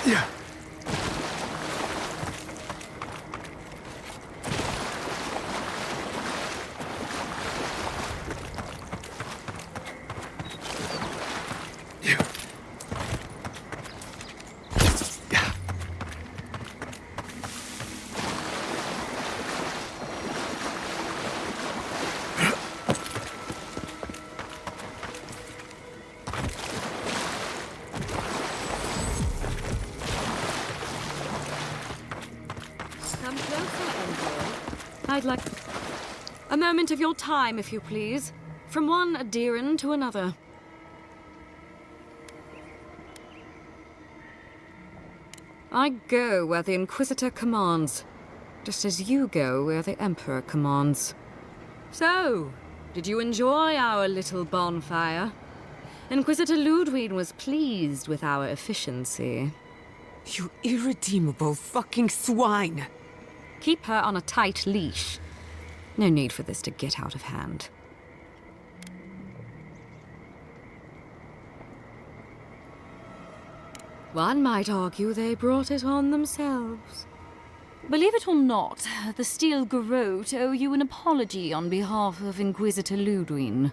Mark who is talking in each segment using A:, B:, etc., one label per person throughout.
A: Yeah.
B: Come closer, envoy. I'd like a moment of your time, if you please. From one Adiran to another. I go where the Inquisitor commands, just as you go where the Emperor commands. So, did you enjoy our little bonfire? Inquisitor Ludwig was pleased with our efficiency.
C: You irredeemable fucking swine!
B: Keep her on a tight leash. No need for this to get out of hand. One might argue they brought it on themselves. Believe it or not, the Steel Garrote owe you an apology on behalf of Inquisitor Ludwig.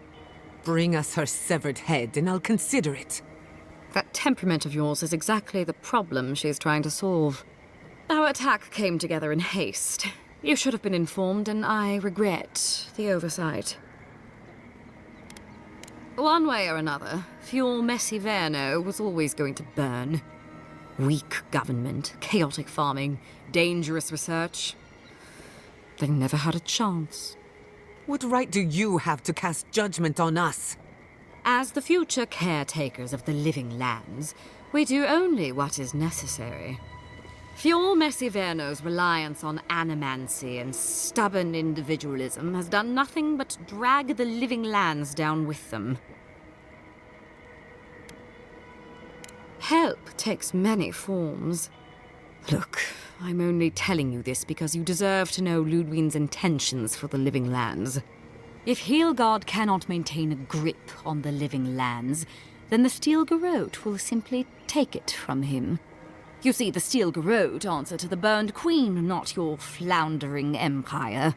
C: Bring us her severed head and I'll consider it.
B: That temperament of yours is exactly the problem she's trying to solve. Our attack came together in haste. You should have been informed, and I regret the oversight. One way or another, Fuel Messiverno was always going to burn. Weak government, chaotic farming, dangerous research. They never had a chance.
C: What right do you have to cast judgment on us?
B: As the future caretakers of the living lands, we do only what is necessary. Fuel Messiverno's reliance on animancy and stubborn individualism has done nothing but drag the living lands down with them. Help takes many forms. Look, I'm only telling you this because you deserve to know Ludwig's intentions for the living lands. If Heelgard cannot maintain a grip on the living lands, then the Steel Garrote will simply take it from him. You see, the Steel Garrote answer to the Burned Queen, not your floundering empire.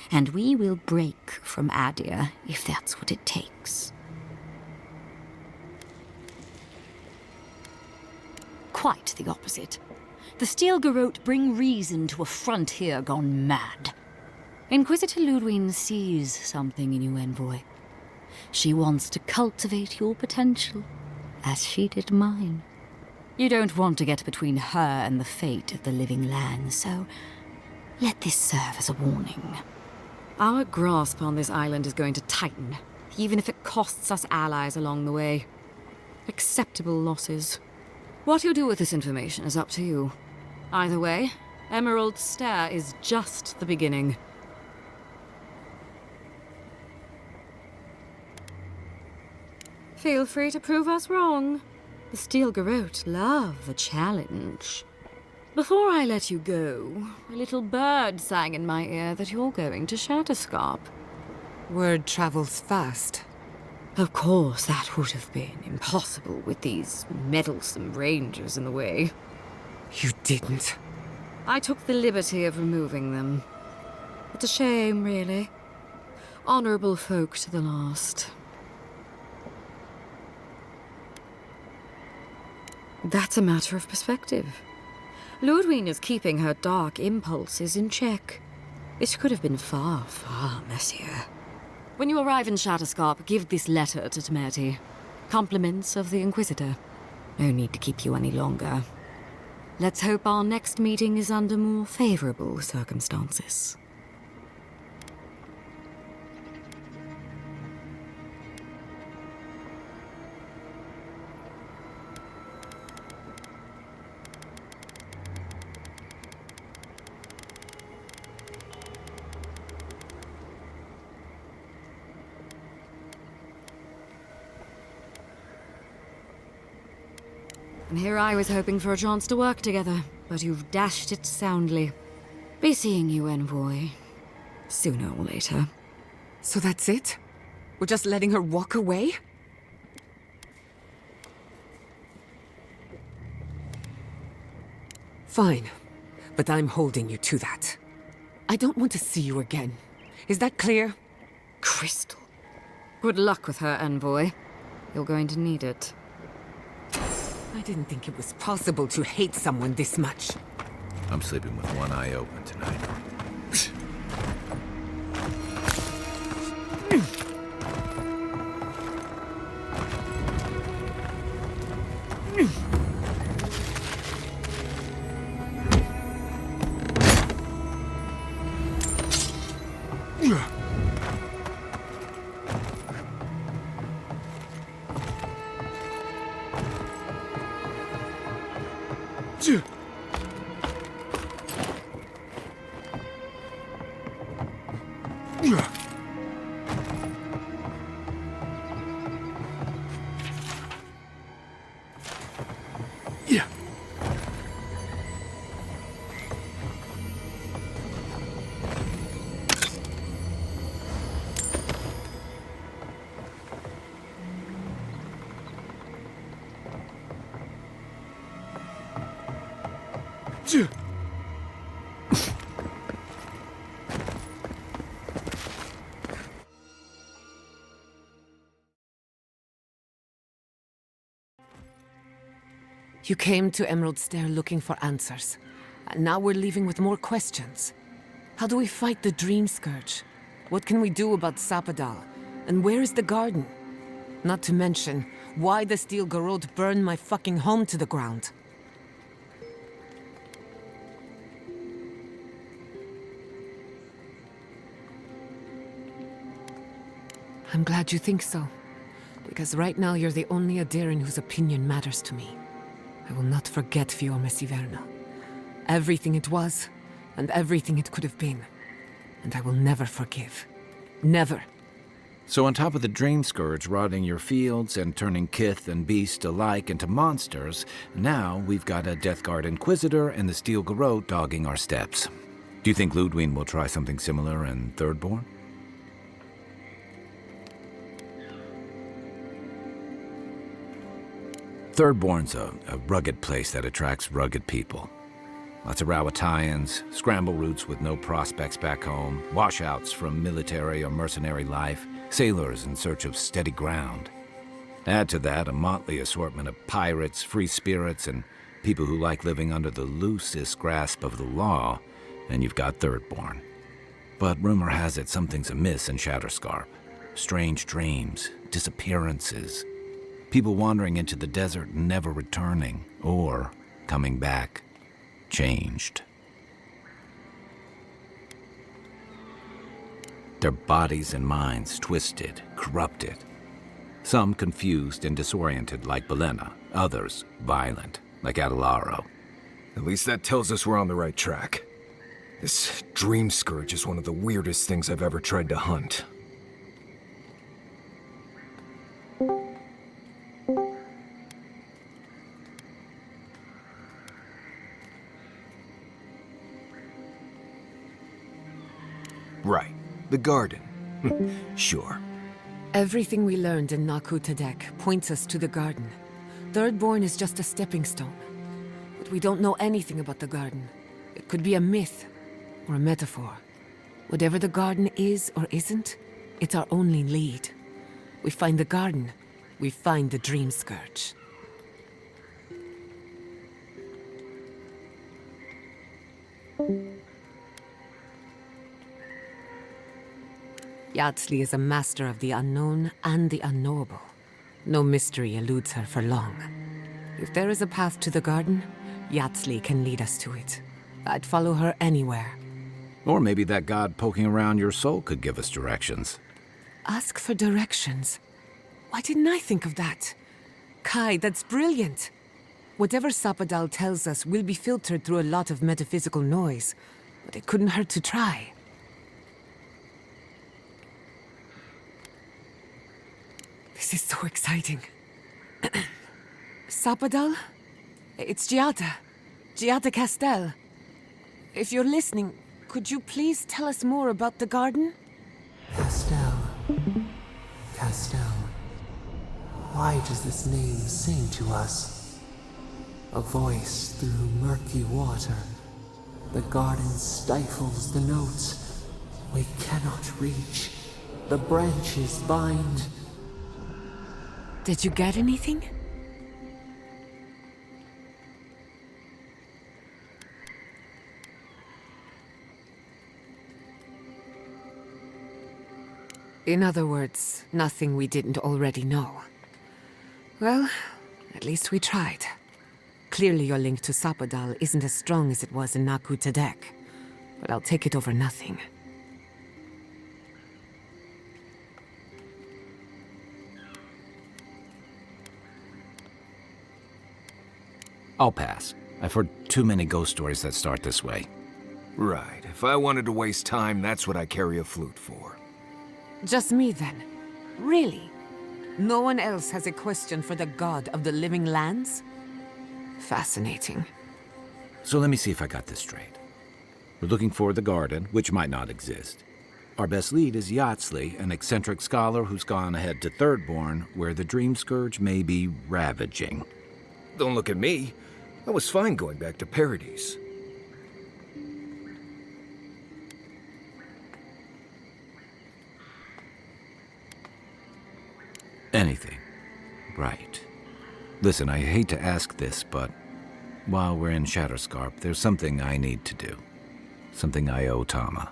B: And we will break from Adir if that's what it takes. Quite the opposite. The Steel Garrote bring reason to a frontier gone mad. Inquisitor Ludwig sees something in you, envoy. She wants to cultivate your potential, as she did mine. You don't want to get between her and the fate of the living lands, so let this serve as a warning. Our grasp on this island is going to tighten, even if it costs us allies along the way. Acceptable losses. What you do with this information is up to you. Either way, Emerald Stair is just the beginning. Feel free to prove us wrong. The Steel Garrote love a challenge. Before I let you go, a little bird sang in my ear that you're going to Shatterscarp.
C: Word travels fast.
B: Of course, that would have been impossible with these meddlesome rangers in the way.
C: You didn't.
B: I took the liberty of removing them. It's a shame, really. Honorable folk to the last. That's a matter of perspective. Ludwig is keeping her dark impulses in check. It could have been far, far messier. When you arrive in Shatterscarp, give this letter to Temerity. Compliments of the Inquisitor. No need to keep you any longer. Let's hope our next meeting is under more favorable circumstances. And here I was hoping for a chance to work together, but you've dashed it soundly. Be seeing you, envoy. Sooner or later.
C: So that's it? We're just letting her walk away? Fine, but I'm holding you to that. I don't want to see you again. Is that clear?
B: Crystal. Good luck with her, envoy. You're going to need it.
C: I didn't think it was possible to hate someone this much.
A: I'm sleeping with one eye open tonight.
C: You came to Emerald Stair looking for answers. And now we're leaving with more questions. How do we fight the Dream Scourge? What can we do about Sapadal? And where is the garden? Not to mention, why the Steel Garrote burned my fucking home to the ground. I'm glad you think so. Because right now you're the only Adairan whose opinion matters to me. I will not forget Fiume Siverna. Everything it was, and everything it could have been. And I will never forgive. Never.
A: So on top of the Dream Scourge rotting your fields and turning kith and beast alike into monsters, now we've got a Deathguard Inquisitor and the Steel Garrote dogging our steps. Do you think Ludwine will try something similar in Thirdborn? Thirdborn's a rugged place that attracts rugged people. Lots of Rawatayans, scramble routes with no prospects back home, washouts from military or mercenary life, sailors in search of steady ground. Add to that a motley assortment of pirates, free spirits, and people who like living under the loosest grasp of the law, and you've got Thirdborn. But rumor has it something's amiss in Shatterscarp. Strange dreams, disappearances, people wandering into the desert and never returning, or coming back, changed. Their bodies and minds twisted, corrupted. Some confused and disoriented like Belena, others violent like Adelaro.
D: At least that tells us we're on the right track. This Dream Scourge is one of the weirdest things I've ever tried to hunt. Right. The garden. Sure.
C: Everything we learned in Naku Tadek points us to the garden. Thirdborn is just a stepping stone. But we don't know anything about the garden. It could be a myth, or a metaphor. Whatever the garden is or isn't, it's our only lead. We find the garden, we find the Dream Scourge. Yatsley is a master of the unknown and the unknowable. No mystery eludes her for long. If there is a path to the garden, Yatsley can lead us to it. I'd follow her anywhere.
A: Or maybe that god poking around your soul could give us directions.
C: Ask for directions. Why didn't I think of that? Kai, that's brilliant. Whatever Sapadal tells us will be filtered through a lot of metaphysical noise, but it couldn't hurt to try. This is so exciting. Sapadal? It's Giada. Giada Castel. If you're listening, could you please tell us more about the garden?
E: Castel. Castel. Why does this name sing to us? A voice through murky water. The garden stifles the notes. We cannot reach. The branches bind.
C: Did you get anything? In other words, nothing we didn't already know. Well, at least we tried. Clearly your link to Sapadal isn't as strong as it was in Naku Tadek, but I'll take it over nothing.
A: I'll pass. I've heard too many ghost stories that start this way.
D: Right. If I wanted to waste time, that's what I carry a flute for.
C: Just me then? Really? No one else has a question for the god of the living lands? Fascinating.
A: So let me see if I got this straight. We're looking for the garden, which might not exist. Our best lead is Yatsley, an eccentric scholar who's gone ahead to Thirdborn, where the Dream Scourge may be ravaging.
D: Don't look at me. I was fine going back to Paradise.
A: Anything. Right. Listen, I hate to ask this, but while we're in Shatterscarp, there's something I need to do. Something I owe Tama.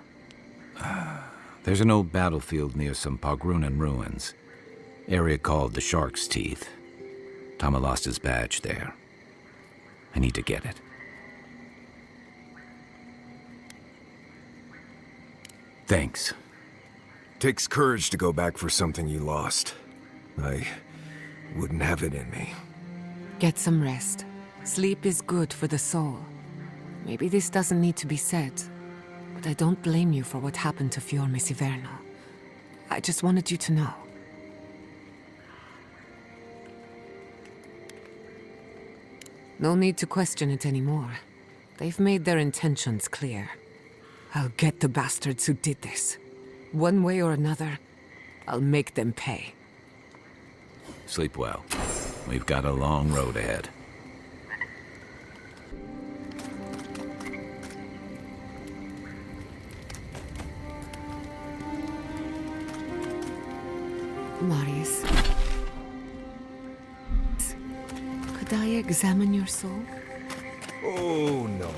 A: There's an old battlefield near some Pogrunan ruins. Area called the Shark's Teeth. Tama lost his badge there. I need to get it. Thanks.
D: Takes courage to go back for something you lost. I wouldn't have it in me.
C: Get some rest. Sleep is good for the soul. Maybe this doesn't need to be said, but I don't blame you for what happened to Fior Mesiverno. I just wanted you to know. No need to question it anymore. They've made their intentions clear. I'll get the bastards who did this. One way or another, I'll make them pay.
A: Sleep well. We've got a long road ahead.
C: Marius. Could I examine your soul?
D: Oh, no.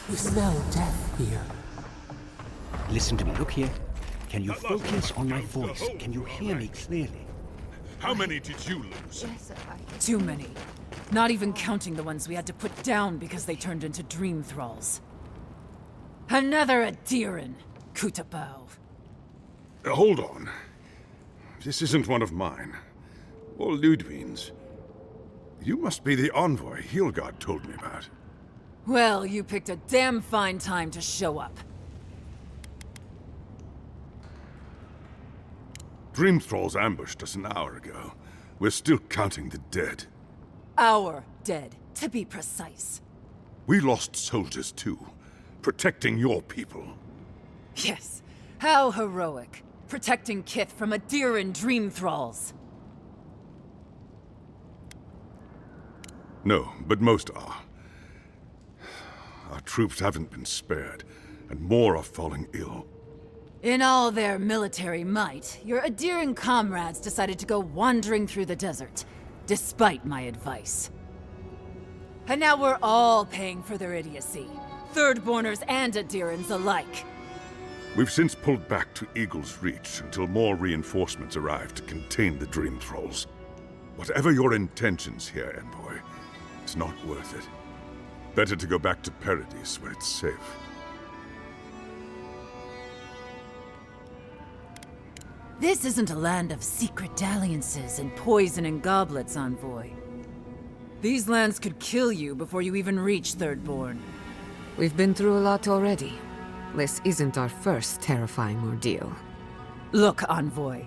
E: We smell death here.
F: Listen to me. Look here. Can you focus on my voice? Can you hear me clearly?
G: How many did you lose?
H: Too many. Not even counting the ones we had to put down because they turned into dream thralls. Another Adiran, Kutabao.
G: Hold on. This isn't one of mine. Or Ludwig's. You must be the envoy Hilgard told me about.
H: Well, you picked a damn fine time to show up.
G: Dream thralls ambushed us an hour ago. We're still counting the dead.
H: Our dead, to be precise.
G: We lost soldiers too, protecting your people.
H: Yes, how heroic. Protecting Kith from Adiran dream thralls.
G: No, but most are. Our troops haven't been spared, and more are falling ill.
H: In all their military might, your Adiran comrades decided to go wandering through the desert, despite my advice. And now we're all paying for their idiocy. Thirdborners and Adirans alike.
G: We've since pulled back to Eagle's Reach until more reinforcements arrive to contain the Dream Thralls. Whatever your intentions here, Envoy, it's not worth it. Better to go back to Paradise where it's safe.
H: This isn't a land of secret dalliances and poison and goblets, Envoy. These lands could kill you before you even reach Thirdborn.
C: We've been through a lot already. This isn't our first terrifying ordeal.
H: Look, Envoy.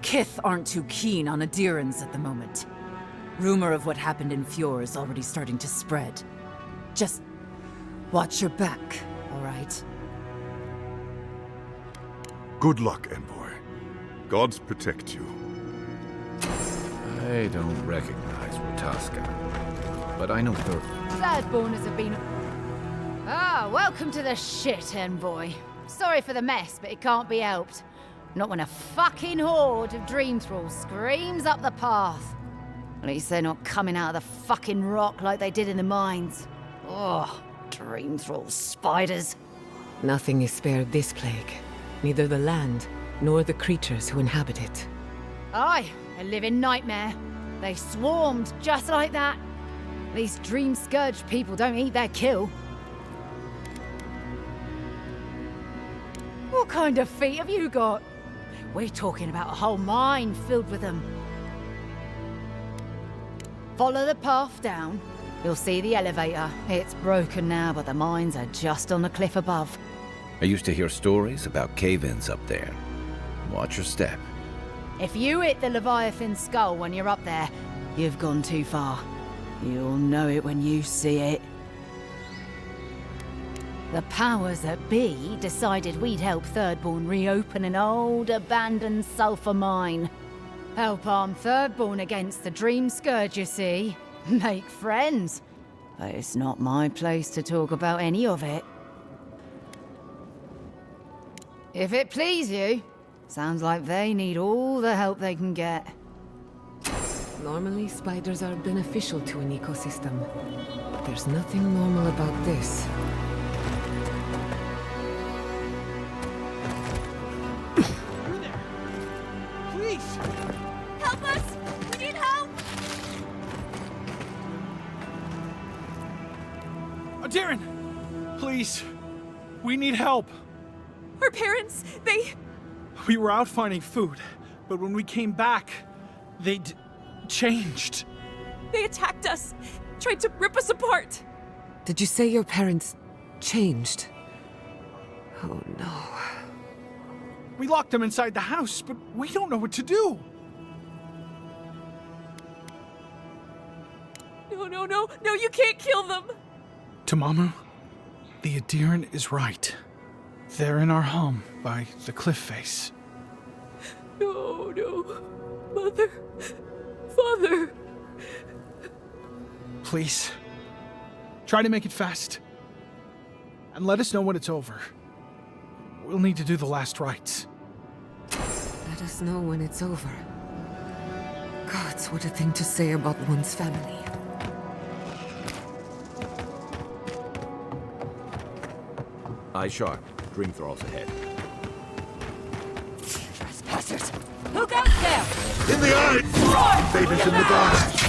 H: Kith aren't too keen on Adirans at the moment. Rumor of what happened in Fjord is already starting to spread. Just watch your back, all right?
G: Good luck, Envoy. Gods protect you.
A: I don't recognize Rataska, but I know
B: Thirdborners have been... Ah, welcome to the shit, Envoy. Sorry for the mess, but it can't be helped. Not when a fucking horde of dream thralls screams up the path. At least they're not coming out of the fucking rock like they did in the mines. Oh, dream thrall spiders.
C: Nothing is spared this plague. Neither the land, nor the creatures who inhabit it.
B: Aye, a living nightmare. They swarmed just like that. These dream scourge people don't eat their kill. What kind of feet have you got? We're talking about a whole mine filled with them. Follow the path down. You'll see the elevator. It's broken now, but the mines are just on the cliff above.
A: I used to hear stories about cave-ins up there. Watch your step.
B: If you hit the Leviathan skull when you're up there, you've gone too far. You'll know it when you see it. The powers that be decided we'd help Thirdborn reopen an old, abandoned sulfur mine. Help arm Thirdborn against the Dream Scourge, you see. Make friends. But it's not my place to talk about any of it. If it please you, sounds like they need all the help they can get.
C: Normally, spiders are beneficial to an ecosystem. But there's nothing normal about this.
I: Please!
H: Help us! We need help!
I: Darren! Please! We need help!
J: Our parents,
I: We were out finding food, but when we came back, they'd changed.
J: they attacked us, tried to rip us apart.
C: Did you say your parents changed? Oh no.
I: We locked them inside the house, but we don't know what to do.
J: No, you can't kill them.
I: Tamamu, the Adiran is right. They're in our home by the cliff face.
J: No. Mother. Father.
I: Please, try to make it fast. And let us know when it's over. We'll need to do the last rites.
C: Let us know when it's over. Gods, what a thing to say about one's family.
A: Eye sharp. Dream thralls ahead.
B: Trespassers! Look out there!
G: In the eye! Babies in the dark!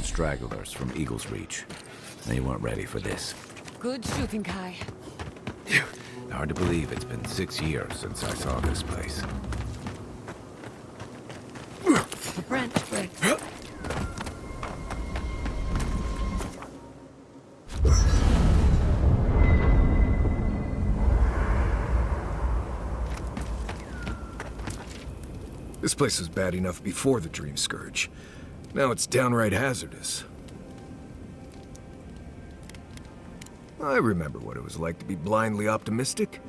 A: Stragglers from Eagle's Reach. They weren't ready for this.
C: Good shooting, Kai.
A: Hard to believe it's been 6 years since I saw this place.
C: The branch breaks.
D: This place was bad enough before the Dream Scourge. Now it's downright hazardous. I remember what it was like to be blindly optimistic.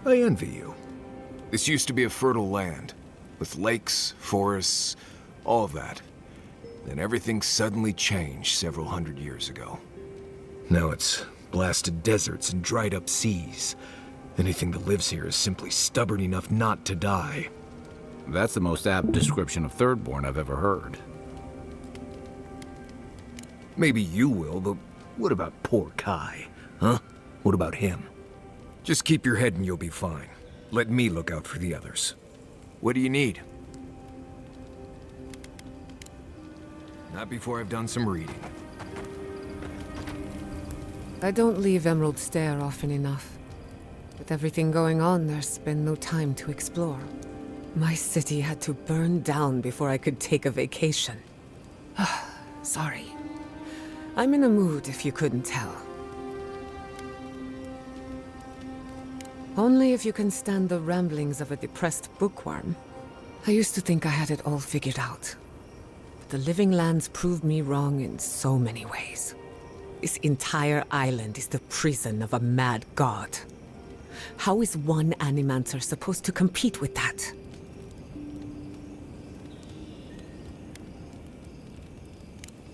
D: I envy you. This used to be a fertile land, with lakes, forests, all of that. Then everything suddenly changed several hundred years ago. Now it's blasted deserts and dried up seas. Anything that lives here is simply stubborn enough not to die.
A: That's the most apt description of Thirdborn I've ever heard.
D: Maybe you will, but what about poor Kai? Huh? What about him? Just keep your head and you'll be fine. Let me look out for the others. What do you need? Not before I've done some reading.
C: I don't leave Emerald Stair often enough. With everything going on, there's been no time to explore. My city had to burn down before I could take a vacation. Sorry. I'm in a mood, if you couldn't tell. Only if you can stand the ramblings of a depressed bookworm. I used to think I had it all figured out. But the Living Lands proved me wrong in so many ways. This entire island is the prison of a mad god. How is one Animancer supposed to compete with that?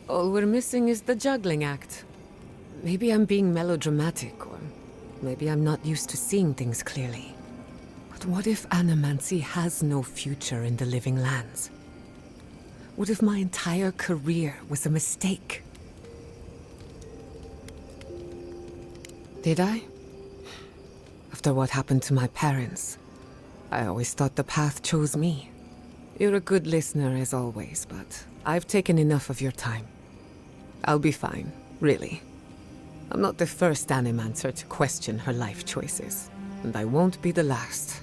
C: All we're missing is the juggling act. Maybe I'm being melodramatic, or maybe I'm not used to seeing things clearly. But what if Animancy has no future in the Living Lands? What if my entire career was a mistake? Did I? After what happened to my parents, I always thought the path chose me. You're a good listener as always, but I've taken enough of your time. I'll be fine, really. I'm not the first Animancer to question her life choices, and I won't be the last.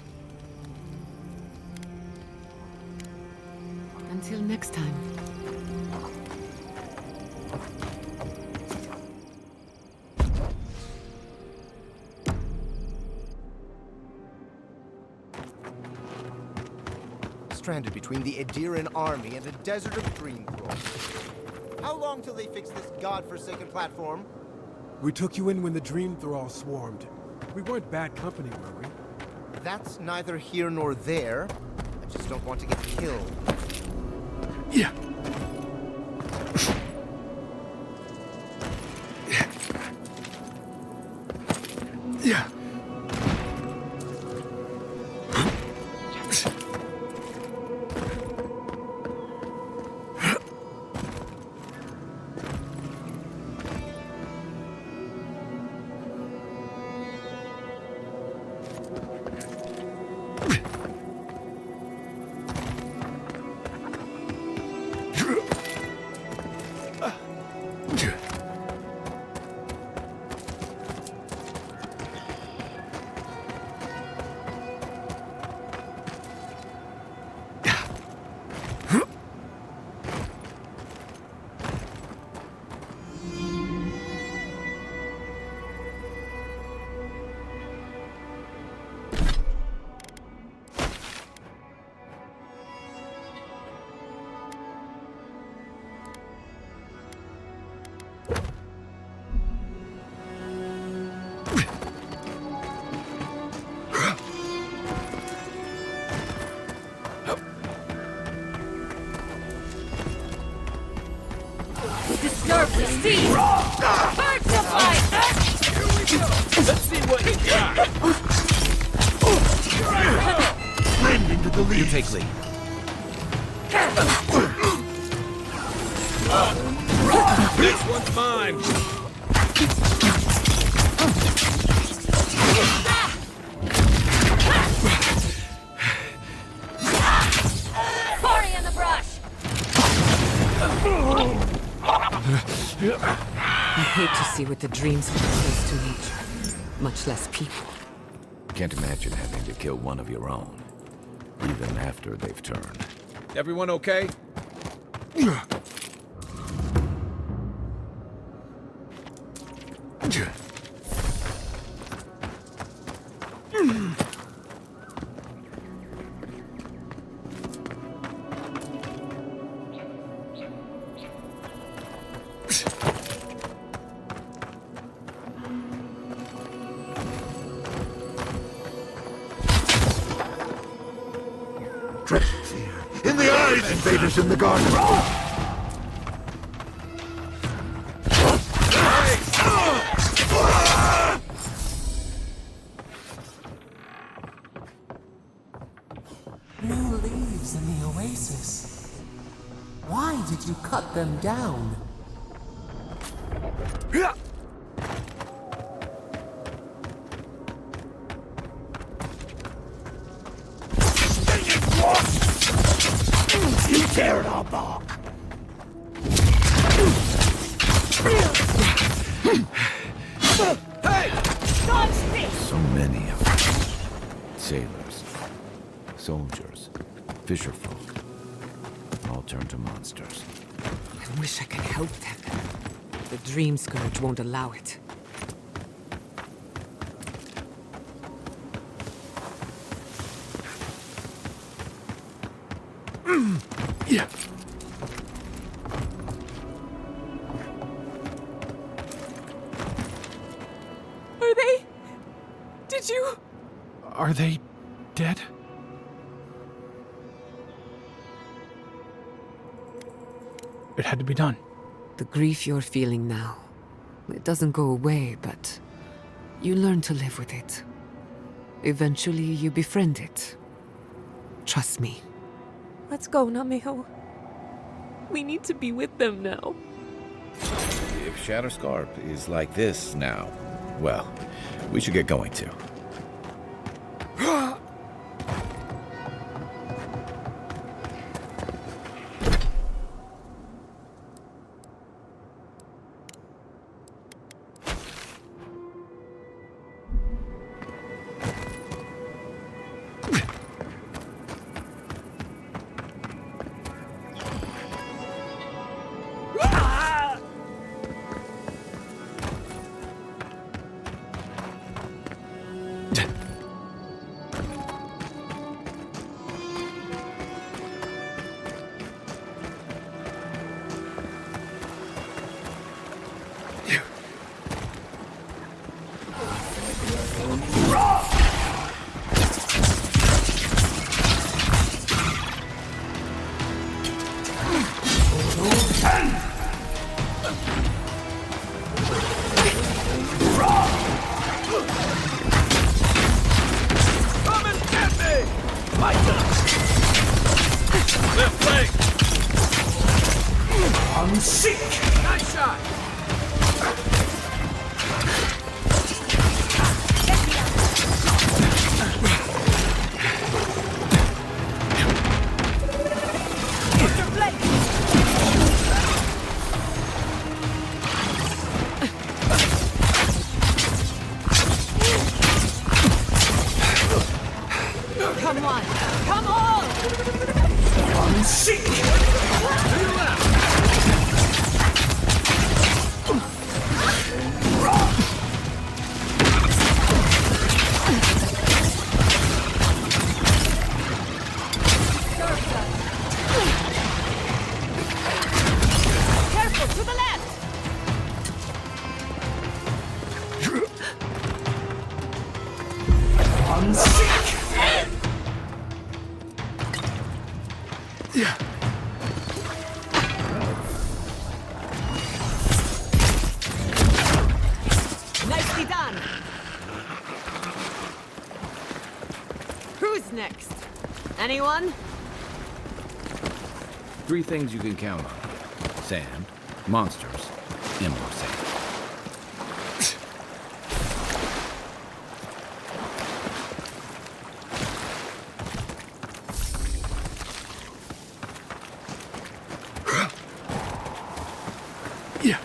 C: Until next time.
K: Stranded between the Ediran army and a desert of dream thralls. How long till they fix this godforsaken platform?
L: We took you in when the dream thrall swarmed. We weren't bad company, were we?
K: That's neither here nor there. I just don't want to get killed.
I: Yeah. Yeah.
J: Disturb the sea! Hard to fight! Here we go! Let's see what you got!
A: Blend into the lead. You take lead.
J: This one's mine! Sorry in the brush!
C: I hate to see what the dreams will close to nature, much less people.
A: Can't imagine having to kill one of your own, even after they've turned.
J: Everyone okay?
G: In the eyes, invaders in the garden!
E: New leaves in the oasis. Why did you cut them down?
J: dare not bark! Hey! Dodge this!
A: So many of them. Sailors, soldiers, fisherfolk. All turned to monsters.
C: I wish I could help them. The Dream Scourge won't allow it.
I: Yeah.
C: Are they? Did you?
I: Are they dead? It had to be done.
C: The grief you're feeling now, it doesn't go away, but you learn to live with it. Eventually, you befriend it. Trust me.
M: Let's go, Namiho. We need to be with them now.
A: If Shatterscarp is like this now, well, we should get going too.
C: Nicely done! Who's next? Anyone?
A: 3 things you can count on. Sand, monsters, and more sand.
I: Yeah.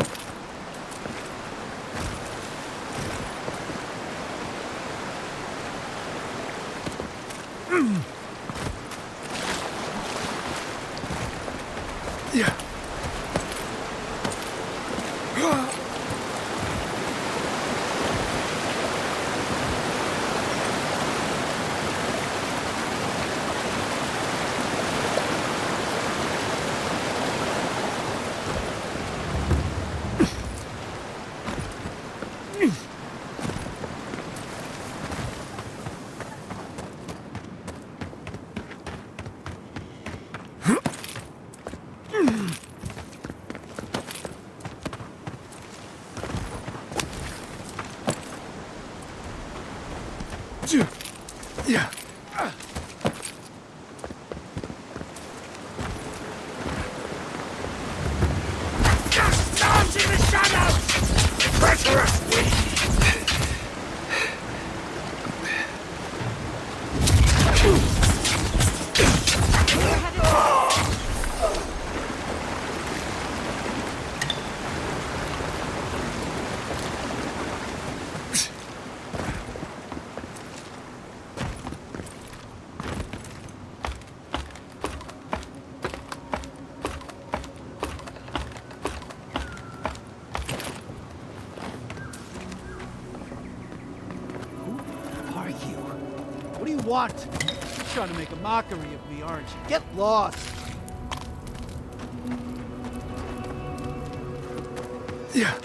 I: Yeah. Yeah.
J: Dodge in the shadows! Treacherous wind!
I: want? You're trying to make a mockery of me, aren't you? Get lost! Yeah.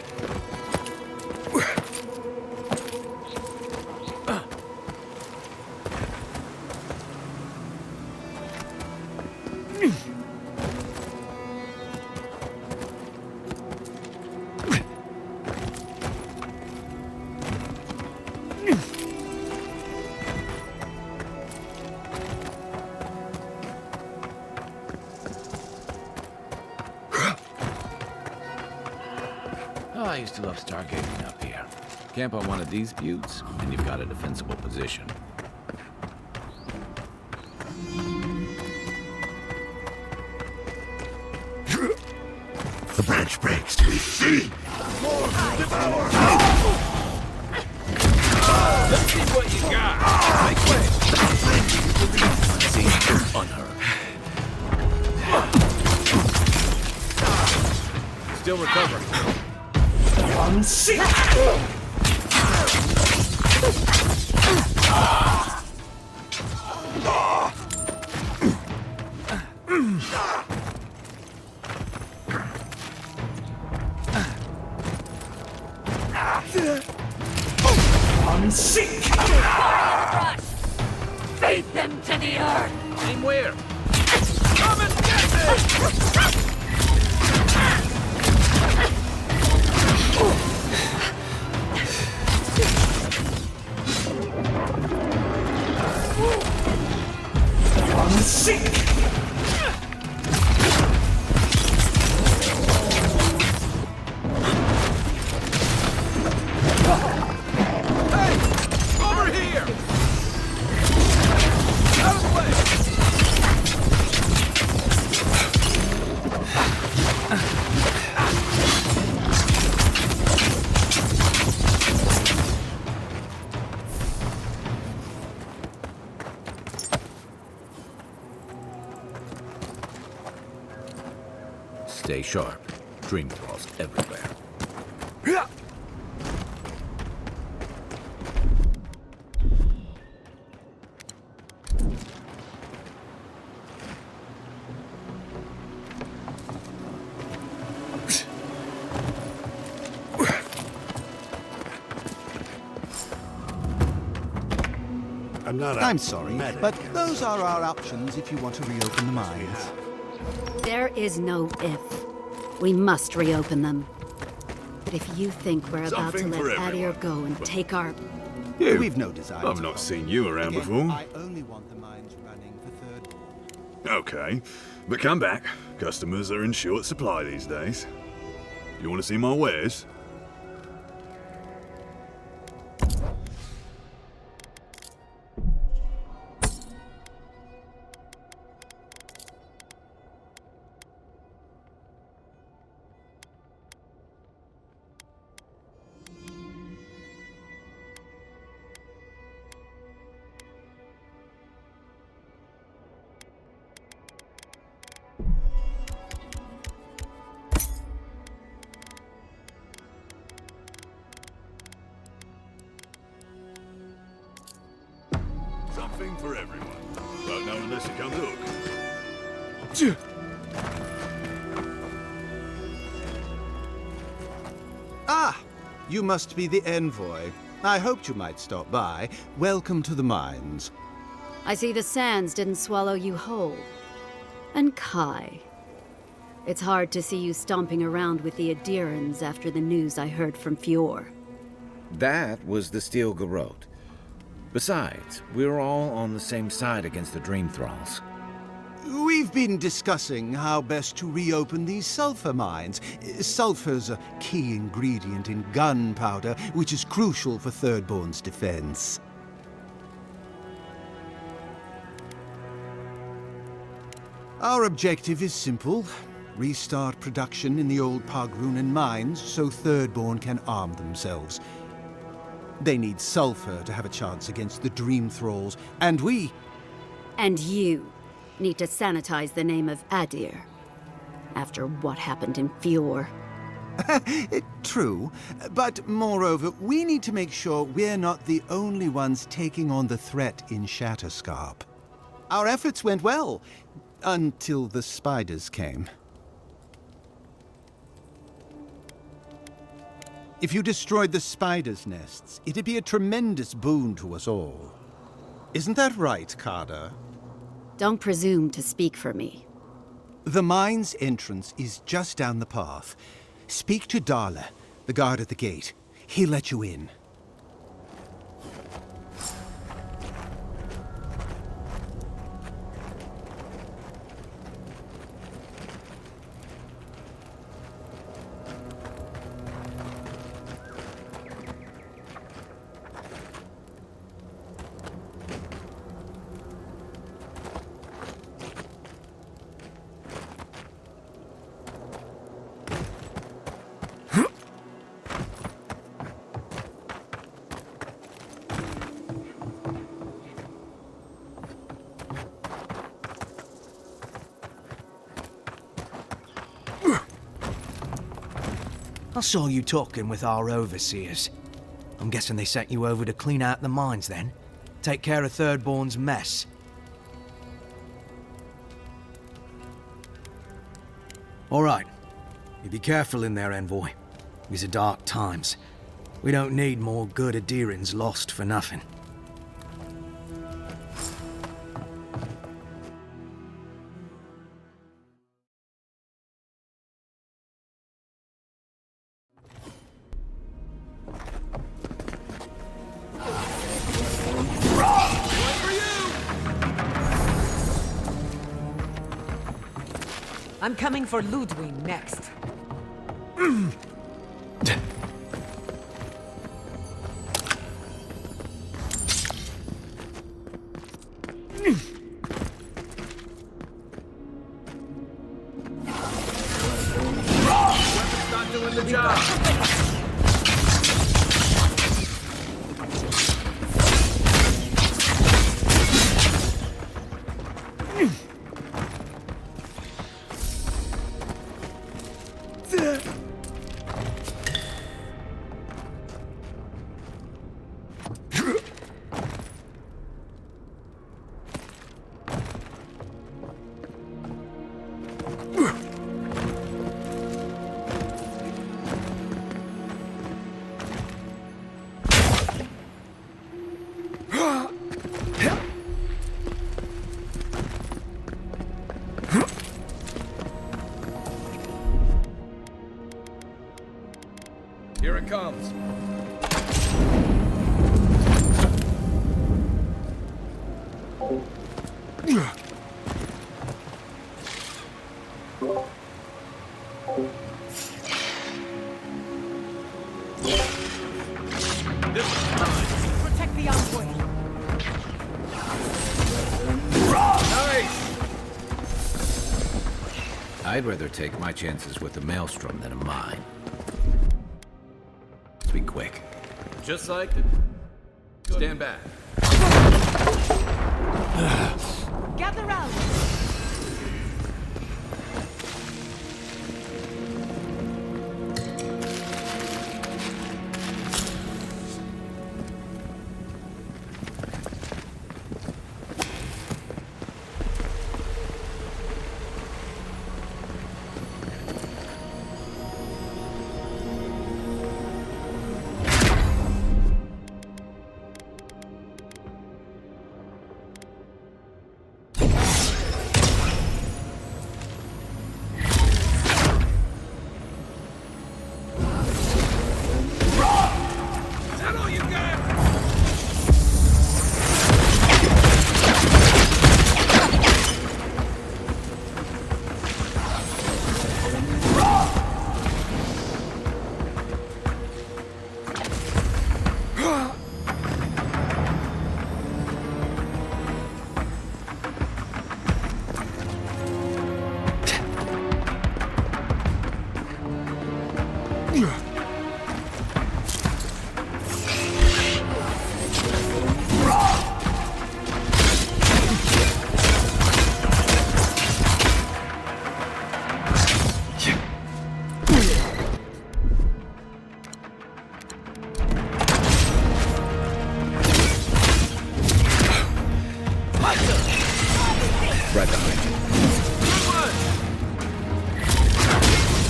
A: Oh, I used to love stargazing up here. Camp on one of these buttes, and you've got a defensible position.
G: The branch breaks. See?
J: Devour! Let's see what you got. Make way.
A: See, unheard.
J: Still recovering.
G: Unseat! Unseat!
J: Feed them to the earth. Aim where? Come and get me!
G: Seek!
J: Hey! Over here! Out of the way!
A: Stay sharp. Dream thralls everywhere.
K: I'm sorry, but those are our options if you want to reopen the mines.
B: There is no if. We must reopen them. But if you think we're about to let Adir go and take our...
K: We've no desire.
N: I've not seen you around before.
K: I only want the mines running for third.
N: Okay, but come back. Customers are in short supply these days. You want to see my wares? Something for everyone. Don't know unless you come look.
K: Ah! You must be the envoy. I hoped you might stop by. Welcome to the mines.
B: I see the sands didn't swallow you whole. And Kai. It's hard to see you stomping around with the Adirans after the news I heard from Fior.
A: That was the Steel Garrote. Besides, we're all on the same side against the Dream Thralls.
K: We've been discussing how best to reopen these sulfur mines. Sulfur's a key ingredient in gunpowder, which is crucial for Thirdborn's defense. Our objective is simple. Restart production in the old Pogrunan mines so Thirdborn can arm themselves. They need sulfur to have a chance against the Dream Thralls, and we...
B: And you need to sanitize the name of Adir after what happened in Fior.
K: True, but moreover, we need to make sure we're not the only ones taking on the threat in Shatterscarp. Our efforts went well, until the spiders came. If you destroyed the spiders' nests, it'd be a tremendous boon to us all. Isn't that right, Carter?
O: Don't presume to speak for me.
K: The mine's entrance is just down the path. Speak to Darla, the guard at the gate. He'll let you in.
P: I saw you talking with our overseers. I'm guessing they sent you over to clean out the mines then? Take care of Thirdborn's mess. All right. You be careful in there, Envoy. These are dark times. We don't need more good Adirans lost for nothing.
C: I'm coming for Ludwig next.
J: Weapon's not doing the job. Here it comes.
C: Protect the envoy.
J: Nice!
A: I'd rather take my chances with a maelstrom than a mine. Let's be quick.
J: Just like it. Stand back.
C: Gather round.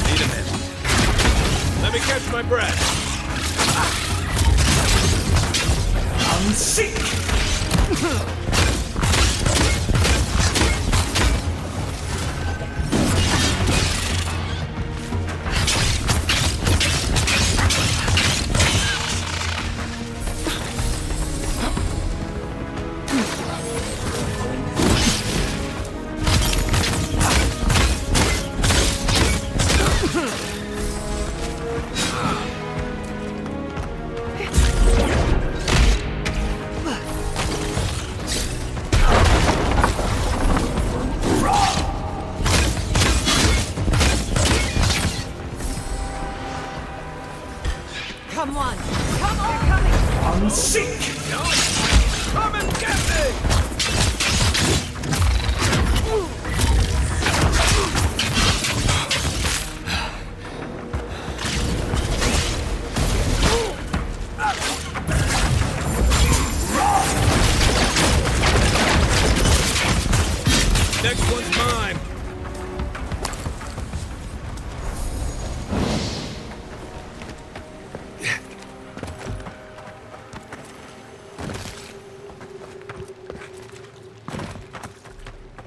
J: Need a minute. Let me catch my breath. Unseek!
H: Come on! Come on! They're coming!
J: Unseek! No! Come and get me! Next one's mine!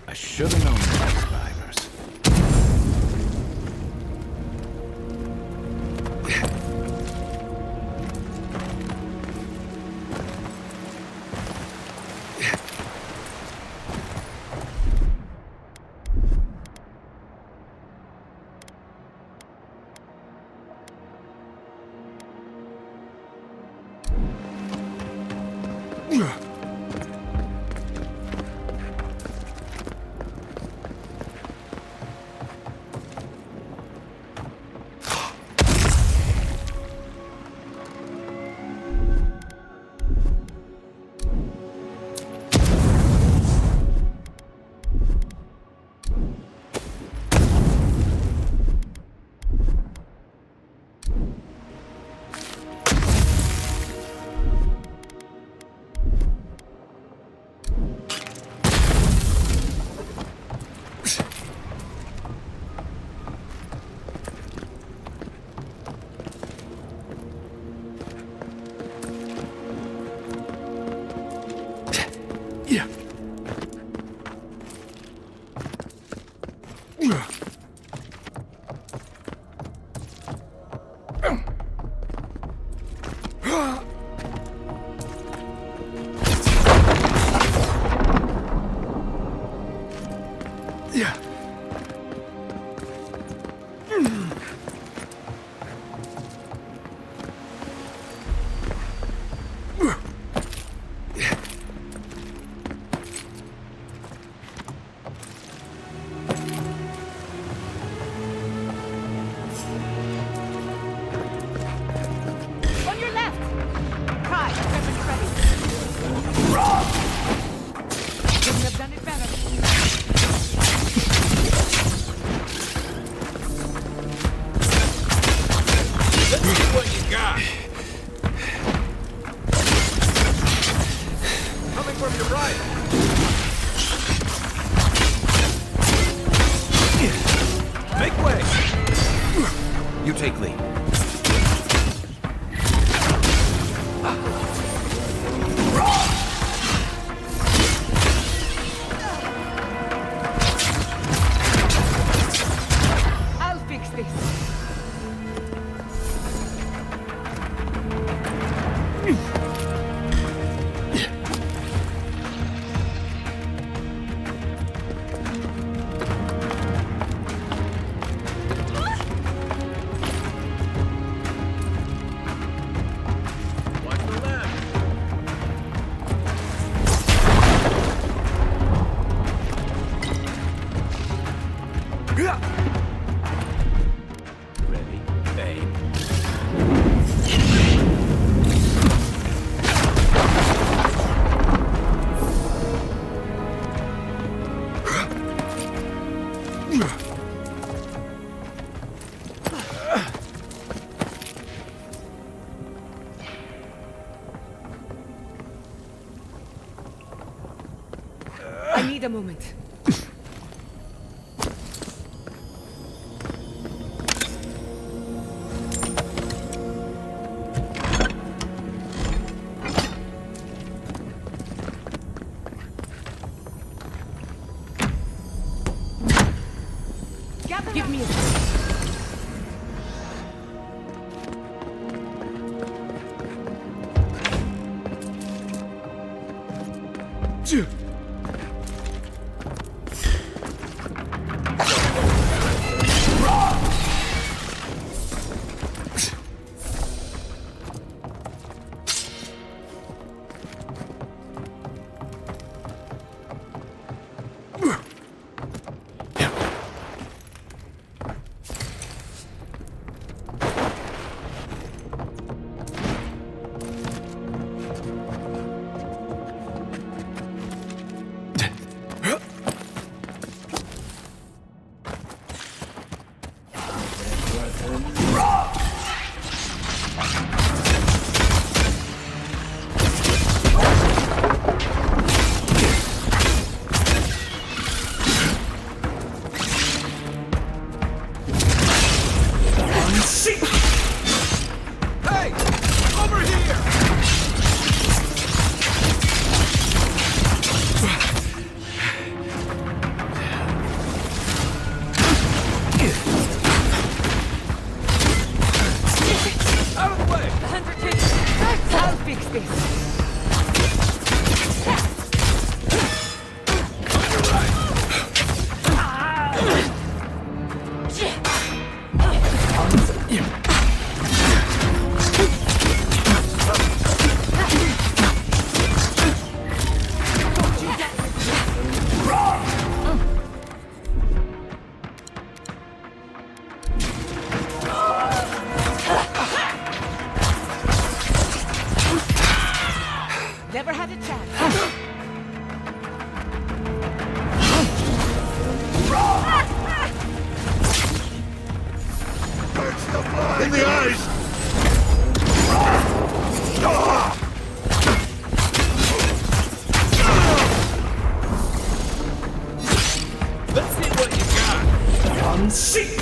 A: I should have known the survivors. You take lead.
H: I'll fix this.
C: I need a moment. Give me a Never had a chance.
G: In the eyes!
J: Let's see what you got. Unseek!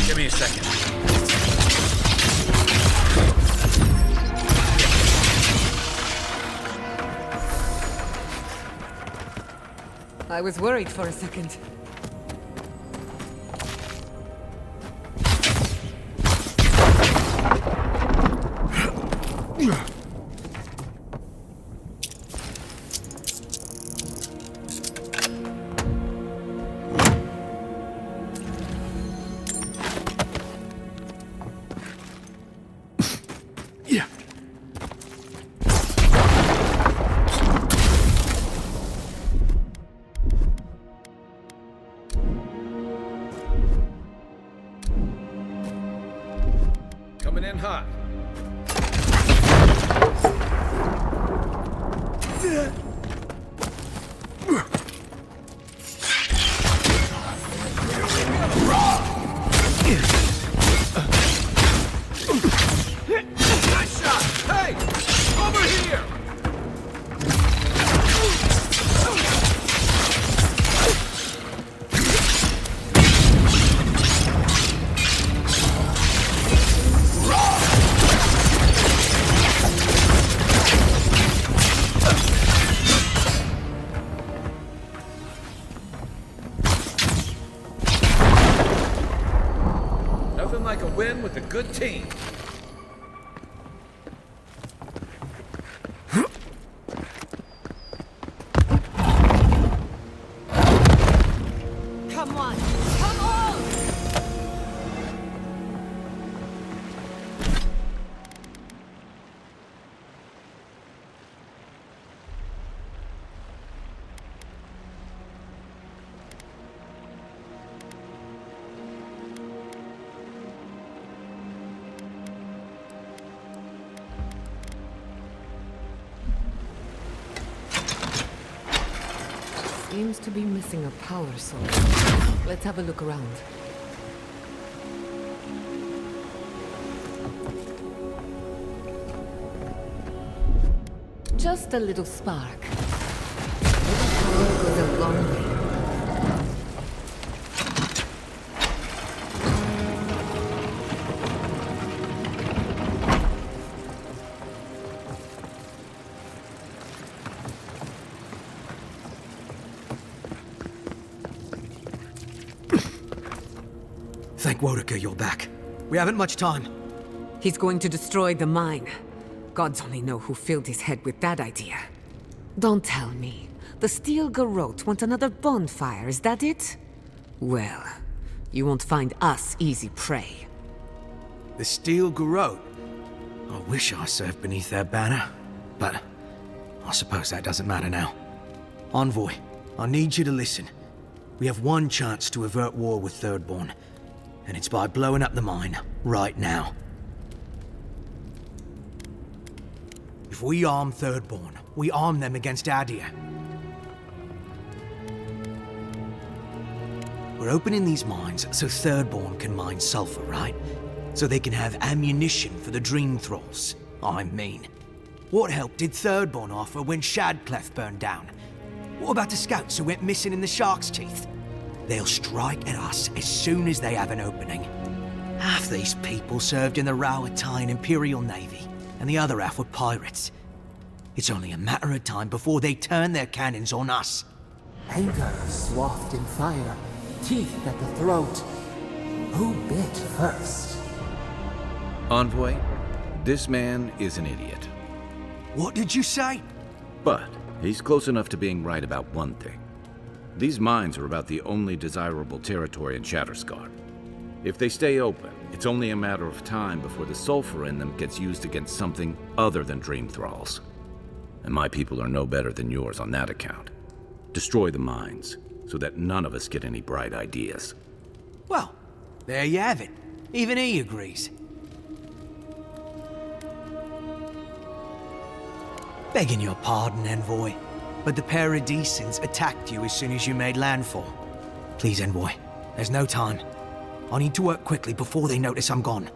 A: Give me a second.
C: I was worried for a second.
A: Coming in hot.
J: Nice shot! Hey! Over here!
A: Nothing like a win with a good team.
C: Come on! Come on! Seems to be missing a power source. Let's have a look around. Just a little spark. Little power goes a long way.
P: Thank Wodeker you're back. We haven't much time.
C: He's going to destroy the mine. Gods only know who filled his head with that idea. Don't tell me. The Steel Garrote want another bonfire, is that it? Well, you won't find us easy prey.
P: The Steel Garrote? I wish I served beneath their banner, but I suppose that doesn't matter now. Envoy, I need you to listen. We have one chance to avert war with Thirdborn, and it's by blowing up the mine right now. If we arm Thirdborn, we arm them against Adir. We're opening these mines so Thirdborn can mine sulfur, right? So they can have ammunition for the Dream Thralls. I mean, what help did Thirdborn offer when Shadclef burned down? What about the scouts who went missing in the Shark's Teeth? They'll strike at us as soon as they have an opening. Half these people served in the Rowatine Imperial Navy, and the other half were pirates. It's only a matter of time before they turn their cannons on us.
E: Anger swathed in fire, teeth at the throat. Who bit first?
A: Envoy, this man is an idiot.
P: What did you say?
A: But he's close enough to being right about one thing. These mines are about the only desirable territory in Shatterscar. If they stay open, it's only a matter of time before the sulfur in them gets used against something other than Dream Thralls. And my people are no better than yours on that account. Destroy the mines, so that none of us get any bright ideas.
P: Well, there you have it. Even he agrees. Begging your pardon, Envoy, but the Paradisans attacked you as soon as you made landfall. Please, Envoy, there's no time. I need to work quickly before they notice I'm gone.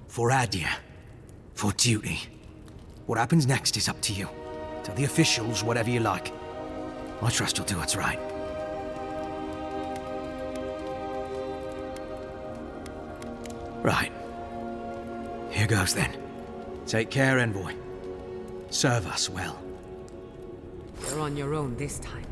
P: For Adir. For duty. What happens next is up to you. Tell the officials whatever you like. I trust you'll do what's right. Right. Here goes then. Take care, Envoy. Serve us well.
C: You're on your own this time.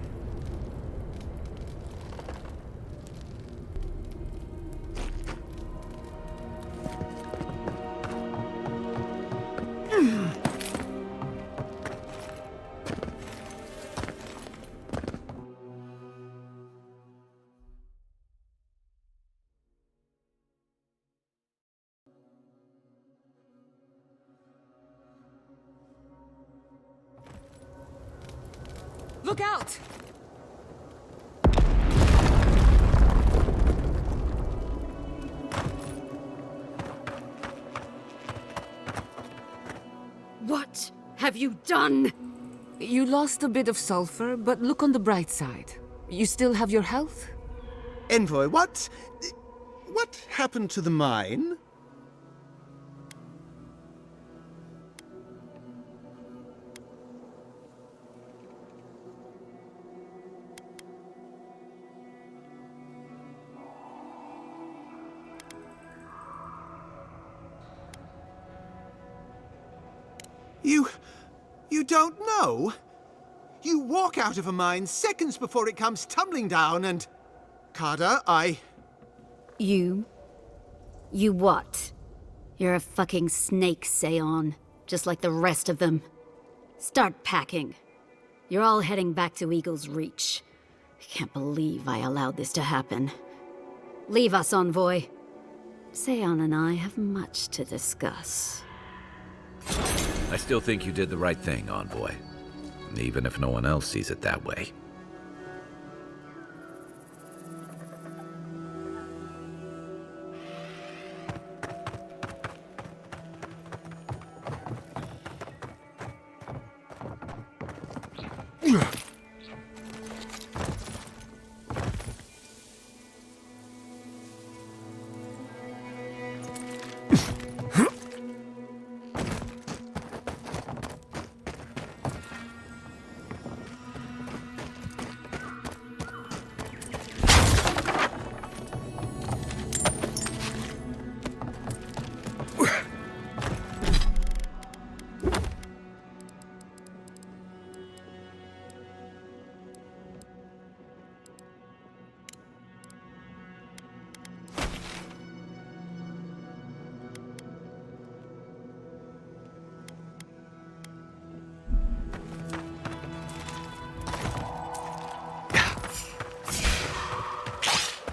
C: Look out!
O: What have you done?
C: You lost a bit of sulfur, but look on the bright side. You still have your health?
K: Envoy, what happened to the mine? You don't know? You walk out of a mine seconds before it comes tumbling down and... Carter,
O: You what? You're a fucking snake, Seon. Just like the rest of them. Start packing. You're all heading back to Eagle's Reach. I can't believe I allowed this to happen. Leave us, Envoy. Seon and I have much to discuss.
A: I still think you did the right thing, Envoy. Even if no one else sees it that way.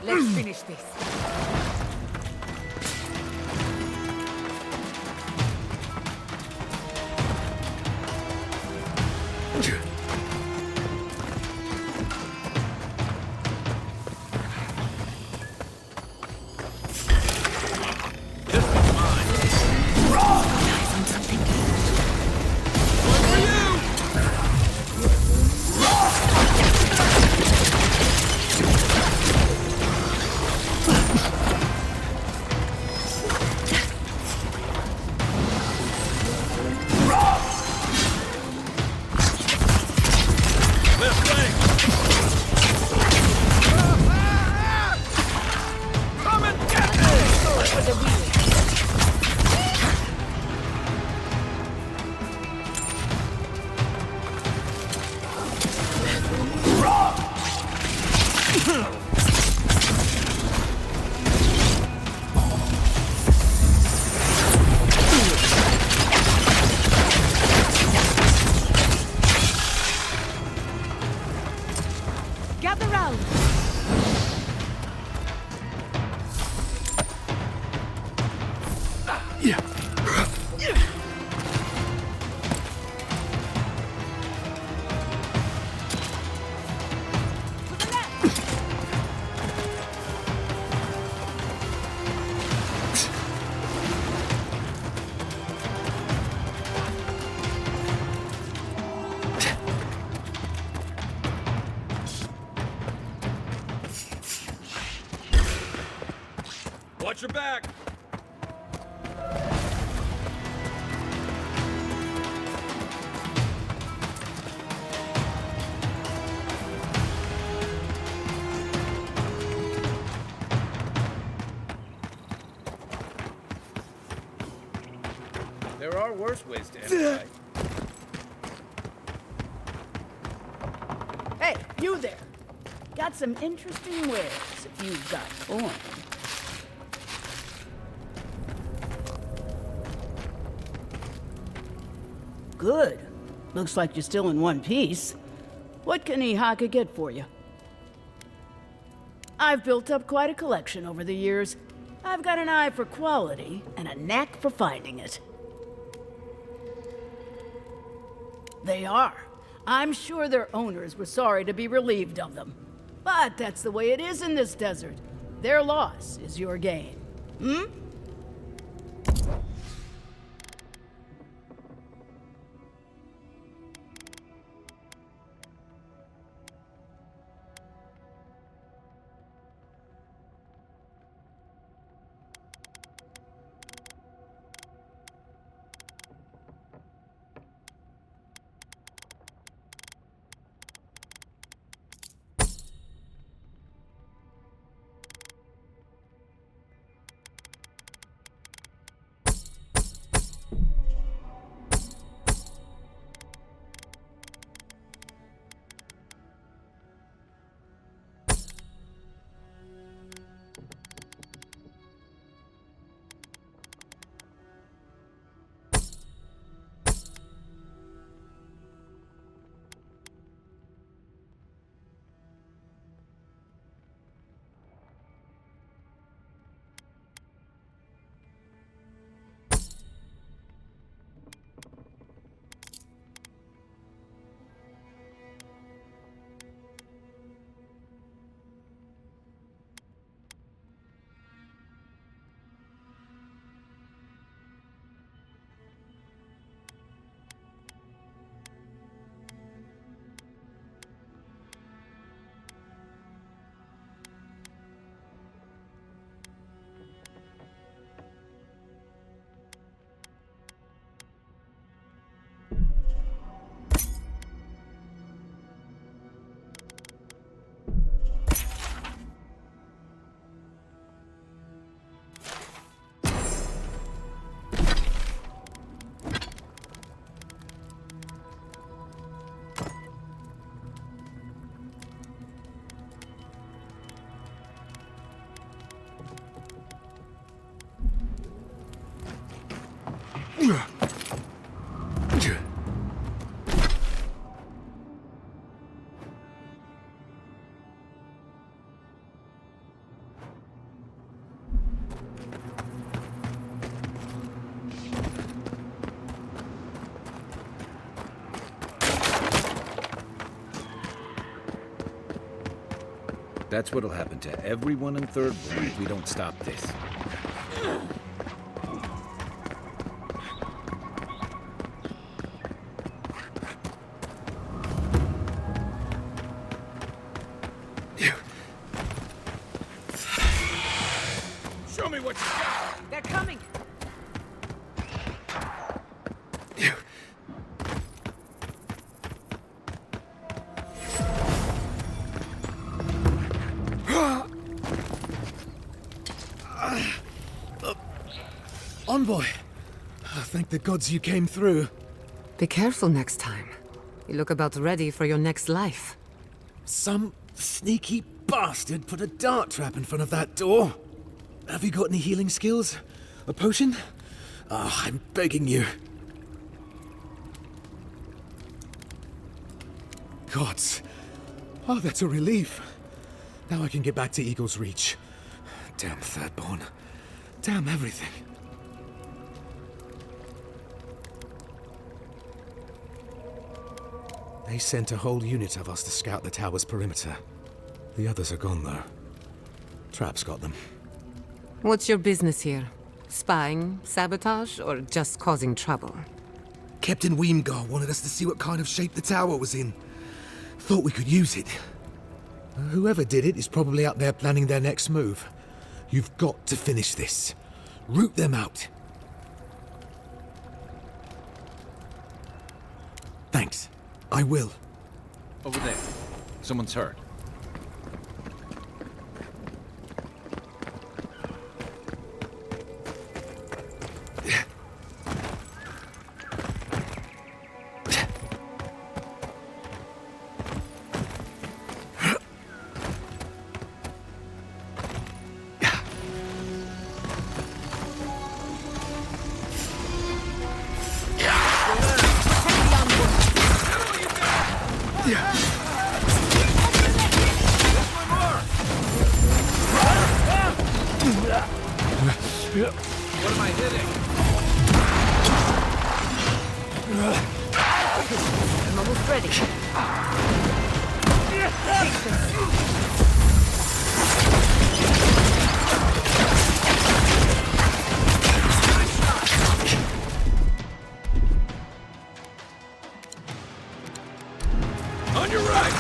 C: Let's finish this.
B: Gather round!
J: Watch your back!
Q: There are worse ways to end a fight.
R: Hey, you there! Got some interesting wares if you've got form. Good. Looks like you're still in one piece. What can Ihaka get for you? I've built up quite a collection over the years. I've got an eye for quality and a knack for finding it. They are. I'm sure their owners were sorry to be relieved of them. But that's the way it is in this desert. Their loss is your gain. Hmm?
A: That's what'll happen to everyone in Third Born if we don't stop this.
J: Show me what you got!
C: They're coming!
S: Envoy! Oh, thank the gods you came through.
C: Be careful next time. You look about ready for your next life.
S: Some sneaky bastard put a dart trap in front of that door. Have you got any healing skills? A potion? Ah, I'm begging you. Gods. Oh, that's a relief. Now I can get back to Eagle's Reach. Damn Thirdborn. Damn everything. They sent a whole unit of us to scout the tower's perimeter. The others are gone, though. Trap's got them.
C: What's your business here? Spying, sabotage, or just causing trouble?
S: Captain Weemgar wanted us to see what kind of shape the tower was in. Thought we could use it. Whoever did it is probably out there planning their next move. You've got to finish this. Root them out. Thanks. I will.
A: Over there. Someone's hurt. What am I hitting?
B: I'm almost ready.
J: On your right!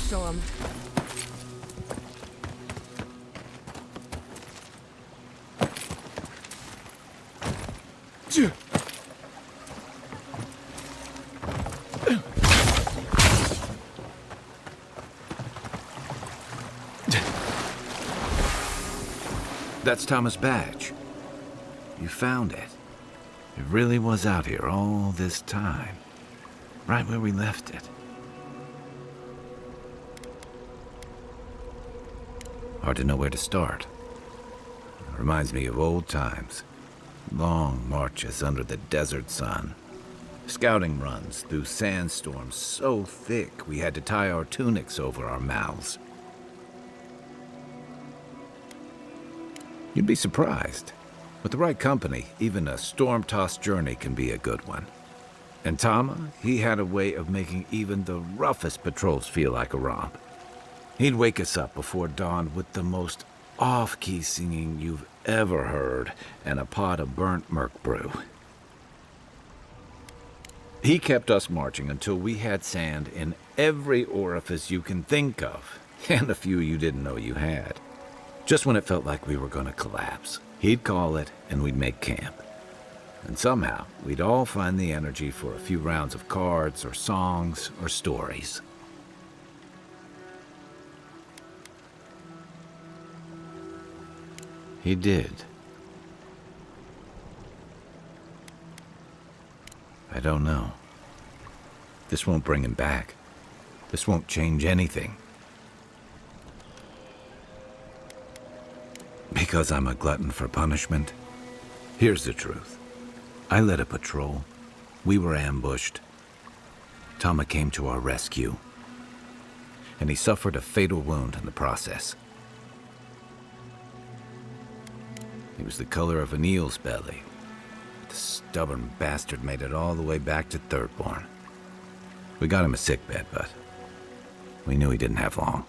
C: Show 'em.
A: That's Thomas' badge. You found it. It really was out here all this time. Right where we left it. Hard to know where to start. Reminds me of old times. Long marches under the desert sun. Scouting runs through sandstorms so thick we had to tie our tunics over our mouths. You'd be surprised. With the right company, even a storm-tossed journey can be a good one. And Tama, he had a way of making even the roughest patrols feel like a romp. He'd wake us up before dawn with the most off-key singing you've ever heard and a pot of burnt merc brew. He kept us marching until we had sand in every orifice you can think of, and a few you didn't know you had. Just when it felt like we were going to collapse, he'd call it and we'd make camp. And somehow, we'd all find the energy for a few rounds of cards or songs or stories. He did. I don't know. This won't bring him back. This won't change anything. Because I'm a glutton for punishment? Here's the truth. I led a patrol. We were ambushed. Tama came to our rescue. And he suffered a fatal wound in the process. He was the color of an eel's belly. The stubborn bastard made it all the way back to Thirdborn. We got him a sickbed, but we knew he didn't have long.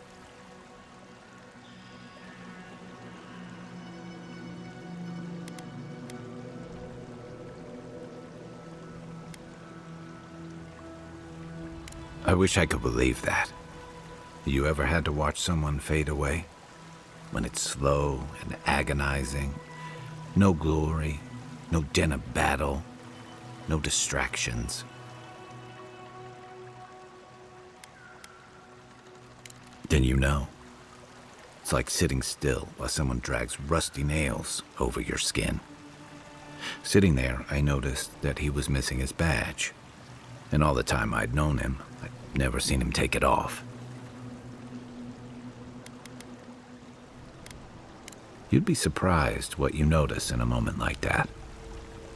A: I wish I could believe that. You ever had to watch someone fade away? When it's slow and agonizing? No glory, no din of battle, no distractions. Then you know. It's like sitting still while someone drags rusty nails over your skin. Sitting there, I noticed that he was missing his badge. And all the time I'd known him, I'd never seen him take it off. You'd be surprised what you notice in a moment like that.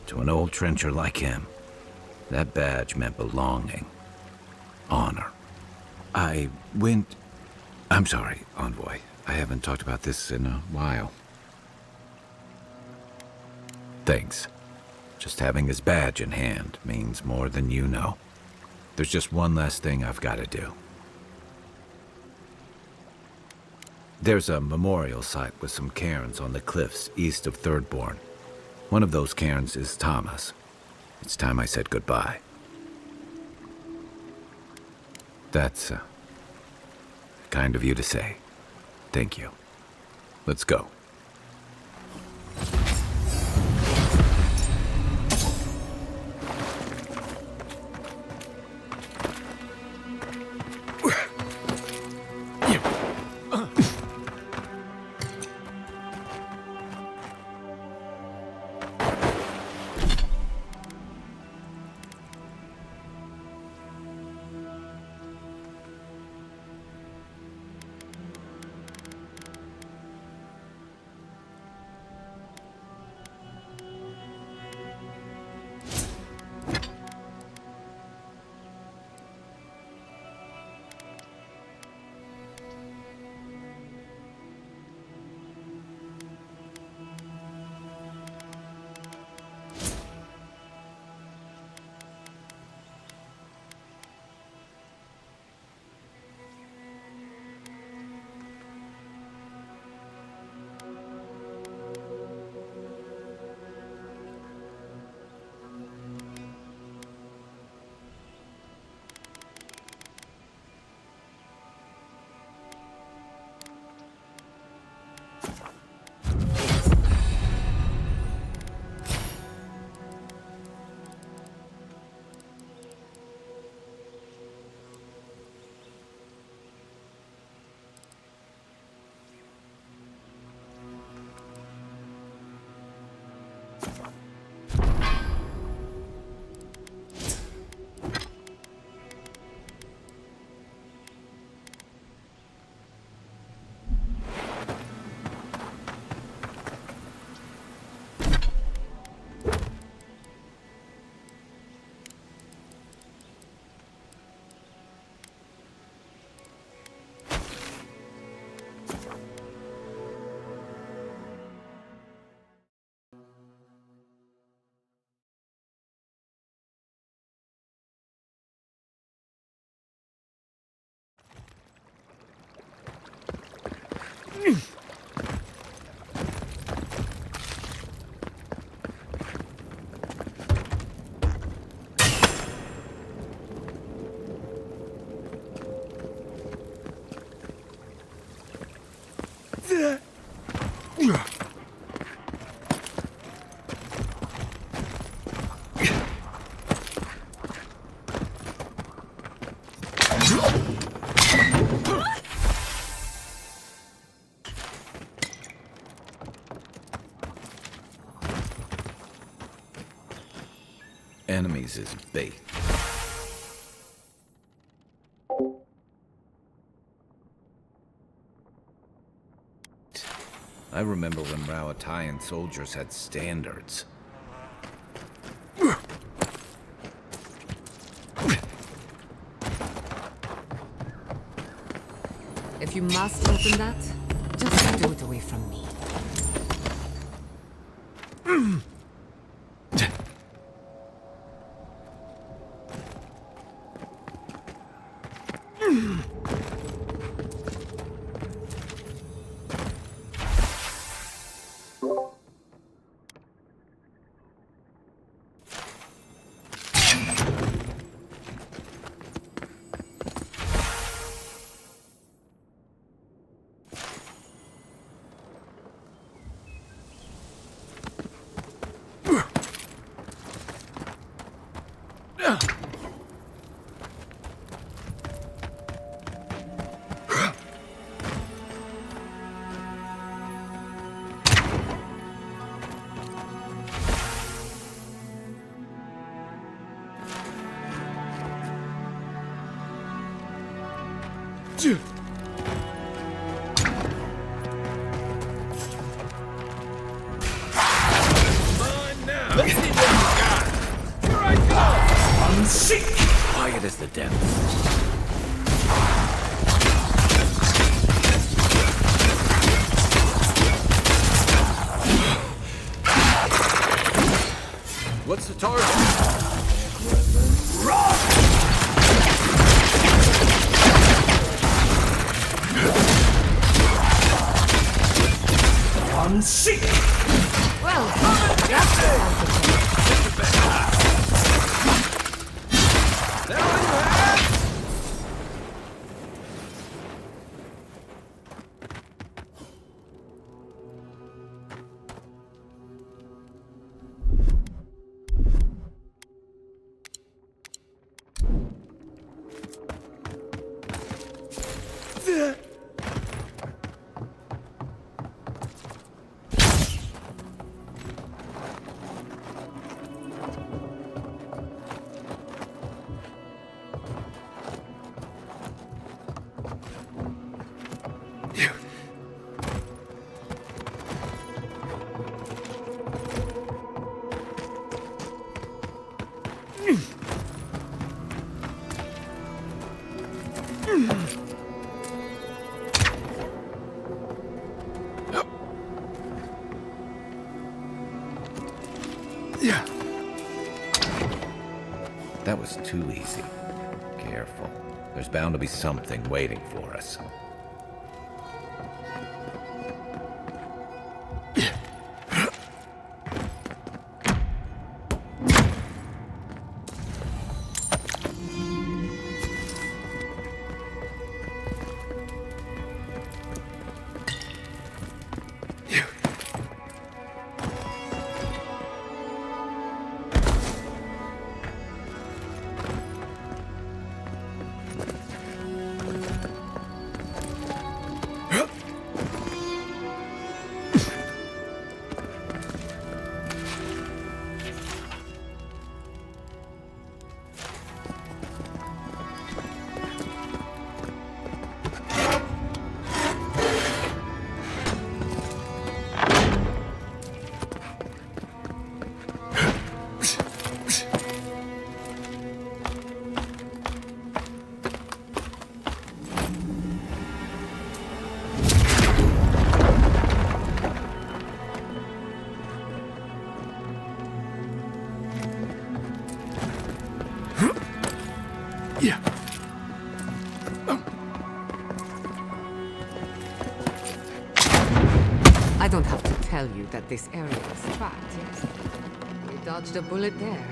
A: To an old trencher like him, that badge meant belonging, honor. I'm sorry, Envoy. I haven't talked about this in a while. Thanks. Just having his badge in hand means more than you know. There's just one last thing I've got to do. There's a memorial site with some cairns on the cliffs east of Thirdborn. One of those cairns is Tama's. It's time I said goodbye. That's kind of you to say. Thank you. Let's go. Enemies is bait. I remember when Rawatayan soldiers had standards.
C: If you must open that, just do it away from me.
A: Quiet as the depths. What's the target?
J: Unseat!
C: Well, that's
A: That was too easy. Careful. There's bound to be something waiting for us.
C: tell you that this area is trapped, yes? You dodged a bullet there.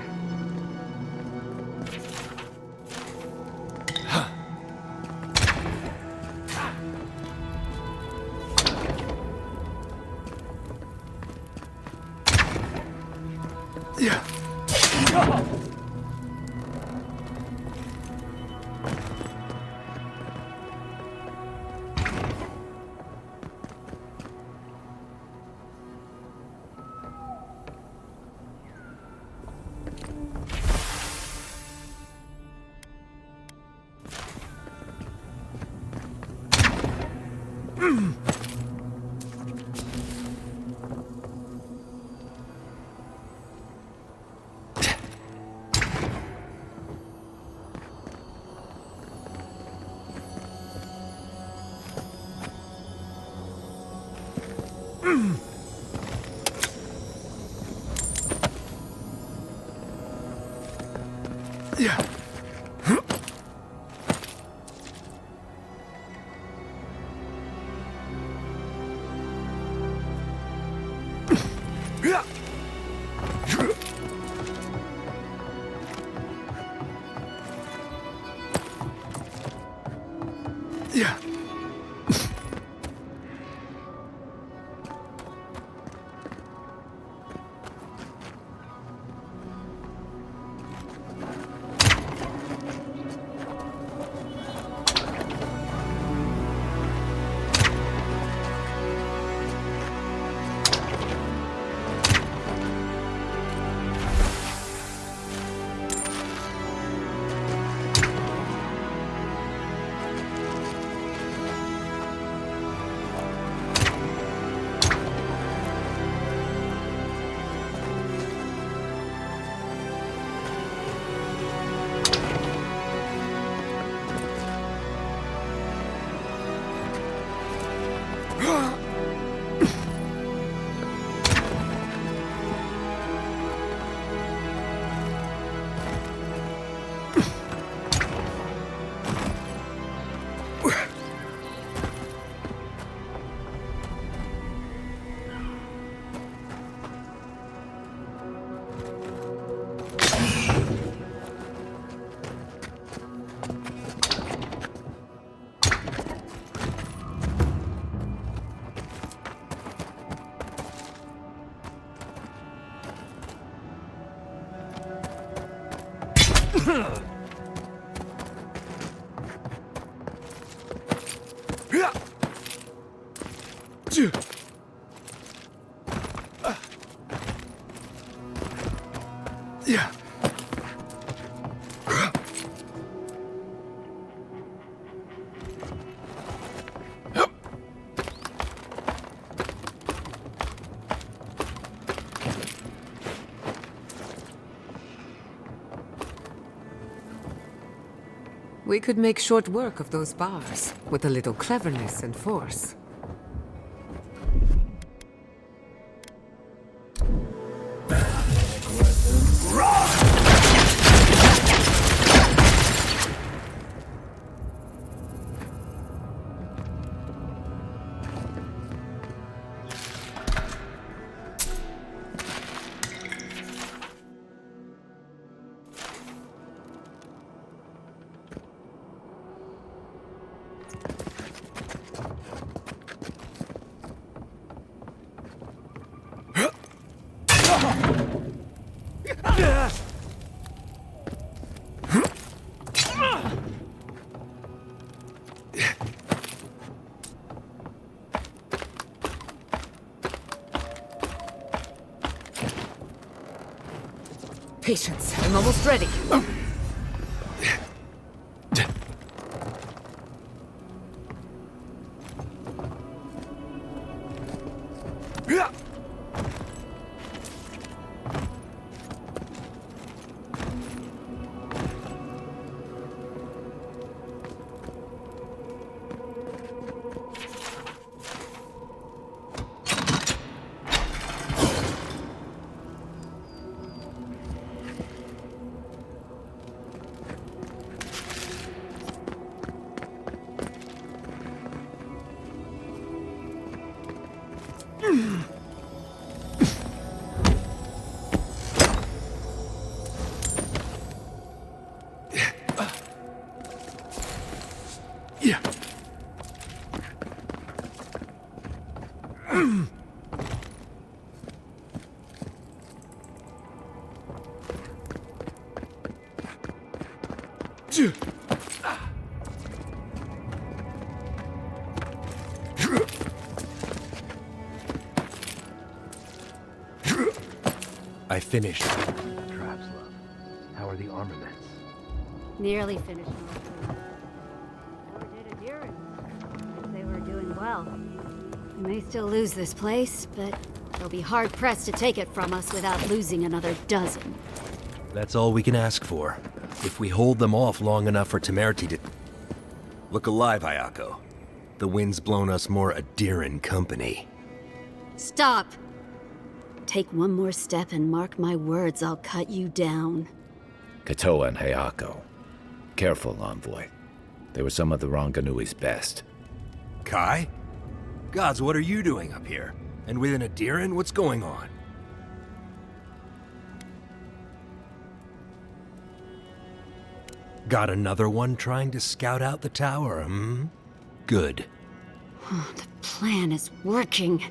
C: We could make short work of those bars, with a little cleverness and force. Patience, I'm almost ready.
T: I finished. Traps, love. How are the armaments?
O: Nearly finished. Sure did a deer. They were doing well. We may still lose this place, but they'll be hard-pressed to take it from us without losing another dozen.
T: That's all we can ask for. If we hold them off long enough for Temerity to... Look alive, Ayako. The wind's blown us more Adiran company.
O: Stop! Take one more step and mark my words, I'll cut you down.
A: Katoa and Hayako. Careful, Envoy. They were some of the Ranganui's best.
T: Kai? Gods, what are you doing up here? And within Adiran, what's going on? Got another one trying to scout out the tower, hmm? Good.
O: The plan is working.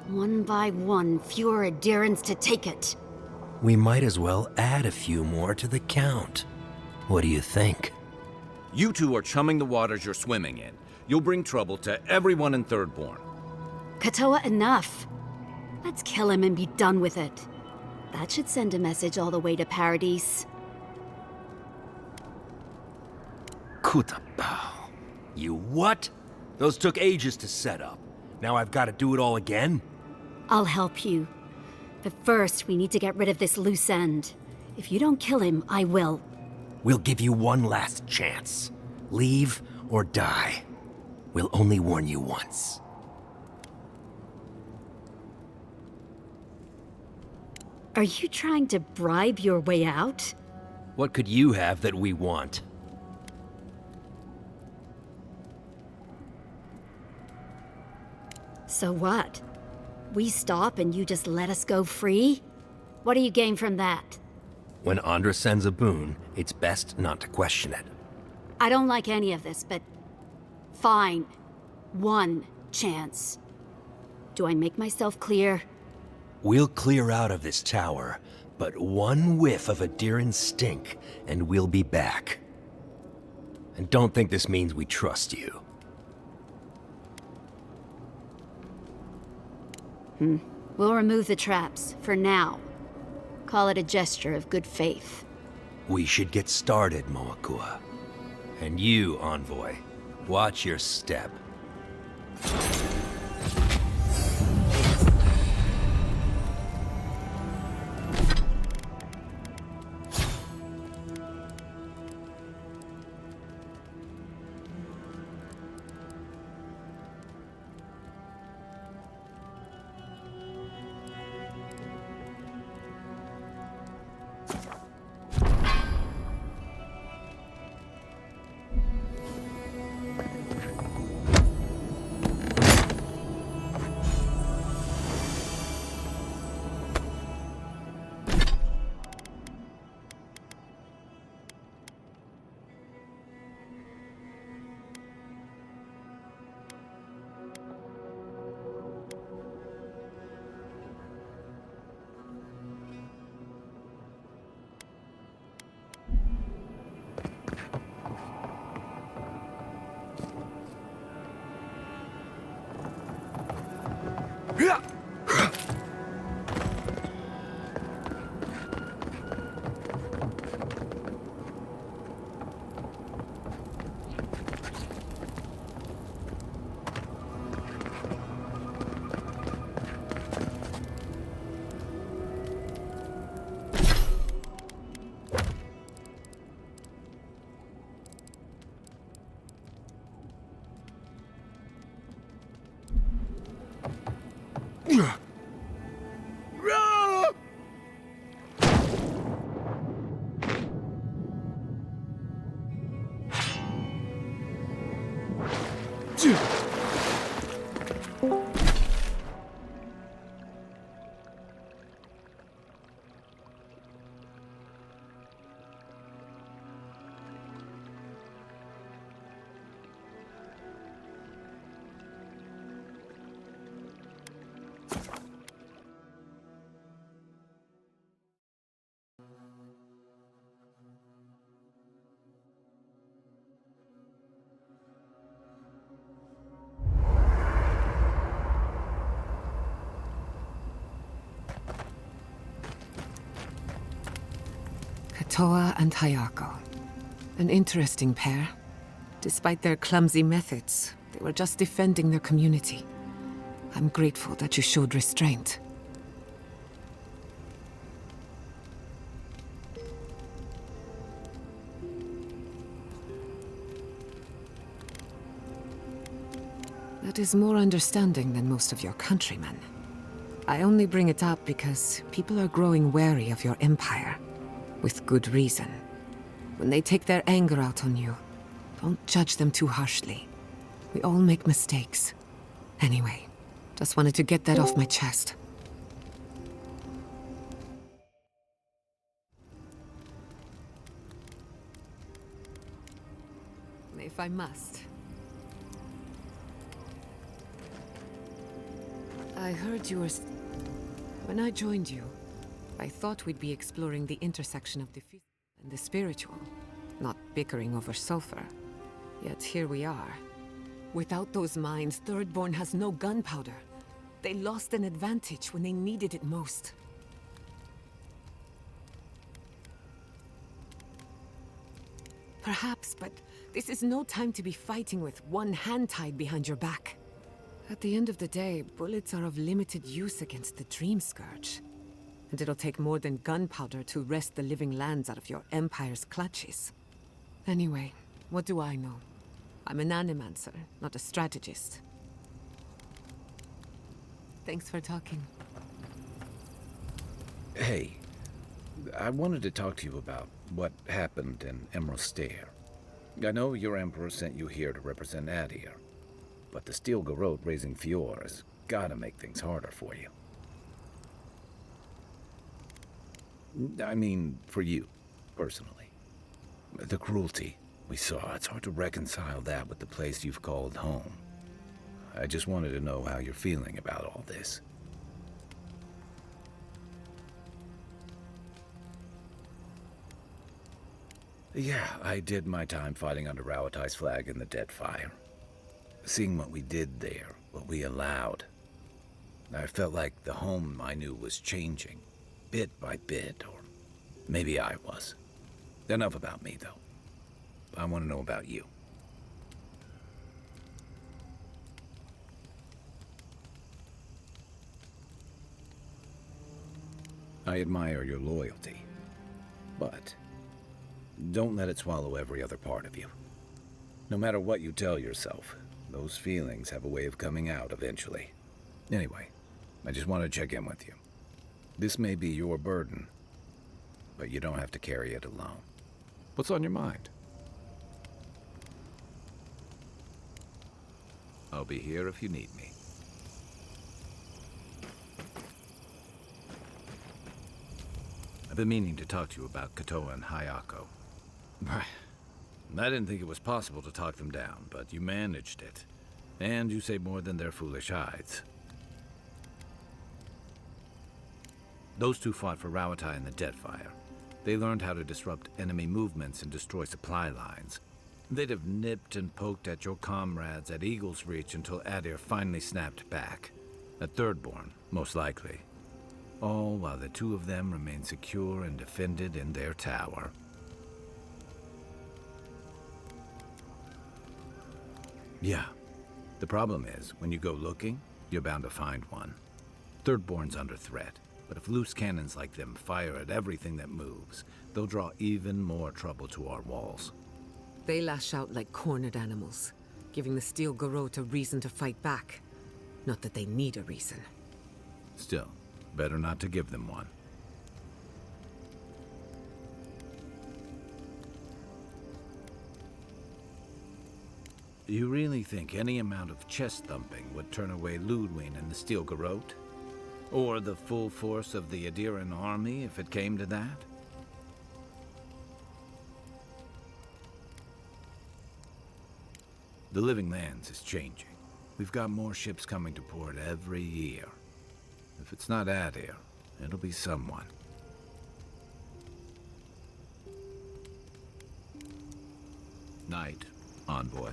O: One by one, fewer Adirans to take it.
T: We might as well add a few more to the count. What do you think?
A: You two are chumming the waters you're swimming in. You'll bring trouble to everyone in Thirdborn.
O: Katoa, enough. Let's kill him and be done with it. That should send a message all the way to Paradise.
T: Kutabao. You what? Those took ages to set up. Now I've got to do it all again?
O: I'll help you. But first, we need to get rid of this loose end. If you don't kill him, I will.
T: We'll give you one last chance. Leave or die. We'll only warn you once.
O: Are you trying to bribe your way out?
T: What could you have that we want?
O: So what? We stop and you just let us go free? What do you gain from that?
T: When Andra sends a boon, it's best not to question it.
O: I don't like any of this, but... fine. One chance. Do I make myself clear?
T: We'll clear out of this tower, but one whiff of Adiran stink, and we'll be back. And don't think this means we trust you.
O: We'll remove the traps, for now. Call it a gesture of good faith.
T: We should get started, Moakua. And you, Envoy, watch your step.
C: Katoa and Hayako. An interesting pair. Despite their clumsy methods, they were just defending their community. I'm grateful that you showed restraint. That is more understanding than most of your countrymen. I only bring it up because people are growing wary of your empire. With good reason. When they take their anger out on you, don't judge them too harshly. We all make mistakes. Anyway, just wanted to get that off my chest. If I must. I heard you were... When I joined you, I thought we'd be exploring the intersection of the physical and the spiritual, not bickering over sulfur. Yet here we are. Without those mines, Thirdborn has no gunpowder. They lost an advantage when they needed it most. Perhaps, but this is no time to be fighting with one hand tied behind your back. At the end of the day, bullets are of limited use against the Dream Scourge. And it'll take more than gunpowder to wrest the living lands out of your Empire's clutches. Anyway, what do I know? I'm an animancer, not a strategist. Thanks for talking.
A: Hey, I wanted to talk to you about what happened in Emerald Stair. I know your Emperor sent you here to represent Adir, but the Steel Garrote raising Fior has gotta make things harder for you. I mean, for you, personally. The cruelty we saw, it's hard to reconcile that with the place you've called home. I just wanted to know how you're feeling about all this. Yeah, I did my time fighting under Rauatai's flag in the Deadfire. Seeing what we did there, what we allowed. I felt like the home I knew was changing, bit by bit, or maybe I was. Enough about me, though. I want to know about you. I admire your loyalty, but don't let it swallow every other part of you. No matter what you tell yourself, those feelings have a way of coming out eventually. Anyway, I just want to check in with you. This may be your burden, but you don't have to carry it alone. What's on your mind? I'll be here if you need me. I've been meaning to talk to you about Katoa and Hayako. I didn't think it was possible to talk them down, but you managed it. And you say more than their foolish hides. Those two fought for Rauatai in the Deadfire. They learned how to disrupt enemy movements and destroy supply lines. They'd have nipped and poked at your comrades at Eagle's Reach until Adir finally snapped back. At Thirdborn, most likely. All while the two of them remained secure and defended in their tower. Yeah. The problem is, when you go looking, you're bound to find one. Thirdborn's under threat, but if loose cannons like them fire at everything that moves, they'll draw even more trouble to our walls.
C: They lash out like cornered animals, giving the Steel Garrote a reason to fight back. Not that they need a reason.
A: Still, better not to give them one. You really think any amount of chest thumping would turn away Ludwig and the Steel Garrote? Or the full force of the Adiran army, if it came to that? The Living Lands is changing. We've got more ships coming to port every year. If it's not Adir, it'll be someone. Night, envoy.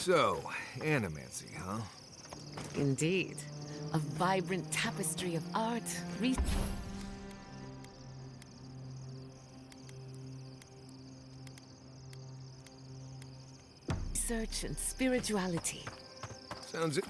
D: So, animancy, huh?
C: Indeed. A vibrant tapestry of art, research and spirituality.
D: Sounds it.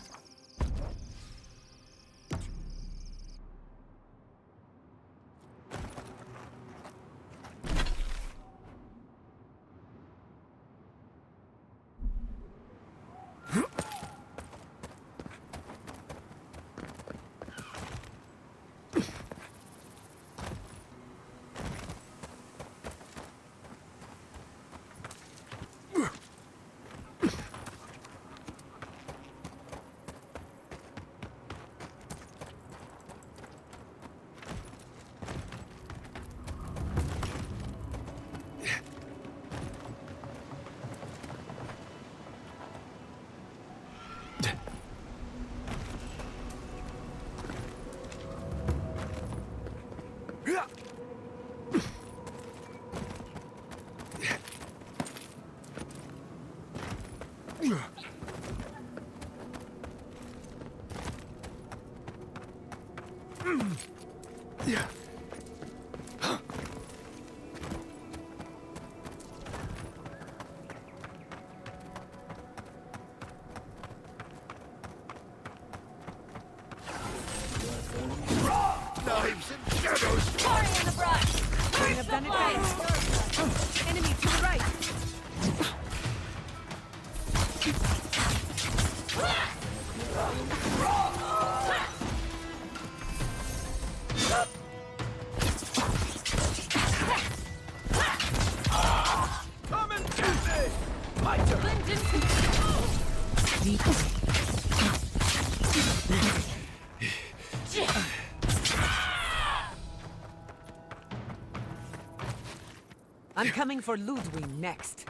J: Knives and shadows! Fire in the brush! Bring the fire! Enemy to the right! Come and get me! My turn!
C: I'm coming for Ludwig next.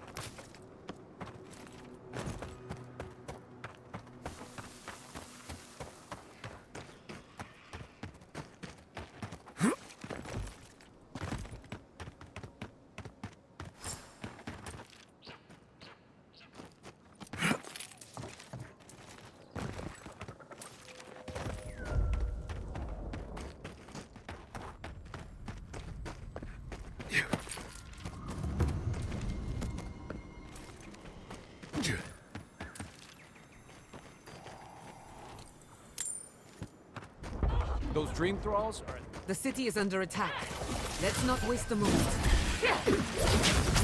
Q: Those dream thralls are...
C: The city is under attack. Let's not waste a moment.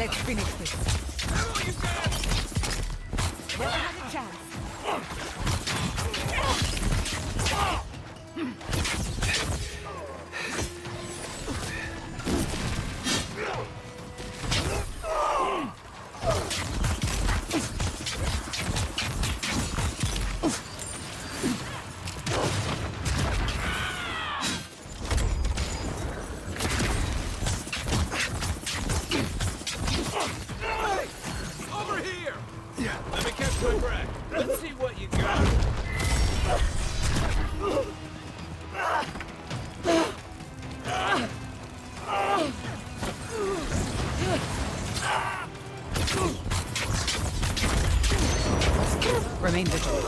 C: Let's finish this. Never had a chance.
Q: Let's see what you got.
C: Remain vigilant.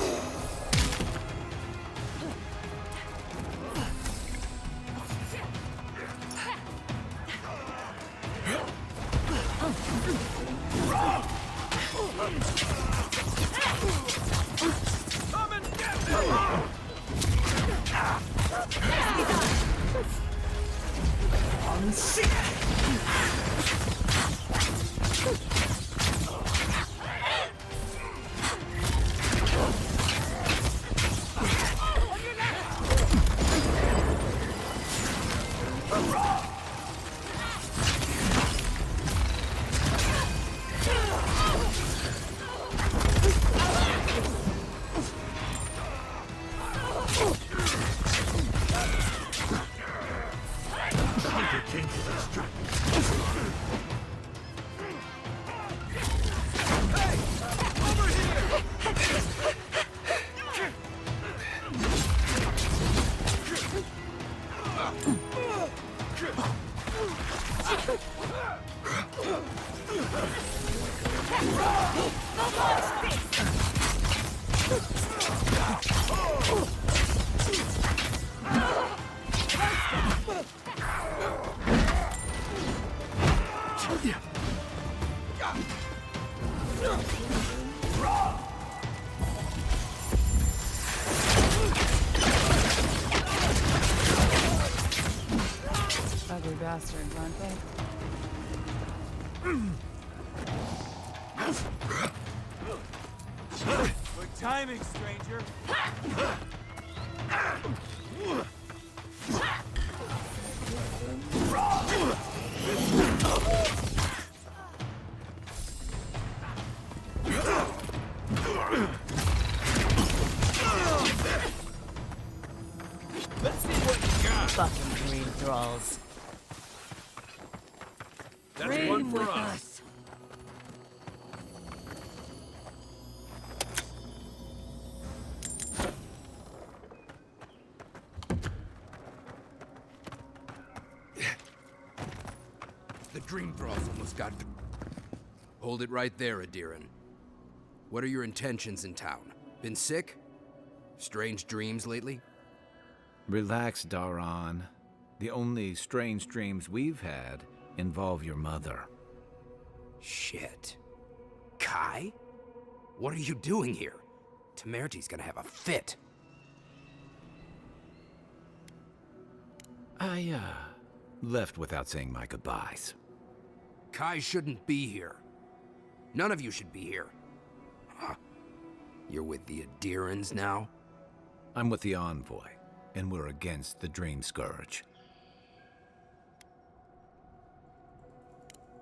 J: Come and get me!
H: Ugly bastards, aren't they?
Q: Good timing, stranger. Let's see what you got.
R: Fucking dream thralls.
Q: That's
R: Reign
Q: one for
R: with
Q: us.
U: The dream thralls almost got through. Hold it right there, Adiran. What are your intentions in town? Been sick? Strange dreams lately?
A: Relax, Daron. The only strange dreams we've had involve your mother.
U: Shit. Kai? What are you doing here? Temerty's gonna have a fit.
A: I, left without saying my goodbyes.
U: Kai shouldn't be here. None of you should be here. Huh. You're with the Adirans now?
A: I'm with the Envoy, and we're against the Dream Scourge.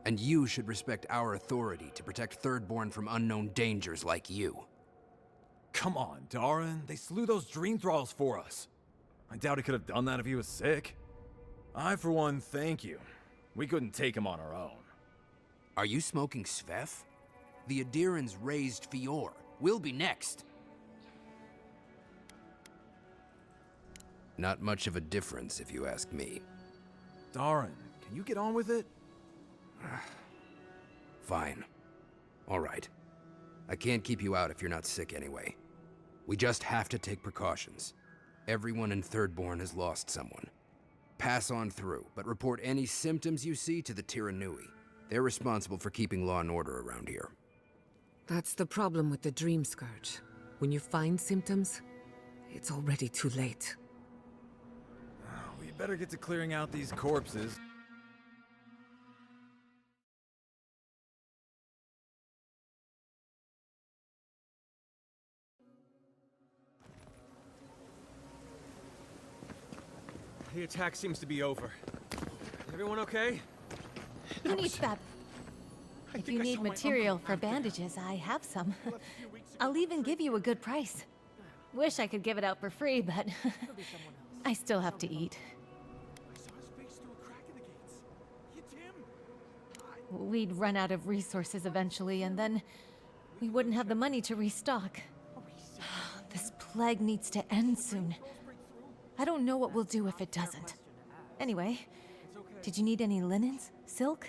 U: And you should respect our authority to protect Thirdborn from unknown dangers like you.
V: Come on, Daron. They slew those dream thralls for us. I doubt he could have done that if he was sick. I, for one, thank you. We couldn't take him on our own.
U: Are you smoking Sveth? The Adirans raised Fior. We'll be next. Not much of a difference, if you ask me.
V: Daron, can you get on with it?
U: Fine. All right. I can't keep you out if you're not sick anyway. We just have to take precautions. Everyone in Thirdborn has lost someone. Pass on through, but report any symptoms you see to the Tiranui. They're responsible for keeping law and order around here.
C: That's the problem with the Dream Scourge. When you find symptoms, it's already too late.
V: We better get to clearing out these corpses.
W: The attack seems to be over. Everyone okay?
J: Who needs that? If you need material for bandages, I have some. I'll even give you a good price. Wish I could give it out for free, but I still have to eat. We'd run out of resources eventually, and then we wouldn't have the money to restock. This plague needs to end soon. I don't know what we'll do if it doesn't. Anyway, did you need any linens? Silk?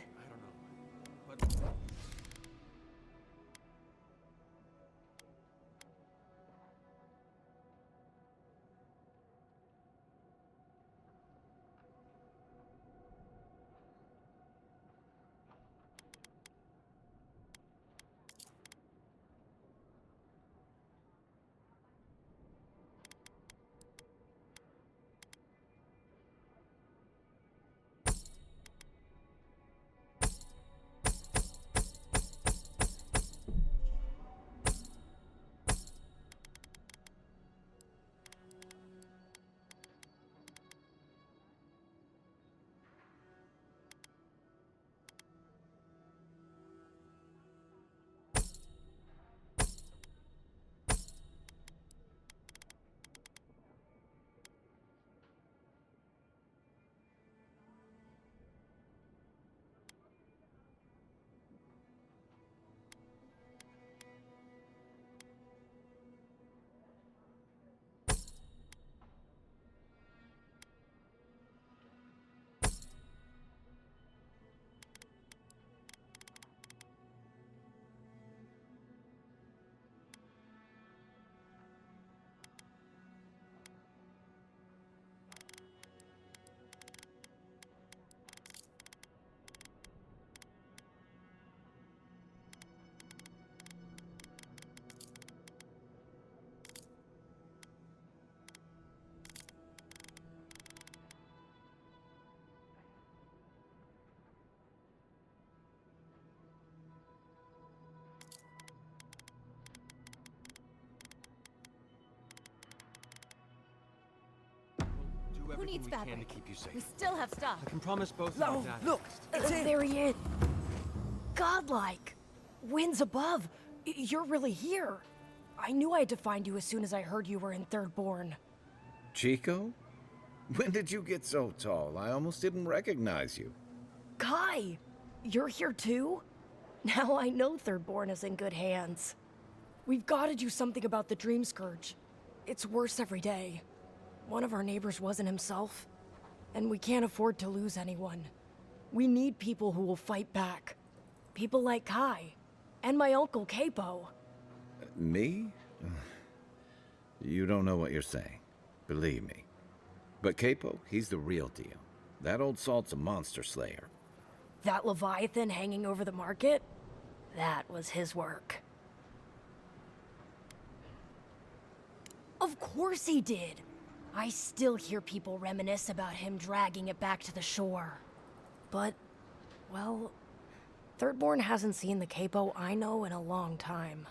J: Who
W: everything
J: needs
W: we can
J: fabric?
W: to keep you safe.
J: We still have stock.
W: I can promise both
F: No,
W: of that.
F: look! There he is! Godlike! Winds above! You're really here! I knew I had to find you as soon as I heard you were in Thirdborn.
A: Chico? When did you get so tall? I almost didn't recognize you.
F: Kai! You're here too? Now I know Thirdborn is in good hands. We've got to do something about the Dream Scourge. It's worse every day. One of our neighbors wasn't himself, and we can't afford to lose anyone. We need people who will fight back. People like Kai, and my uncle Capo.
A: Me? You don't know what you're saying. Believe me. But Capo, he's the real deal. That old salt's a monster slayer.
F: That Leviathan hanging over the market? That was his work. Of course he did! I still hear people reminisce about him dragging it back to the shore. But, well, Thirdborn hasn't seen the Capo I know in a long time.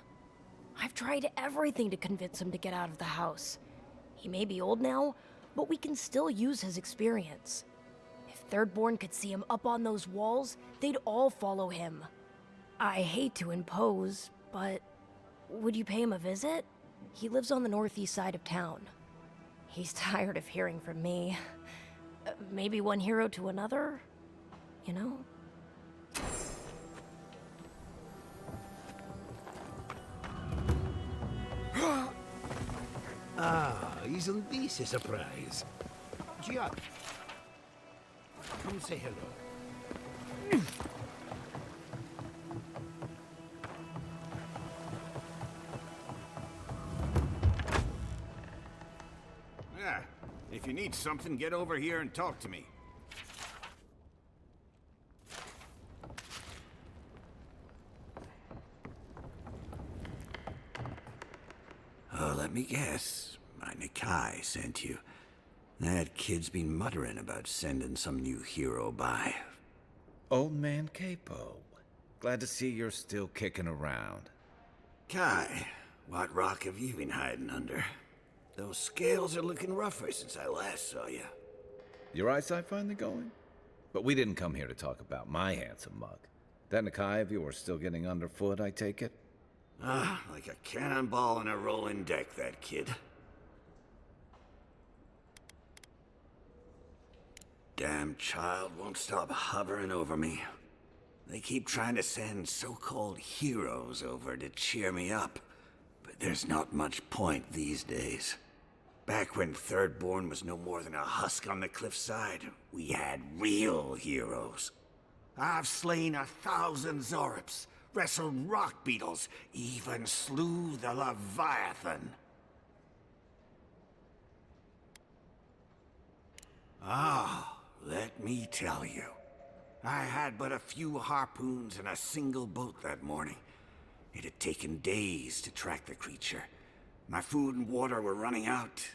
F: I've tried everything to convince him to get out of the house. He may be old now, but we can still use his experience. If Thirdborn could see him up on those walls, they'd all follow him. I hate to impose, but would you pay him a visit? He lives on the northeast side of town. He's tired of hearing from me. Maybe one hero to another, you know?
L: Ah, isn't this a surprise? Giat, come say hello.
M: Yeah, if you need something, get over here and talk to me.
X: Oh, let me guess. My Nikai sent you. That kid's been muttering about sending some new hero by.
A: Old man Capo. Glad to see you're still kicking around.
X: Kai, what rock have you been hiding under? Those scales are looking rougher since I last saw you.
A: Your eyesight finally going? But we didn't come here to talk about my handsome mug. That Nikai of yours still getting underfoot, I take it?
X: Ah, like a cannonball on a rolling deck, that kid. Damn child won't stop hovering over me. They keep trying to send so-called heroes over to cheer me up, but there's not much point these days. Back when Thirdborn was no more than a husk on the cliffside, we had real heroes. I've slain 1,000 Zorops, wrestled rock beetles, even slew the Leviathan. Ah, let me tell you. I had but a few harpoons and a single boat that morning. It had taken days to track the creature. My food and water were running out.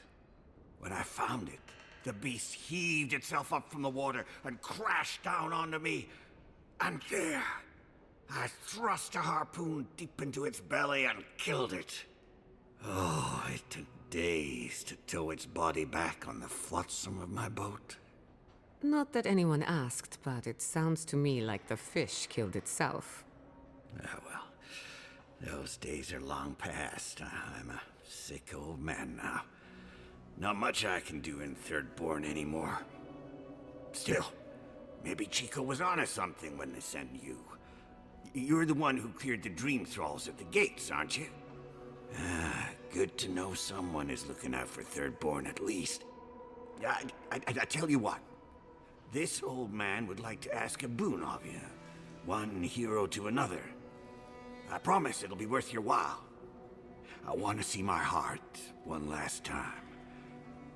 X: When I found it, the beast heaved itself up from the water and crashed down onto me. And there, I thrust a harpoon deep into its belly and killed it. Oh, it took days to tow its body back on the flotsam of my boat.
C: Not that anyone asked, but it sounds to me like the fish killed itself.
X: Ah, well, those days are long past. I'm a sick old man now. Not much I can do in Thirdborn anymore. Still, maybe Chico was onto something when they sent you. You're the one who cleared the dream thralls at the gates, aren't you? Ah, good to know someone is looking out for Thirdborn at least. I tell you what. This old man would like to ask a boon of you. One hero to another. I promise it'll be worth your while. I want to see my heart one last time.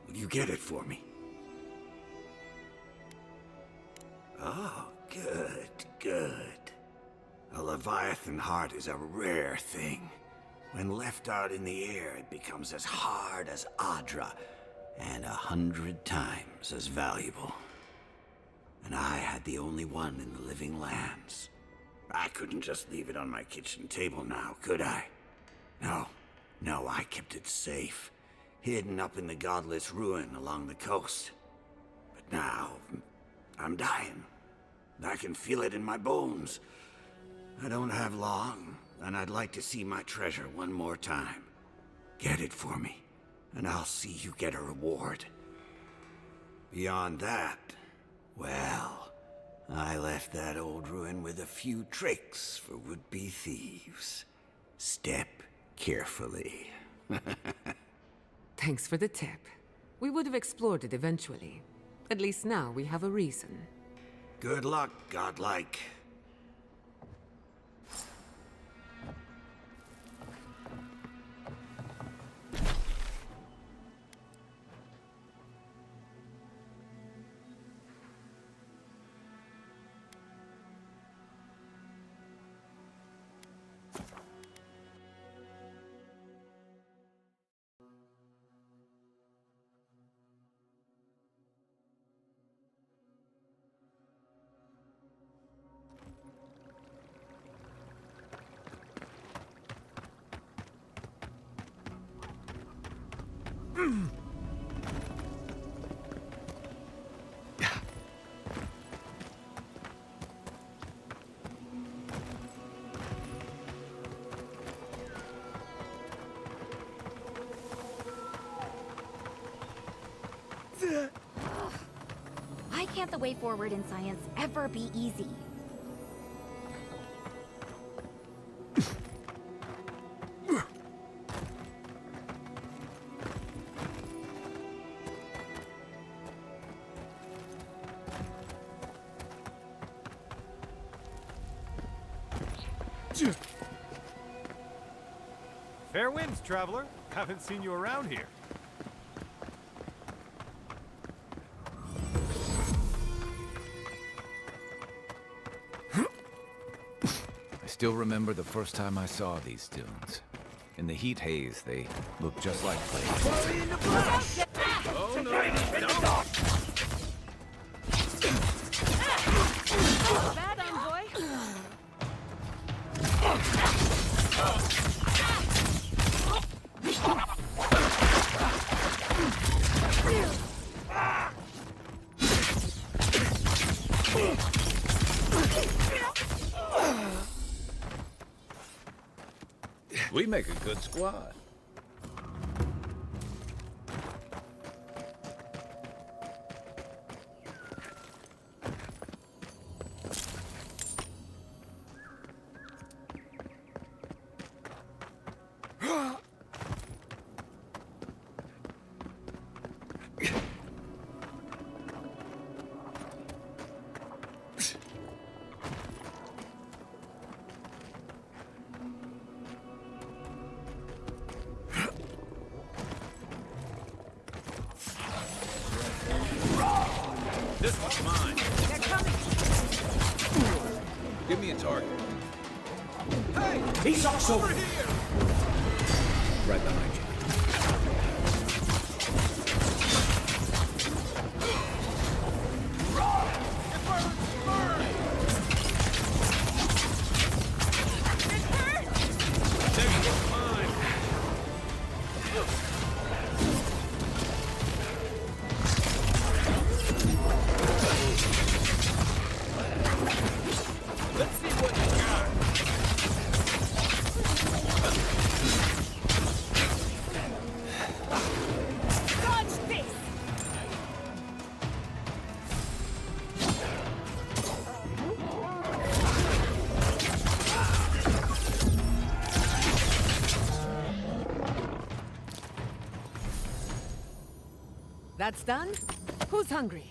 X: Will you get it for me? Oh, good, good. A Leviathan heart is a rare thing. When left out in the air, it becomes as hard as Adra, and 100 times as valuable. And I had the only one in the living lands. I couldn't just leave it on my kitchen table now, could I? No, I kept it safe, hidden up in the godless ruin along the coast. now. I'm dying. I can feel it in my bones. I don't have long, and I'd like to see my treasure one more time. Get it for me, and I'll see you get a reward. Beyond that, well, I left that old ruin with a few tricks for would-be thieves. Step carefully.
C: Thanks for the tip. We would have explored it eventually. At least now we have a reason.
X: Good luck, godlike.
E: Why can't the way forward in science ever be easy?
W: Fair winds, traveler. Haven't seen you around here.
A: I still remember the first time I saw these dunes. In the heat haze, they looked just like clay.
M: Oh, no, no!
J: Bad envoy.
A: We make a good squad.
M: This one's mine.
J: They're coming.
A: Give me a target.
M: Hey!
P: He's also
M: over here!
A: Right behind you.
C: That's done? Who's hungry?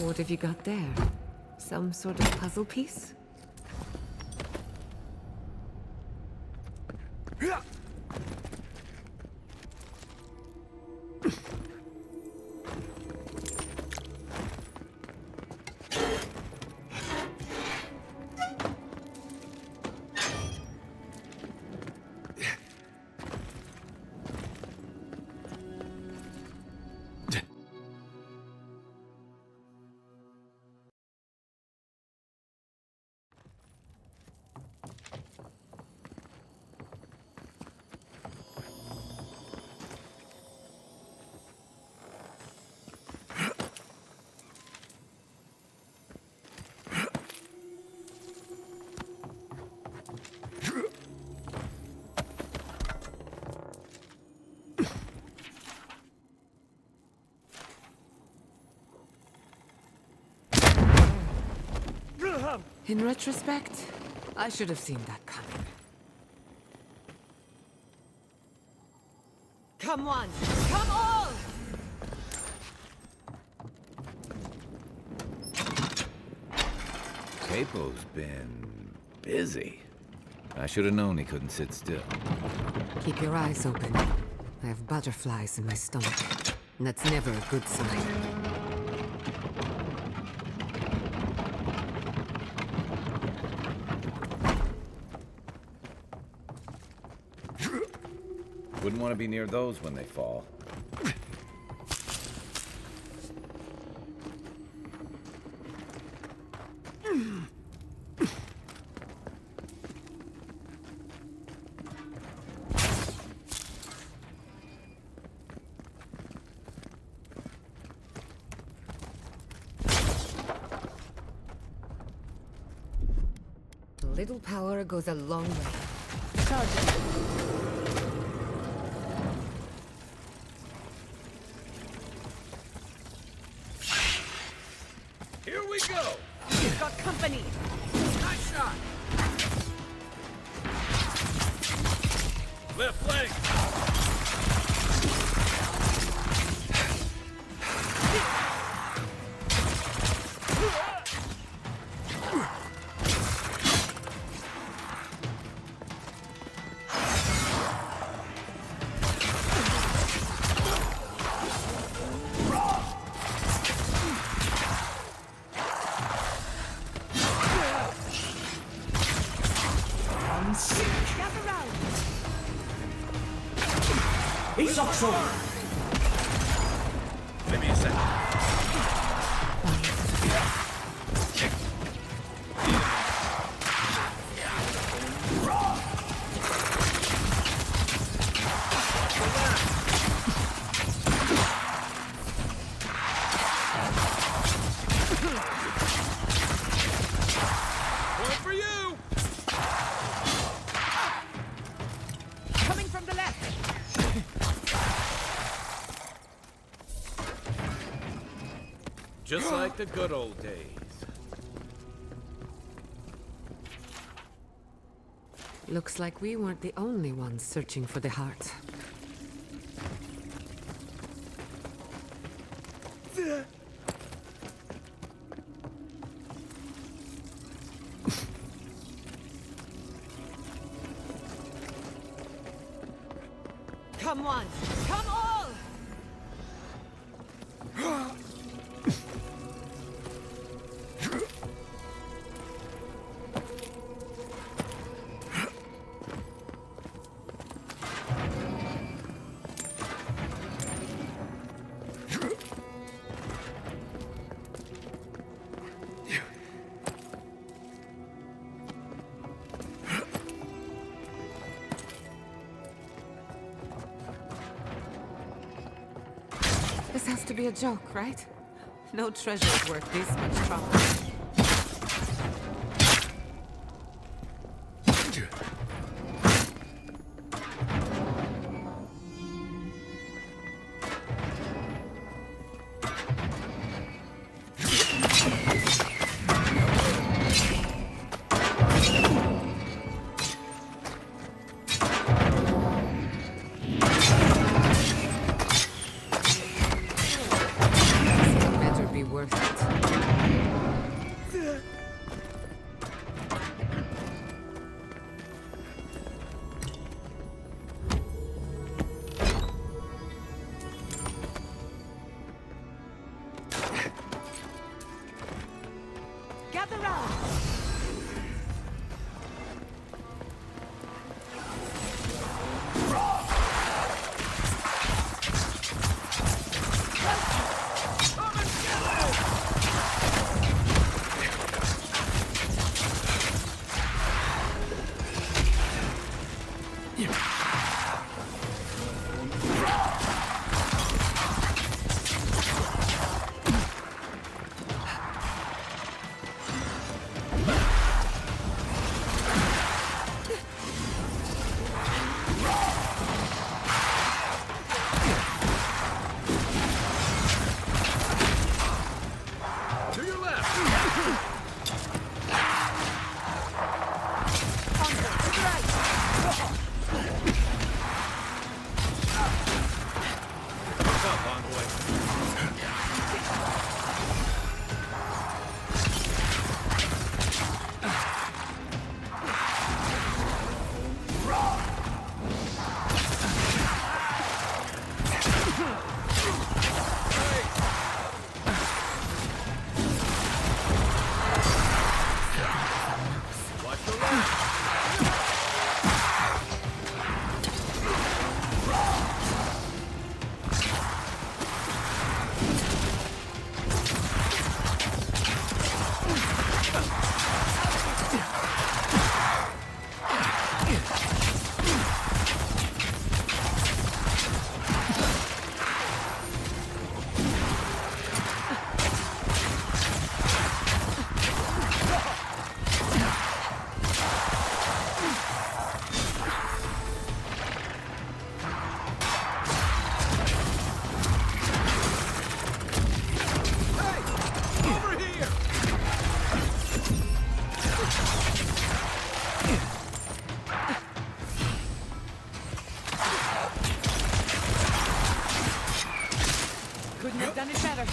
C: What have you got there? Some sort of puzzle piece? In retrospect, I should have seen that coming. Come on! Come all!
A: Capo's been busy. I should have known he couldn't sit still.
C: Keep your eyes open. I have butterflies in my stomach, and that's never a good sign.
A: Wouldn't want to be near those when they fall.
C: A little power goes a long way.
R: Charge it.
M: Here we go!
R: We've got company!
M: Nice shot! Left flank!
R: Gather round!
L: He's oxo!
M: Give me a second. One for you!
R: Coming from the left!
M: Just like the good old days.
C: Looks like we weren't the only ones searching for the heart.
R: Come on! Come all!
C: This has to be a joke, right? No treasure is worth this much trouble. Better be worth it. Couldn't have done it better.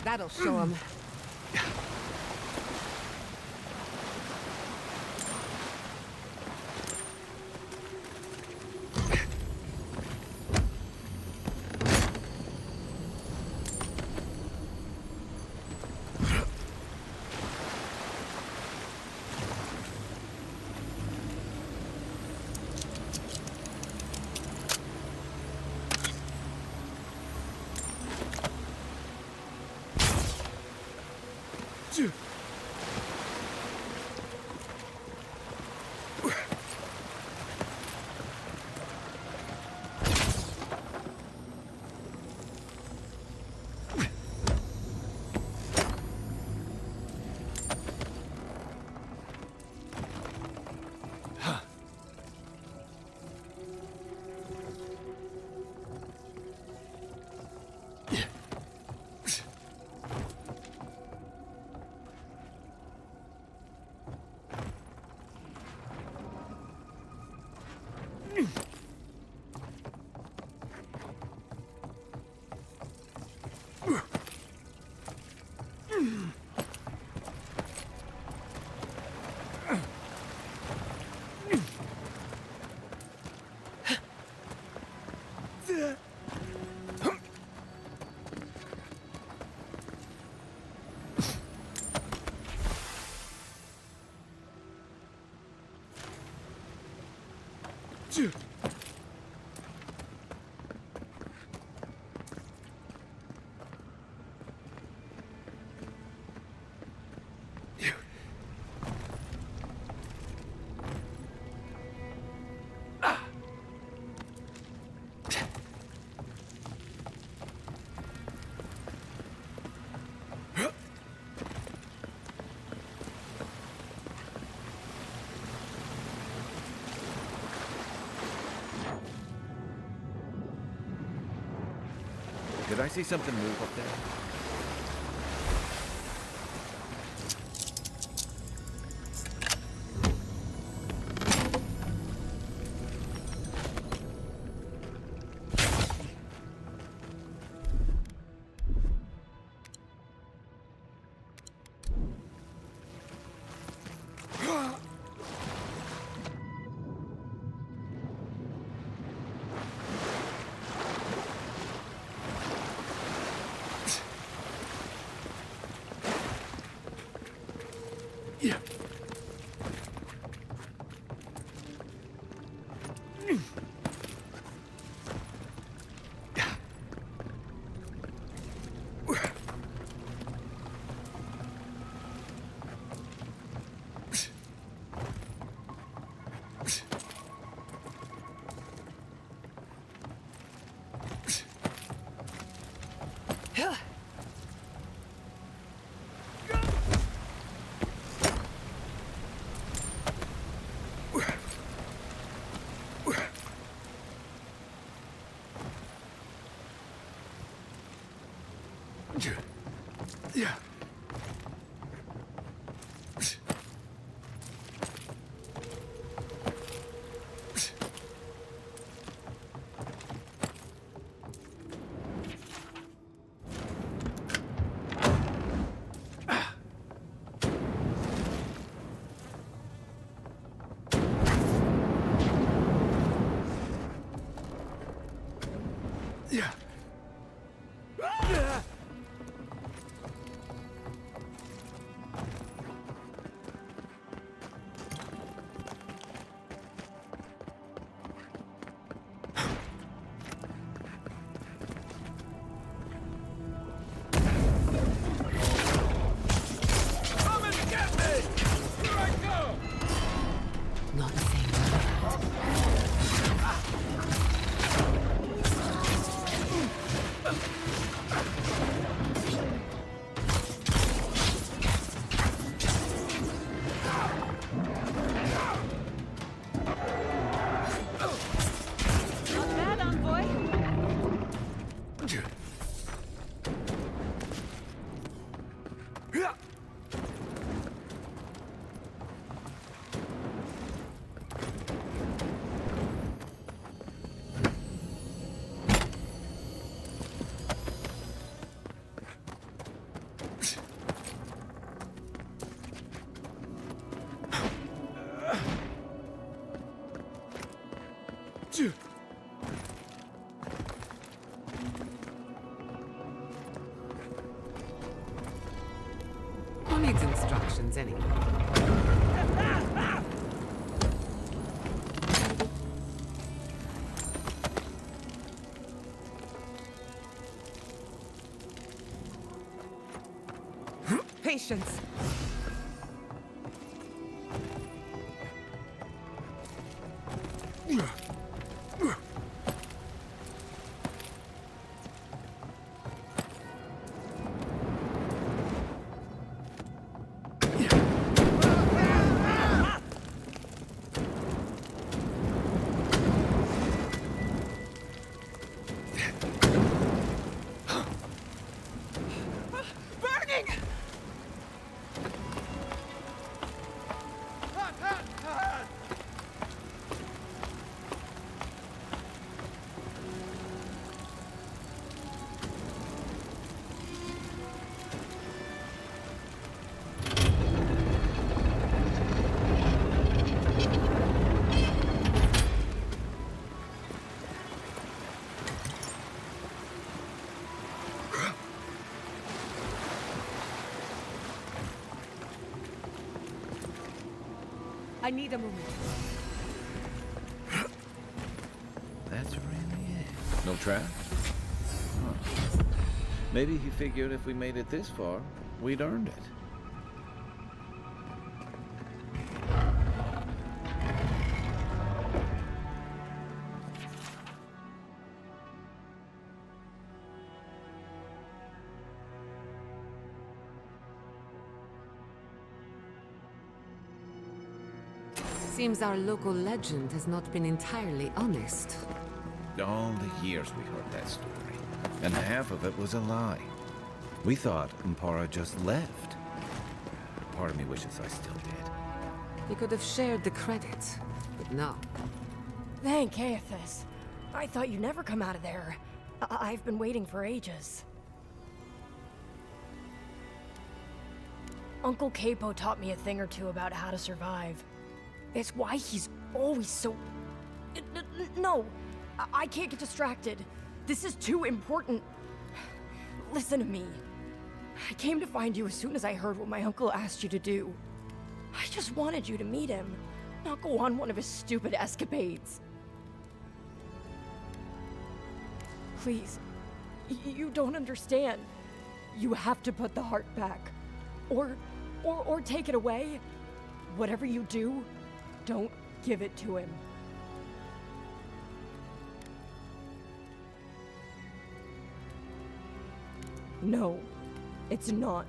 C: That'll show him.
W: Did I see something move up there?
C: Not the same.
J: Not bad, envoy.
C: Who needs instructions anyway? Patience. I need a moment.
A: That's really it. No trap? Huh. Maybe he figured if we made it this far, we'd earned it.
C: Seems our local legend has not been entirely honest.
A: All the years we heard that story, and half of it was a lie. We thought Umpara just left. Part of me wishes I still did.
C: You could have shared the credit, but no.
F: Thank Aethys. I thought you'd never come out of there. I've been waiting for ages. Uncle Capo taught me a thing or two about how to survive. It's why he's always so... No! I can't get distracted. This is too important. Listen to me. I came to find you as soon as I heard what my uncle asked you to do. I just wanted you to meet him, not go on one of his stupid escapades. Please, you don't understand. You have to put the heart back. Or take it away. Whatever you do, don't give it to him. No, it's not.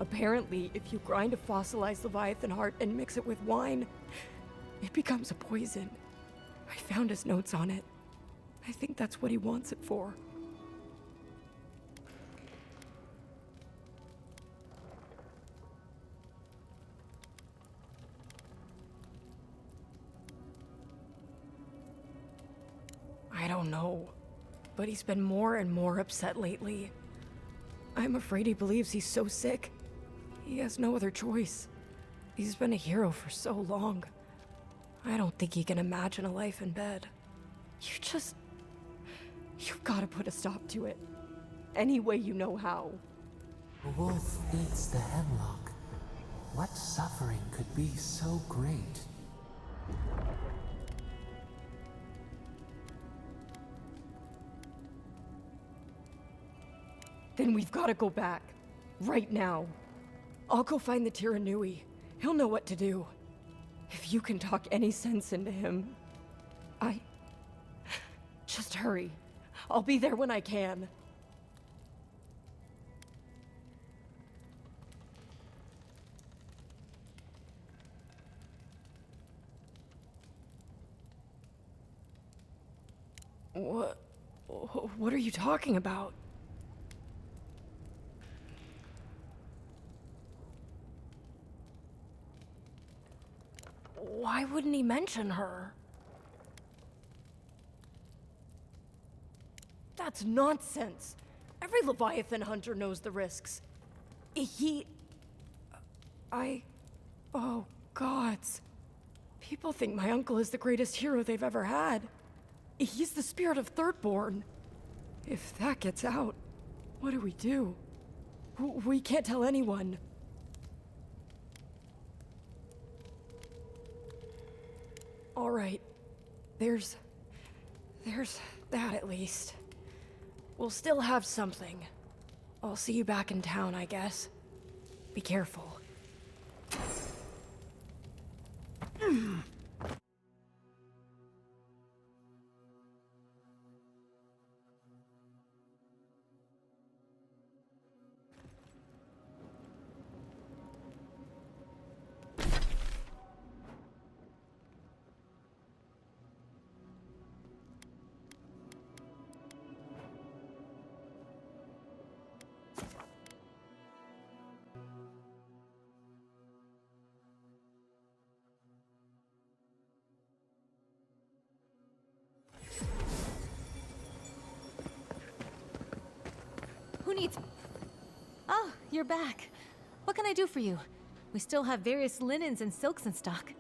F: Apparently, if you grind a fossilized Leviathan heart and mix it with wine, it becomes a poison. I found his notes on it. I think that's what he wants it for. don't know, but he's been more and more upset lately. I'm afraid he believes he's so sick. He has no other choice. He's been a hero for so long. I don't think he can imagine a life in bed. You've got to put a stop to it. Any way you know how.
G: The wolf eats the hemlock. What suffering could be so great?
F: Then we've got to go back. Right now. I'll go find the Tiranui. He'll know what to do. If you can talk any sense into him, Just hurry. I'll be there when I can. What are you talking about? Why wouldn't he mention her? That's nonsense. Every Leviathan hunter knows the risks. Oh, gods. People think my uncle is the greatest hero they've ever had. He's the spirit of Thirdborn. If that gets out, what do we do? We can't tell anyone. All right. There's that at least. We'll still have something. I'll see you back in town, I guess. Be careful.
J: Who needs... Oh, you're back. What can I do for you? We still have various linens and silks in stock.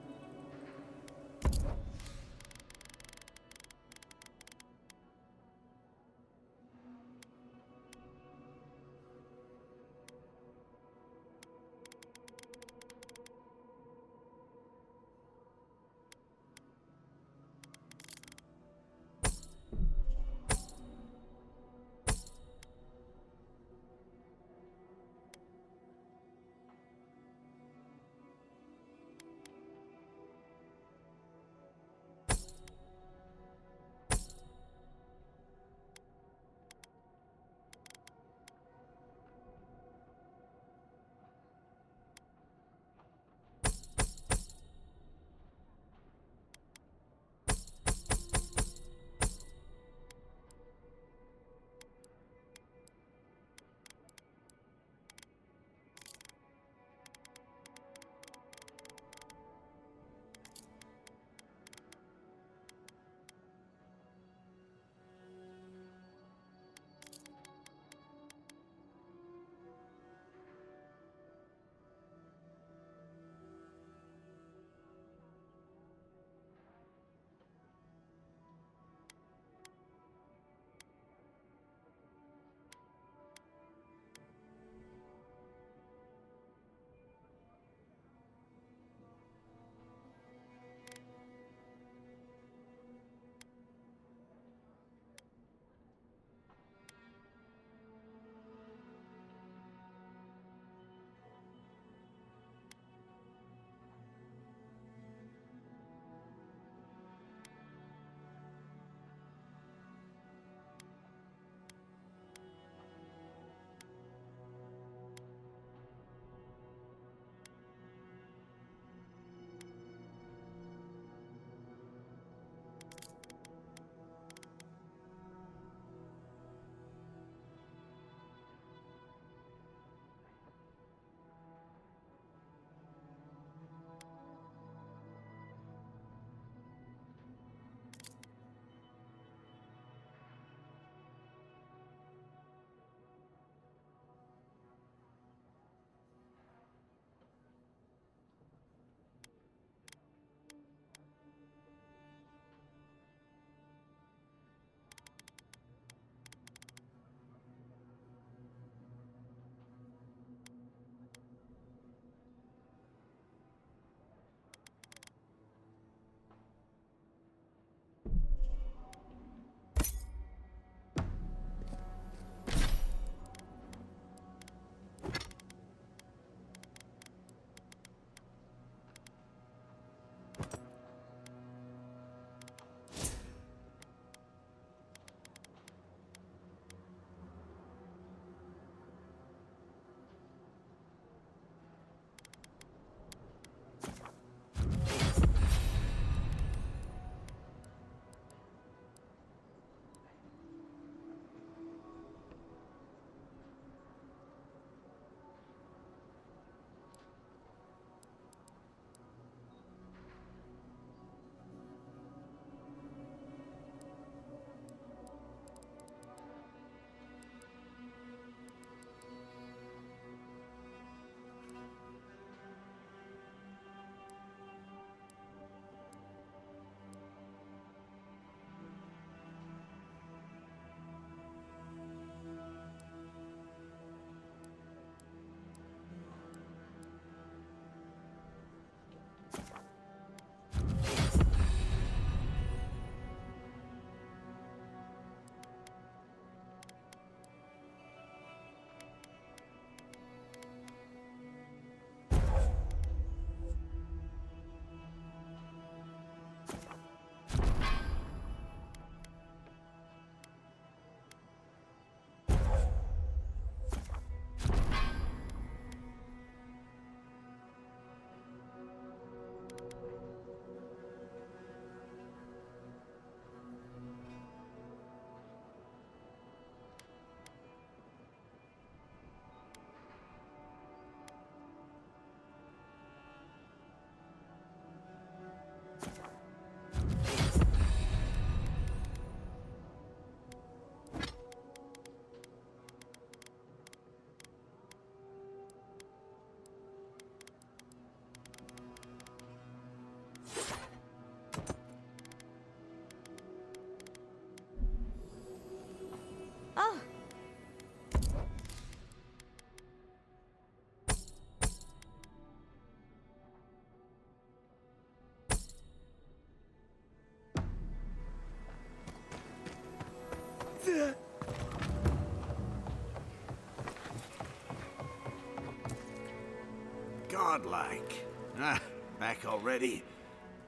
X: godlike. Ah, back already?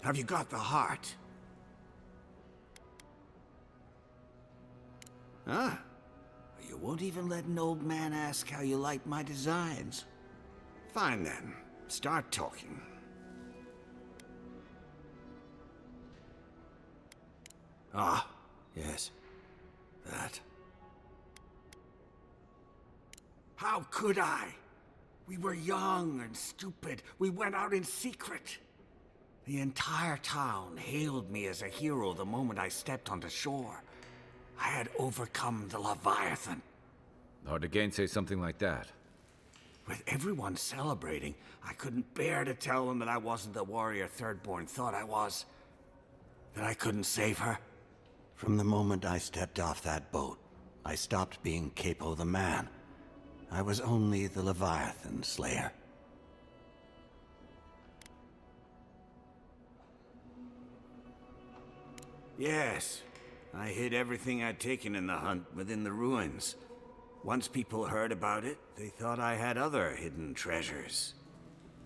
X: Have you got the heart? Huh? You won't even let an old man ask how you like my designs. Fine then. Start talking. Ah, yes. That. How could I? We were young and stupid. We went out in secret. The entire town hailed me as a hero the moment I stepped onto shore. I had overcome the Leviathan.
A: Hard to gainsay something like that.
X: With everyone celebrating, I couldn't bear to tell them that I wasn't the warrior Thirdborn thought I was. That I couldn't save her. From the moment I stepped off that boat, I stopped being Capo the Man. I was only the Leviathan Slayer. Yes, I hid everything I'd taken in the hunt within the ruins. Once people heard about it, they thought I had other hidden treasures.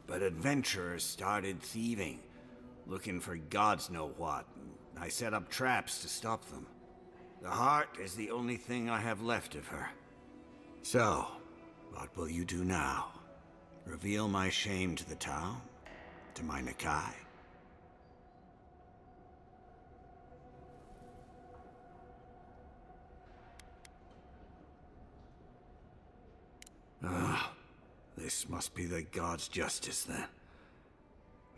X: But adventurers started thieving, looking for gods know what. I set up traps to stop them. The heart is the only thing I have left of her. So, what will you do now? Reveal my shame to the town? To my Nakai? Ah, this must be the god's justice then.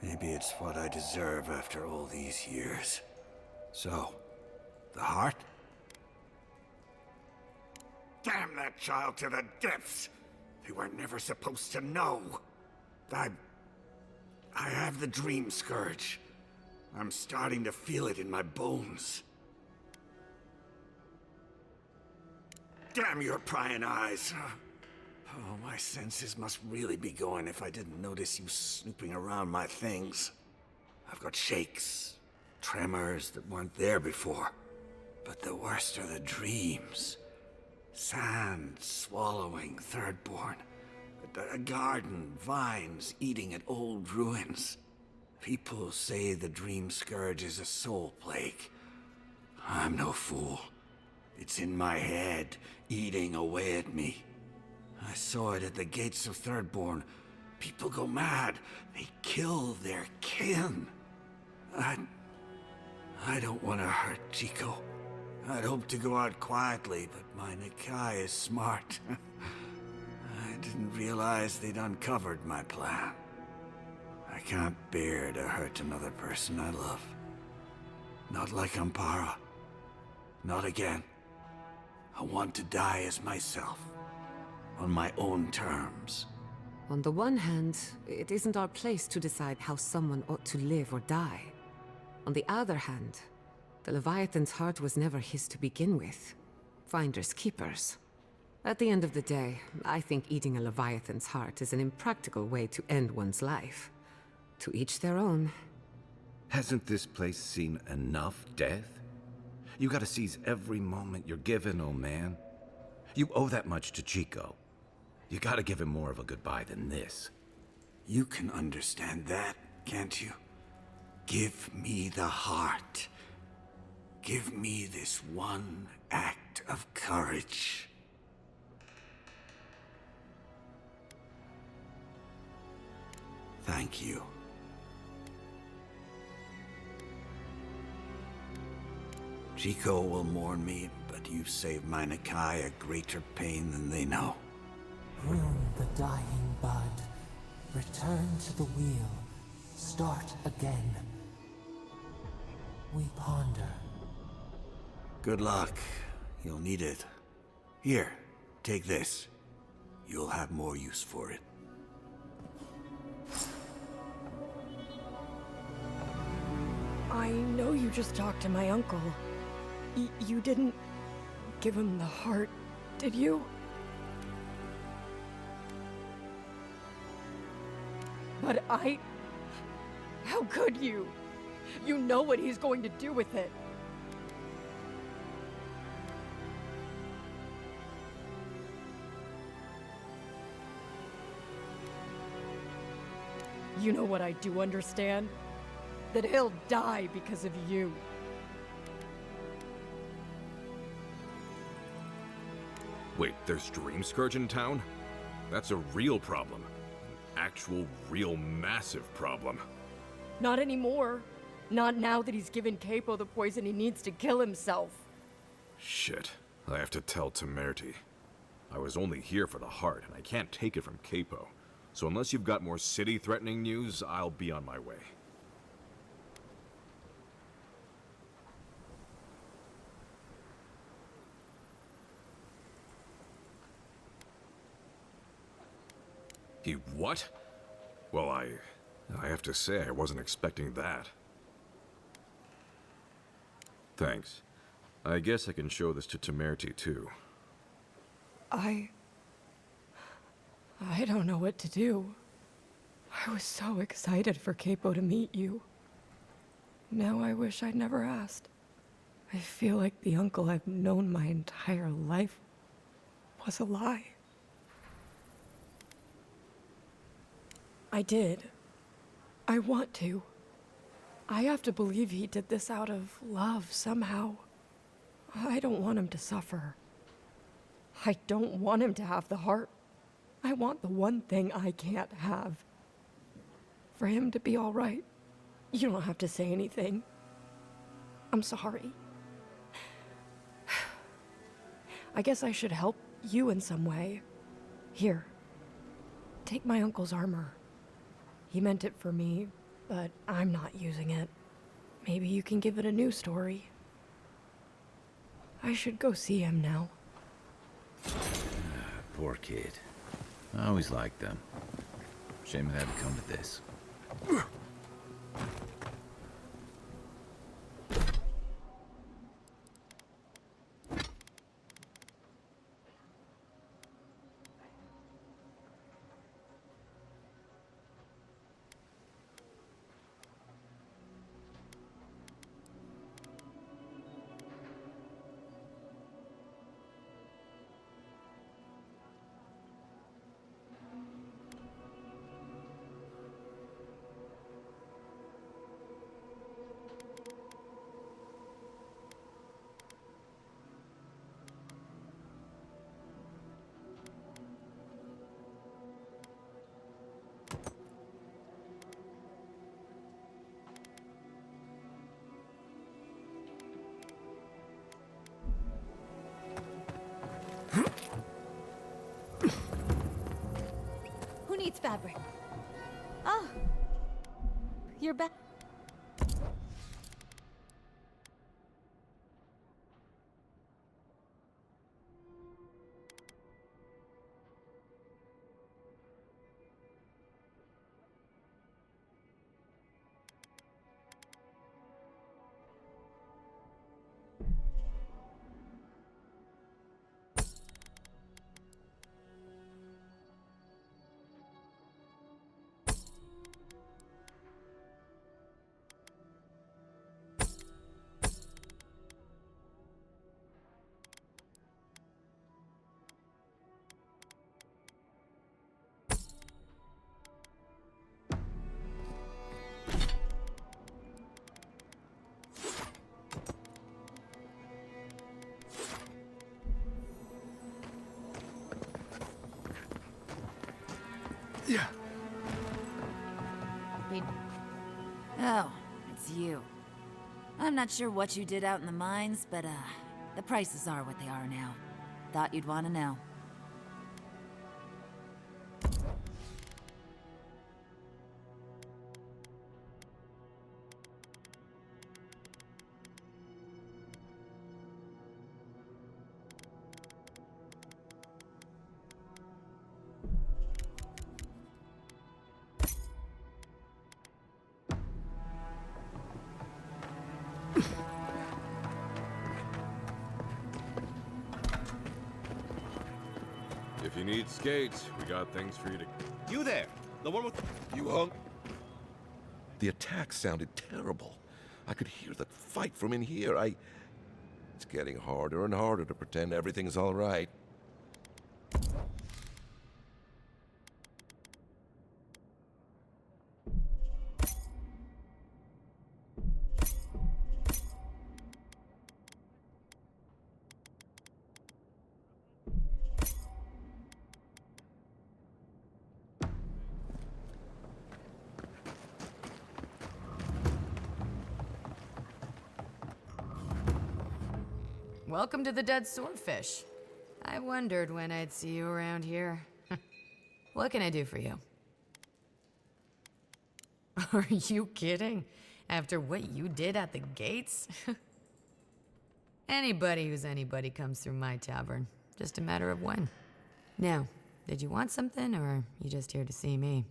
X: Maybe it's what I deserve after all these years. So, the heart? Damn that child to the depths! They were never supposed to know. I have the dream scourge. I'm starting to feel it in my bones. Damn your prying eyes! Oh, my senses must really be going if I didn't notice you snooping around my things. I've got shakes, tremors that weren't there before. But the worst are the dreams. Sand swallowing Thirdborn. A garden, vines eating at old ruins. People say the dream scourge is a soul plague. I'm no fool. It's in my head, eating away at me. I saw it at the gates of Thirdborn. People go mad. They kill their kin. I don't want to hurt Chico. I'd hoped to go out quietly, but my Nakai is smart. I didn't realize they'd uncovered my plan. I can't bear to hurt another person I love. Not like Ampara. Not again. I want to die as myself. On my own terms.
C: On the one hand, it isn't our place to decide how someone ought to live or die. On the other hand, the Leviathan's heart was never his to begin with. Finders keepers. At the end of the day, I think eating a Leviathan's heart is an impractical way to end one's life. To each their own.
A: Hasn't this place seen enough death? You gotta seize every moment you're given, old man. You owe that much to Chico. You gotta give him more of a goodbye than this.
X: You can understand that, can't you? Give me the heart. Give me this one act of courage. Thank you. Chico will mourn me, but you saved my Nakai a greater pain than they know.
G: Prune the dying bud. Return to the wheel. Start again. We ponder.
X: Good luck. You'll need it. Here, take this. You'll have more use for it.
F: I know you just talked to my uncle. You didn't give him the heart, did you? But how could you? You know what he's going to do with it. You know what I do understand? That he'll die because of you.
I: Wait, there's Dream Scourge in town? That's a real problem. Actual, real, massive problem.
F: Not anymore. Not now that he's given Capo the poison he needs to kill himself.
I: Shit. I have to tell Temerity. I was only here for the heart, and I can't take it from Capo. So unless you've got more city-threatening news, I'll be on my way. He what? Well, I have to say I wasn't expecting that. Thanks. I guess I can show this to Temerity, too.
F: I don't know what to do. I was so excited for Capo to meet you. Now I wish I'd never asked. I feel like the uncle I've known my entire life was a lie. I did. I want to. I have to believe he did this out of love somehow. I don't want him to suffer. I don't want him to have the heart. I want the one thing I can't have. For him to be all right. You don't have to say anything. I'm sorry. I guess I should help you in some way. Here. Take my uncle's armor. He meant it for me, but I'm not using it. Maybe you can give it a new story. I should go see him now.
A: Poor kid. I always liked them. Shame it had to come to this.
J: Who needs fabric? Oh, you're back.
I: Yeah.
K: Oh, it's you. I'm not sure what you did out in the mines, but, the prices are what they are now. Thought you'd want to know.
I: If you need skates, we got things for you to...
N: You there! The one with...
S: You hung? The attack sounded terrible. I could hear the fight from in here. It's getting harder and harder to pretend everything's all right.
B: welcome to the Dead Swordfish. I wondered when I'd see you around here. What can I do for you? Are you kidding? After what you did at the gates? Anybody who's anybody comes through my tavern. Just a matter of when. Now, did you want something, or are you just here to see me?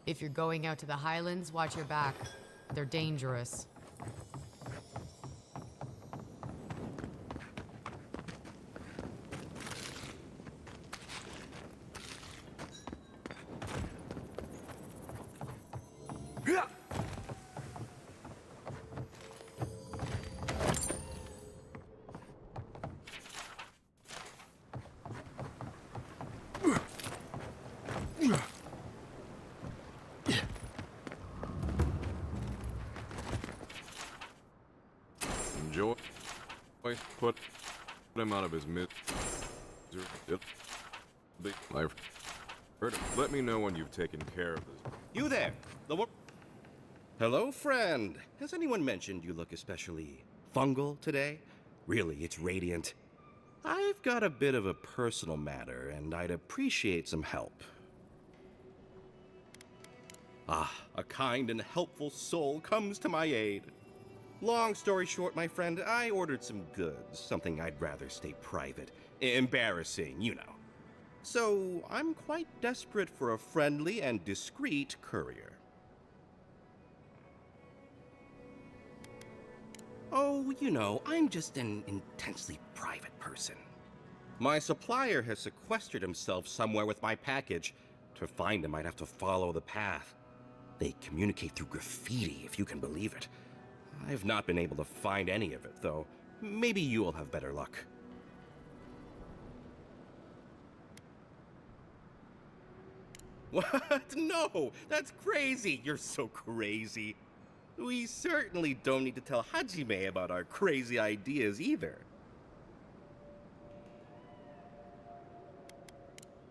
B: If you're going out to the Highlands, watch your back. They're dangerous.
I: Enjoy. Put him out of his misery. I've heard him. Let me know when you've taken care of this.
N: You there! The one. Hello, friend. Has anyone mentioned you look especially fungal today? Really, it's radiant. I've got a bit of a personal matter, and I'd appreciate some help. Ah, a kind and helpful soul comes to my aid. Long story short, my friend, I ordered some goods, something I'd rather stay private. Embarrassing, you know. So, I'm quite desperate for a friendly and discreet courier. Oh, you know, I'm just an intensely private person. My supplier has sequestered himself somewhere with my package. To find him, I'd have to follow the path. They communicate through graffiti, if you can believe it. I've not been able to find any of it, though. Maybe you'll have better luck. What? No! That's crazy! You're so crazy. We certainly don't need to tell Hajime about our crazy ideas either.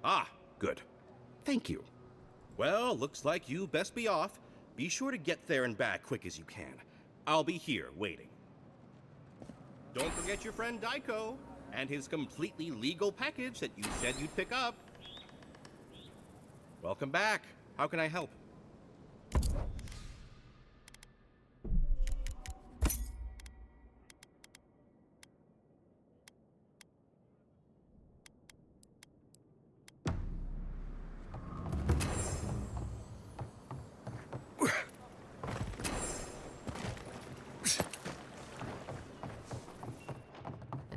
N: Ah, good. Thank you. Well, looks like you best be off. Be sure to get there and back quick as you can. I'll be here waiting. Don't forget your friend Daiko and his completely legal package that you said you'd pick up. Welcome back. How can I help?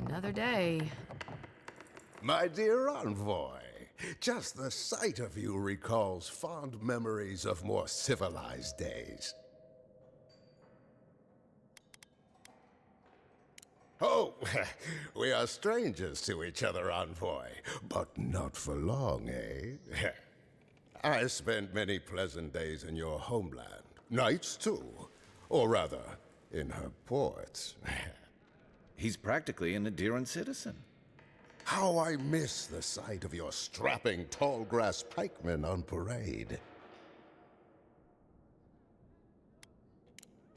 B: Another day.
D: My dear envoy, just the sight of you recalls fond memories of more civilized days. Oh, we are strangers to each other, envoy, but not for long, eh? I spent many pleasant days in your homeland. Nights, too. Or rather, in her ports.
A: He's practically an Adiran citizen.
D: How I miss the sight of your strapping tall grass pikemen on parade.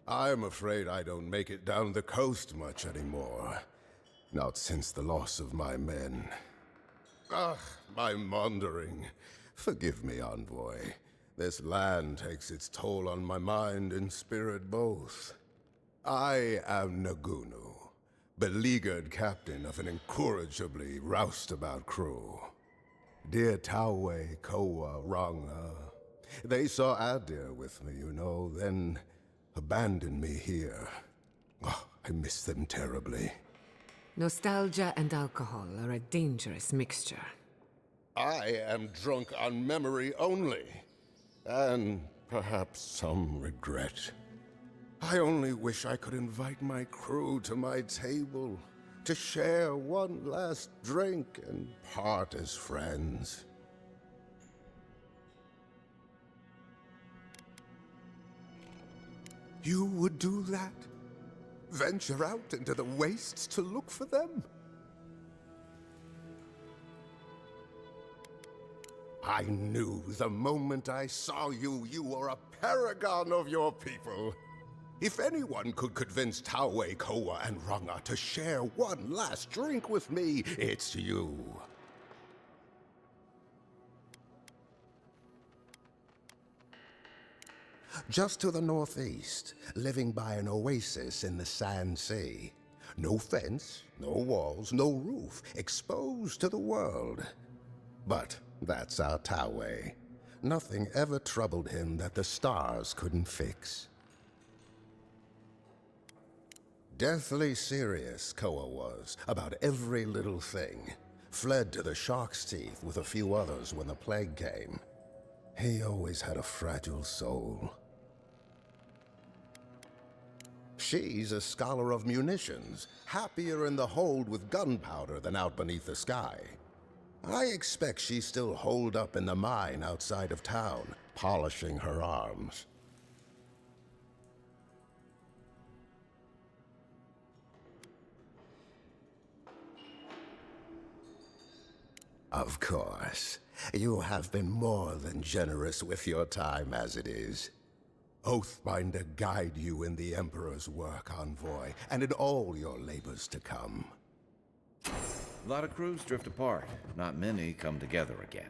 D: I'm afraid I don't make it down the coast much anymore. Not since the loss of my men. Ah, my wandering. Forgive me, envoy. This land takes its toll on my mind and spirit both. I am Nagunu, beleaguered captain of an incorrigibly roustabout crew. Dear Taue, Koa, Ranga. They saw Adir with me, you know, then abandoned me here. Oh, I miss them terribly.
C: Nostalgia and alcohol are a dangerous mixture.
D: I am drunk on memory only, and perhaps some regret. I only wish I could invite my crew to my table, to share one last drink and part as friends. You would do that? Venture out into the wastes to look for them? I knew the moment I saw you, you were a paragon of your people. If anyone could convince Taue, Koa, and Runga to share one last drink with me, it's you. Just to the northeast, living by an oasis in the Sand Sea. No fence, no walls, no roof, exposed to the world. But that's our Taue. Nothing ever troubled him that the stars couldn't fix. Deathly serious, Koa was, about every little thing. Fled to the shark's teeth with a few others when the plague came. He always had a fragile soul. She's a scholar of munitions, happier in the hold with gunpowder than out beneath the sky. I expect she's still holed up in the mine outside of town, polishing her arms. Of course. You have been more than generous with your time as it is. Oathbinder guide you in the Emperor's work, Envoy, and in all your labors to come.
A: A lot of crews drift apart. Not many come together again.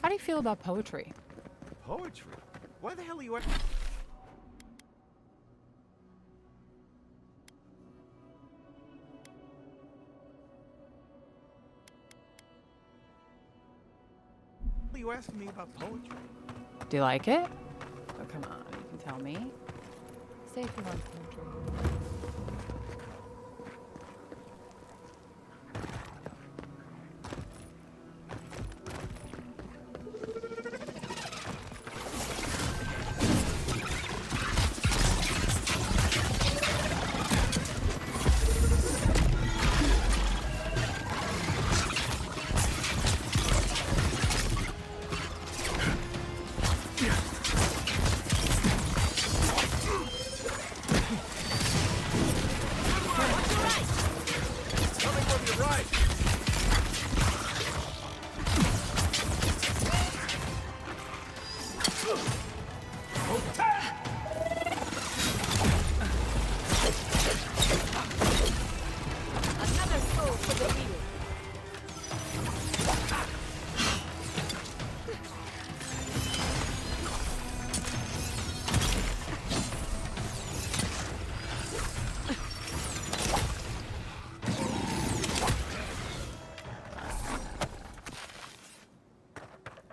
H: How do you feel about poetry?
M: Poetry? Why the hell are you at? Are you asking me about poetry?
H: Do you like it? Oh, come on, you can tell me. Say if you want poetry.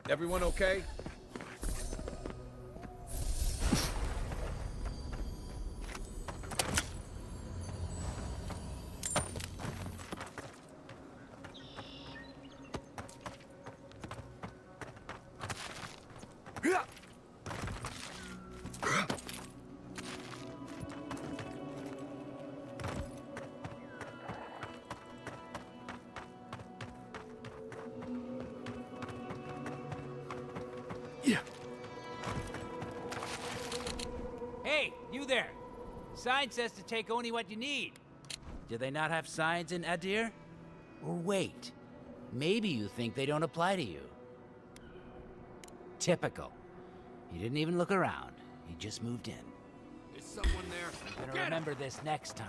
V: Everyone okay?
O: there? Sign says to take only what you need. Do they not have signs in Adir? Or wait, maybe you think they don't apply to you. Typical. He didn't even look around. He just moved in.
L: Is someone there?
O: I'm gonna remember this next time.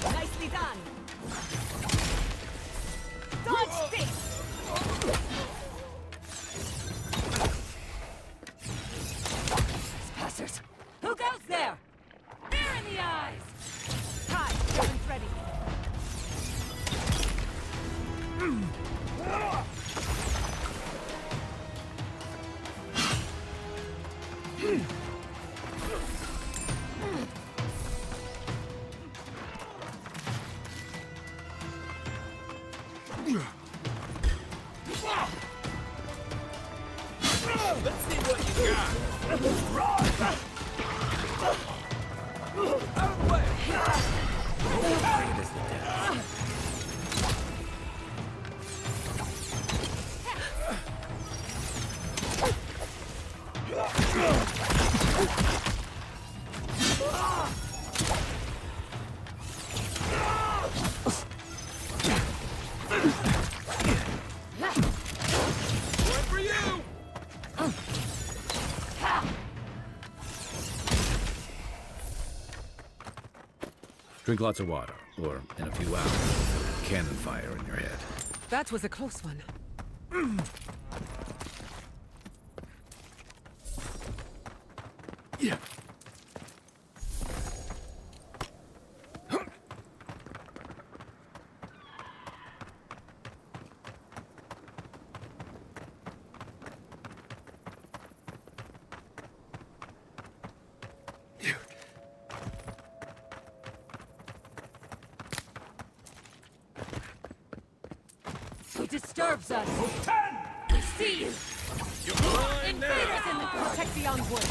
C: Nicely done. Dodge this. Passers. Who goes there? Fear in the eyes. Time, weapons ready.
L: Let's see what you got. Out of the way.
O: Afraid as the devil.
L: One for you.
A: Drink lots of water, or in a few hours, cannon fire in your head.
C: That was a close one.
L: Yeah.
C: He disturbs us. We see you. Invaders in the protect the envoy.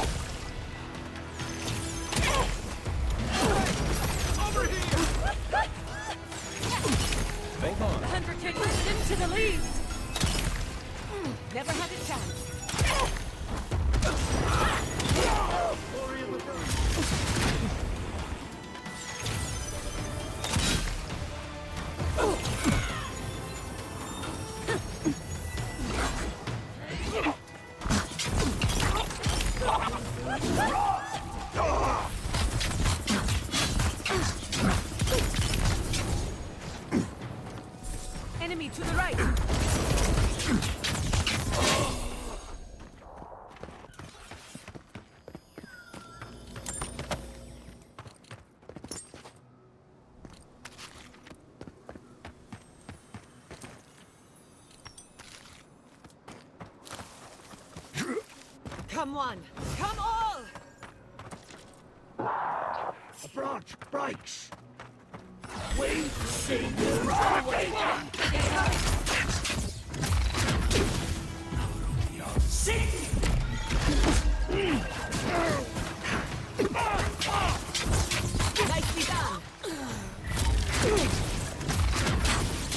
L: Over here.
V: Hold on.
C: The hunter king went into the leaves. Never had a chance. Enemy to the right. Come one, come all!
L: A branch breaks. We see you right away. See.
C: Nicely done.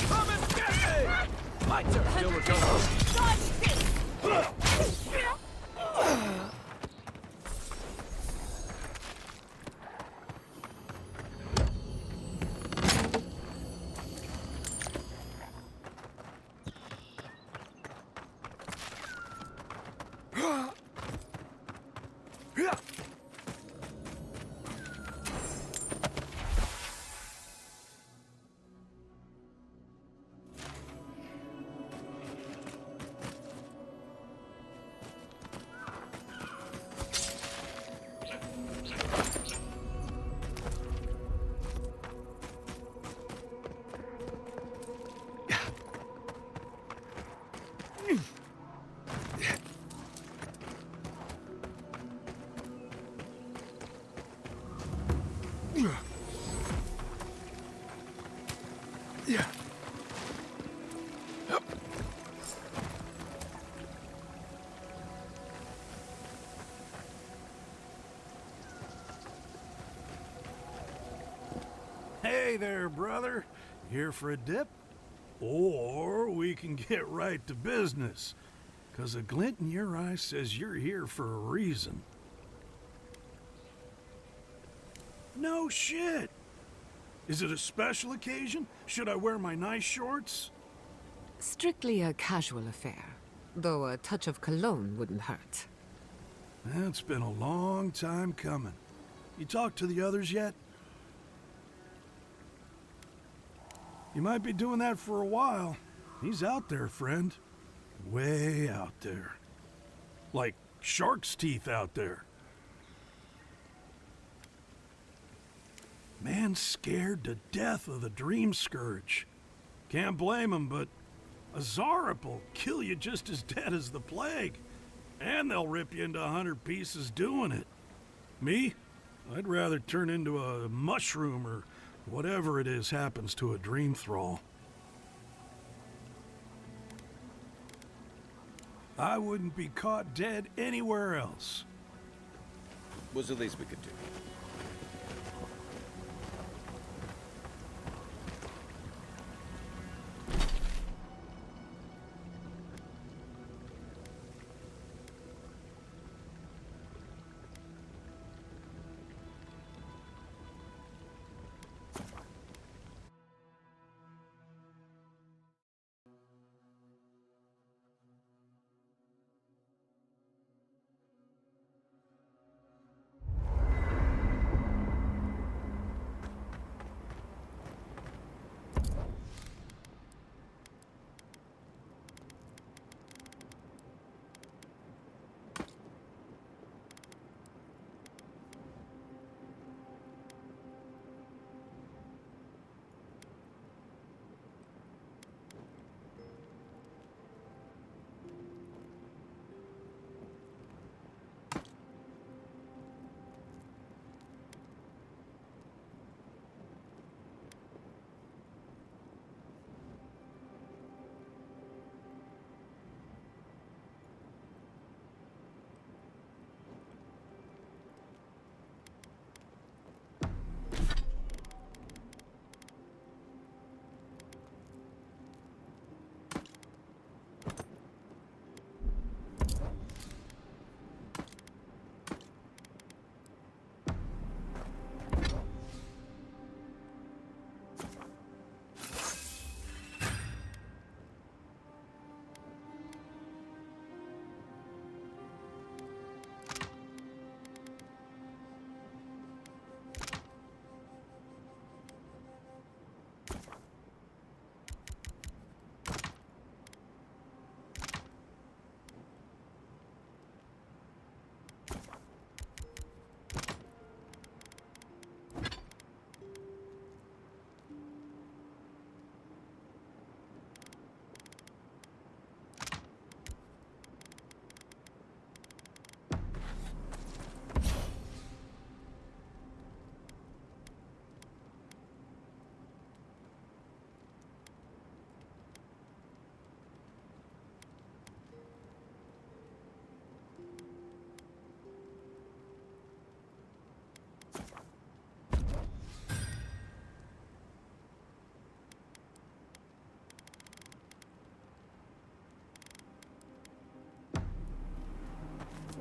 L: Come and get me. My turn.
V: Still recovering.
C: Dodge this.
L: Yeah.
E: Hey there, brother. Here for a dip? Or we can get right to business. 'Cause a glint in your eye says you're here for a reason. No shit! Is it a special occasion? Should I wear my nice shorts?
C: Strictly a casual affair, though a touch of cologne wouldn't hurt.
E: It's been a long time coming. You talked to the others yet? You might be doing that for a while. He's out there, friend. Way out there. Like shark's teeth out there. Man's scared to death of the Dream Scourge. Can't blame him, but a Zarep will kill you just as dead as the plague. And they'll rip you into 100 pieces doing it. Me? I'd rather turn into a mushroom or whatever it is happens to a dream thrall. I wouldn't be caught dead anywhere else.
I: Was the least we could do.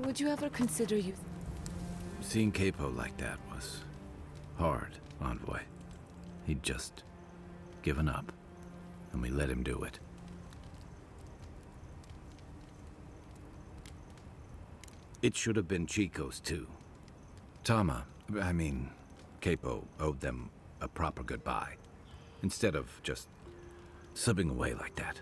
C: Would you ever consider
A: Seeing Capo like that was hard, Envoy. He'd just given up, and we let him do it. It should have been Chico's too. Capo owed them a proper goodbye, instead of just slipping away like that.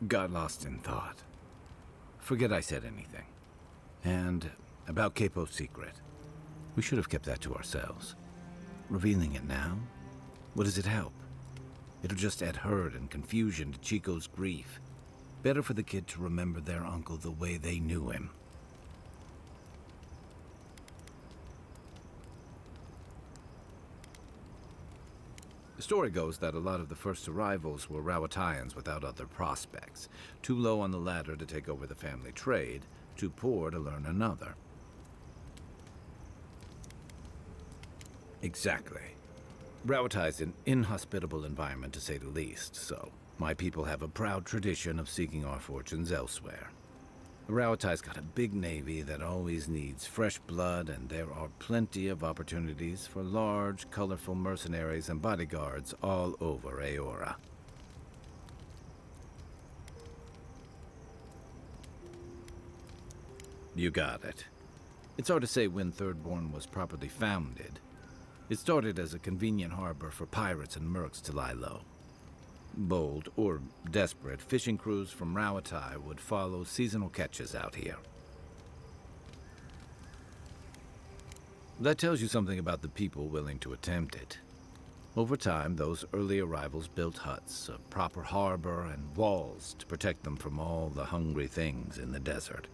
A: Got lost in thought. Forget I said anything. And about Capo's secret. We should have kept that to ourselves. Revealing it now? What does it help? It'll just add hurt and confusion to Chico's grief. Better for the kid to remember their uncle the way they knew him. The story goes that a lot of the first arrivals were Rawatayans without other prospects. Too low on the ladder to take over the family trade, too poor to learn another. Exactly. Rawatai is an inhospitable environment, to say the least, so my people have a proud tradition of seeking our fortunes elsewhere. Rawatai's got a big navy that always needs fresh blood, and there are plenty of opportunities for large, colorful mercenaries and bodyguards all over Eora. You got it. It's hard to say when Thirdborn was properly founded. It started as a convenient harbor for pirates and mercs to lie low. Bold, or desperate, fishing crews from Rawatai would follow seasonal catches out here. That tells you something about the people willing to attempt it. Over time, those early arrivals built huts, a proper harbor, and walls to protect them from all the hungry things in the desert.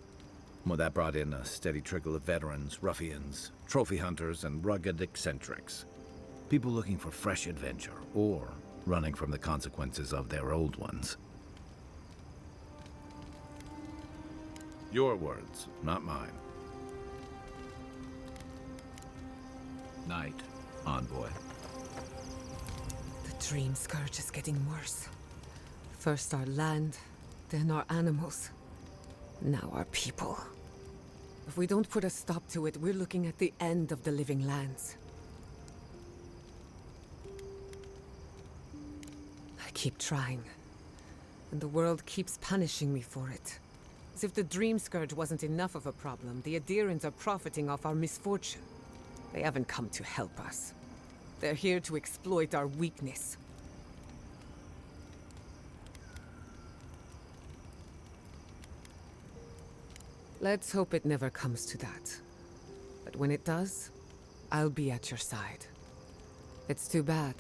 A: Well, that brought in a steady trickle of veterans, ruffians, trophy hunters, and rugged eccentrics. People looking for fresh adventure, or running from the consequences of their old ones. Your words, not mine. Night, envoy.
C: The dream scourge is getting worse. First our land, then our animals. Now our people. If we don't put a stop to it, we're looking at the end of the living lands. I keep trying, and the world keeps punishing me for it. As if the dream scourge wasn't enough of a problem, the Adirans are profiting off our misfortune. They haven't come to help us. They're here to exploit our weakness. Let's hope it never comes to that. But when it does, I'll be at your side. It's too bad.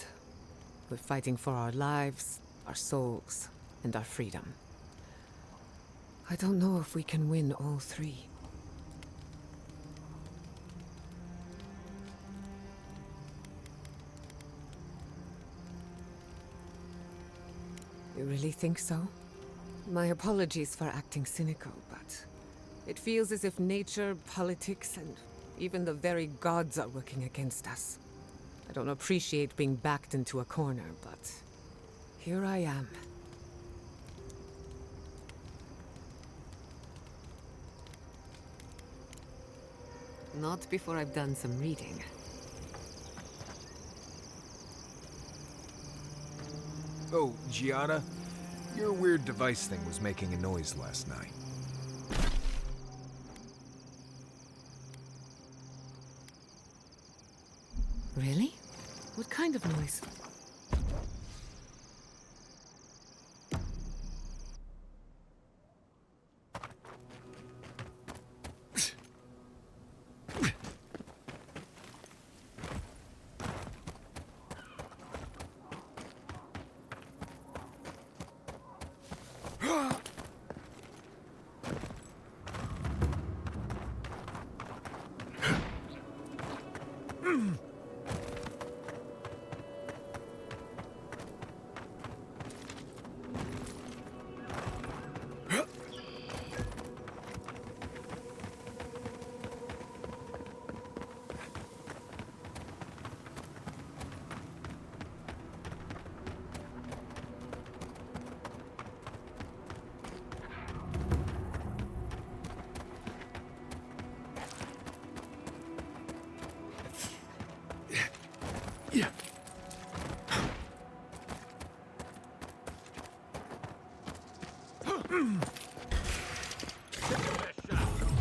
C: We're fighting for our lives, our souls, and our freedom. I don't know if we can win all three. You really think so? My apologies for acting cynical, but it feels as if nature, politics, and even the very gods are working against us. I don't appreciate being backed into a corner, but here I am. Not before I've done some reading.
P: Oh, Gianna, your weird device thing was making a noise last night.
C: Really? What kind of noise?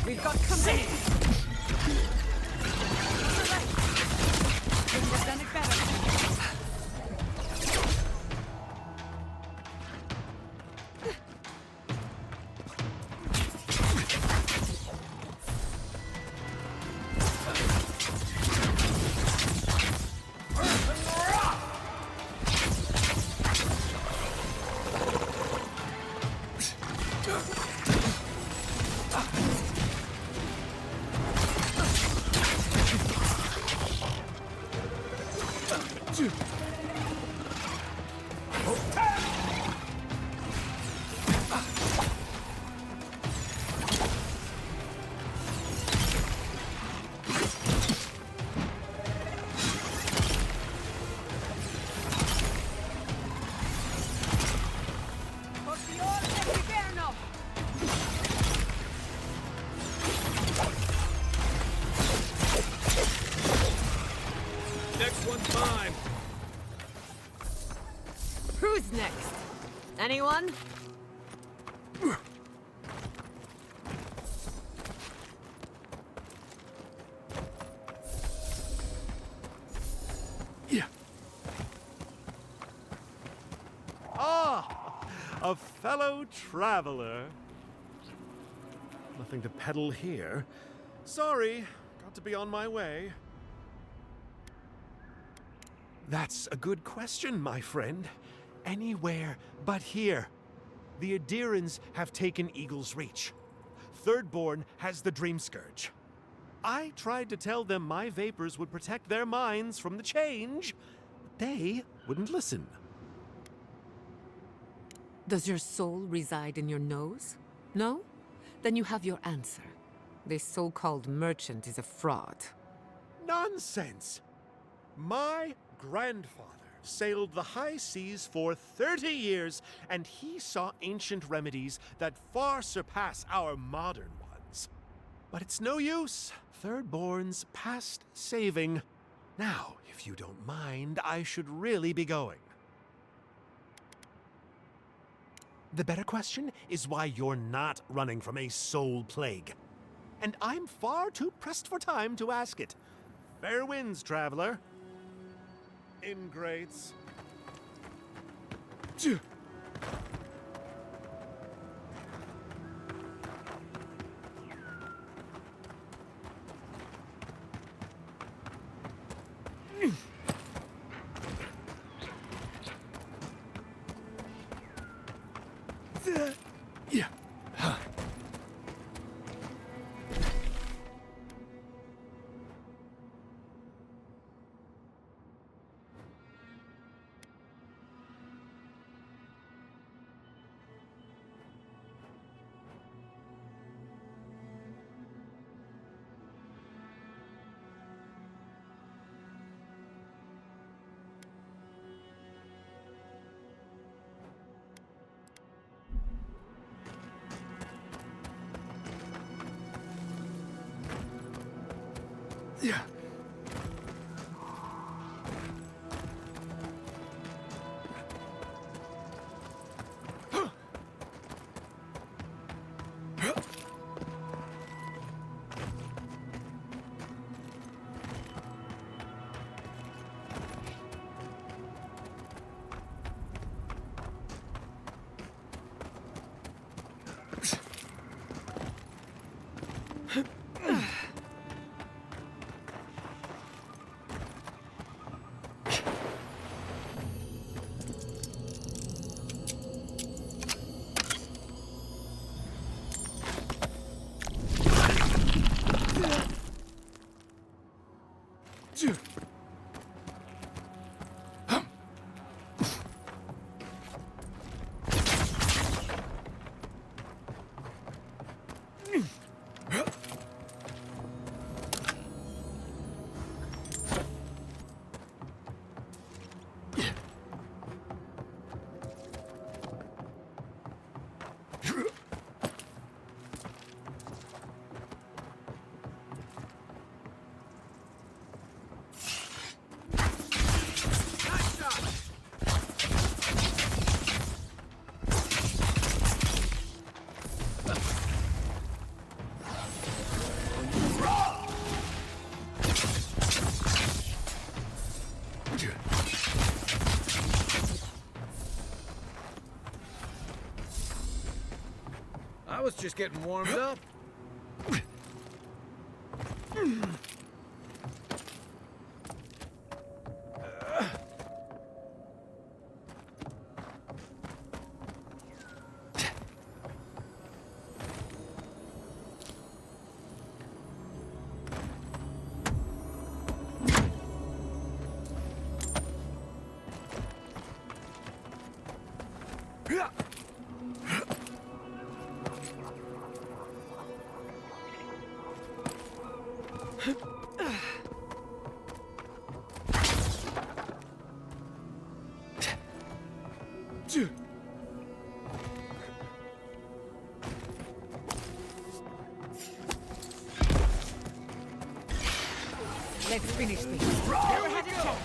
L: We've got company! Couldn't have done it better.
W: Mine.
C: Who's next? Anyone?
Q: A fellow traveler. Nothing to peddle here. Sorry, got to be on my way. That's a good question, my friend. Anywhere but here. The Adirans have taken Eagle's Reach. Thirdborn has the Dream Scourge. I tried to tell them my vapors would protect their minds from the change, but they wouldn't listen.
C: Does your soul reside in your nose? No? Then you have your answer. This so-called merchant is a fraud.
Q: Nonsense! My grandfather sailed the high seas for 30 years, and he saw ancient remedies that far surpass our modern ones. But it's no use. Thirdborn's past saving. Now, if you don't mind, I should really be going. The better question is why you're not running from a soul plague. And I'm far too pressed for time to ask it. Fair winds, traveler. Ingrates.
W: Yeah. Yeah.
V: I was just getting warmed up.
C: Let's finish this. Never had a chance.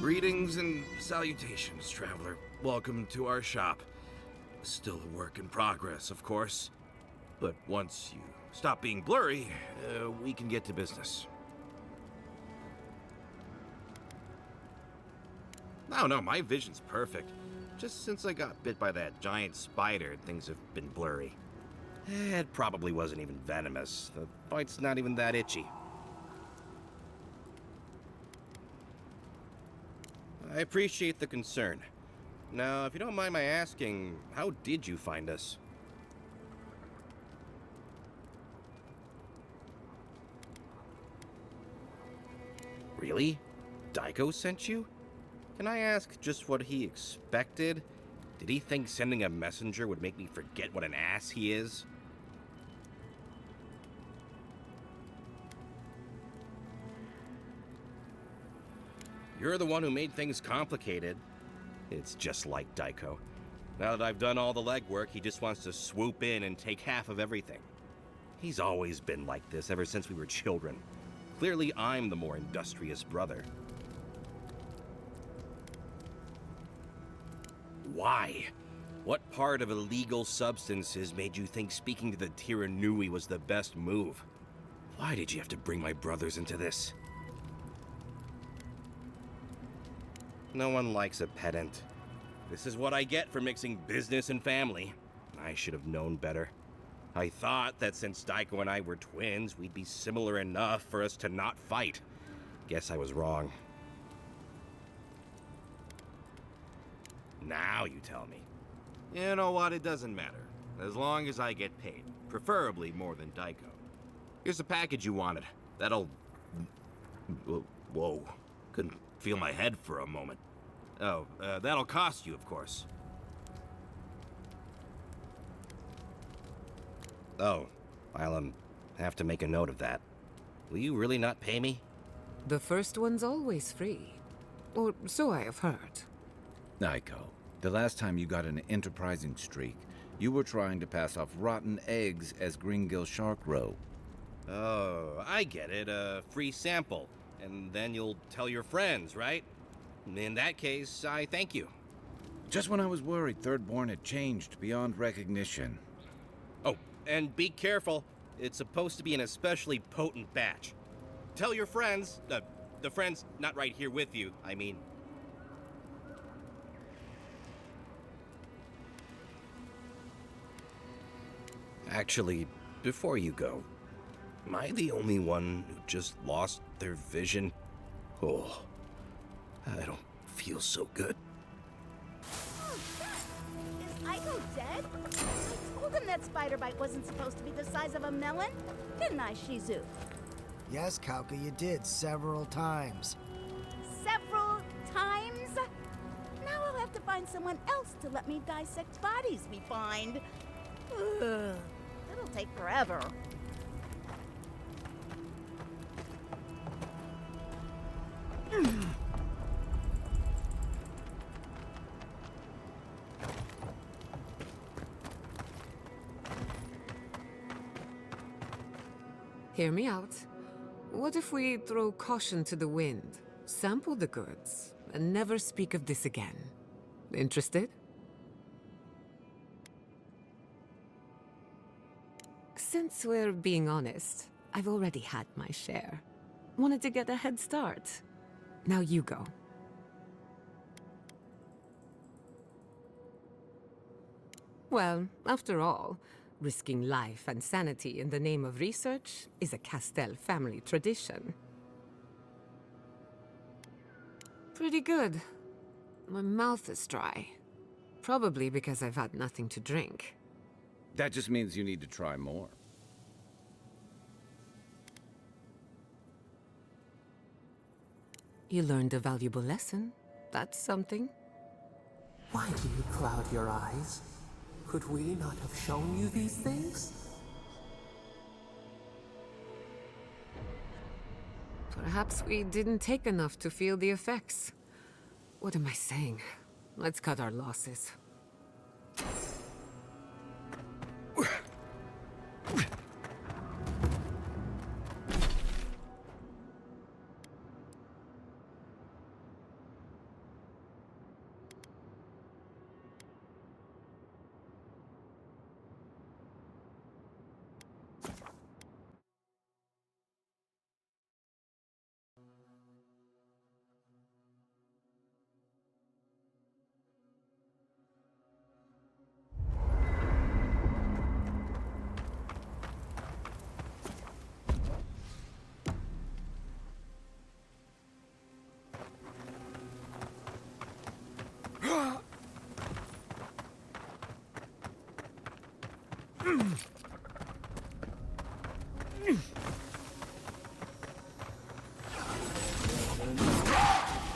I: Greetings and salutations, traveler. Welcome to our shop. Still a work in progress, of course. But once you stop being blurry, we can get to business. No, my vision's perfect. Just since I got bit by that giant spider, things have been blurry. It probably wasn't even venomous. The bite's not even that itchy. I appreciate the concern. Now, if you don't mind my asking, how did you find us? Really? Daiko sent you? Can I ask just what he expected? Did he think sending a messenger would make me forget what an ass he is? You're the one who made things complicated. It's just like Daiko. Now that I've done all the legwork, he just wants to swoop in and take half of everything. He's always been like this ever since we were children. Clearly, I'm the more industrious brother. Why? What part of illegal substances made you think speaking to the Tiranui was the best move? Why did you have to bring my brothers into this? No one likes a pedant. This is what I get for mixing business and family. I should have known better. I thought that since Daiko and I were twins, we'd be similar enough for us to not fight. Guess I was wrong. Now you tell me. You know what? It doesn't matter. As long as I get paid. Preferably more than Daiko. Here's the package you wanted. That'll... Whoa. Couldn't feel my head for a moment. Oh, that'll cost you, of course. Oh, I'll, have to make a note of that. Will you really not pay me?
C: The first one's always free. Or so I have heard.
A: Daiko, the last time you got an enterprising streak, you were trying to pass off rotten eggs as Greengill Shark Roe.
I: Oh, I get it. A free sample. And then you'll tell your friends, right? In that case, I thank you.
A: Just when I was worried Thirdborn had changed beyond recognition.
I: Oh, and be careful. It's supposed to be an especially potent batch. Tell your friends, the friends not right here with you, I mean. Actually, before you go, am I the only one who just lost their vision? Oh, I don't feel so good.
G: Is Aiko dead? I told him that spider bite wasn't supposed to be the size of a melon, didn't I, Shizu?
R: Yes, Kauka, you did several times.
G: Several times? Now I'll have to find someone else to let me dissect bodies we find. Ugh, it'll take forever.
C: Hear me out. What if we throw caution to the wind, sample the goods, and never speak of this again? Interested? Since we're being honest, I've already had my share. Wanted to get a head start. Now you go. Well, after all, risking life and sanity in the name of research is a Castell family tradition. Pretty good. My mouth is dry. Probably because I've had nothing to drink.
A: That just means you need to try more.
C: You learned a valuable lesson. That's something.
T: Why do you cloud your eyes? Could we not have shown you these things?
C: Perhaps we didn't take enough to feel the effects. What am I saying? Let's cut our losses.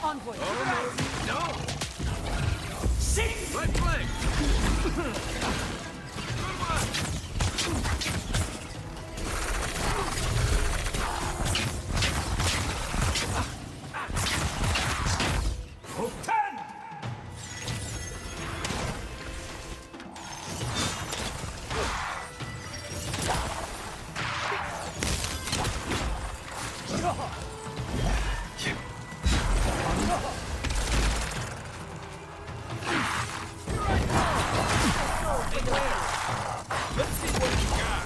C: Envoy!
L: Oh, no!
C: Shit!
L: Right flank! Let's see what you got.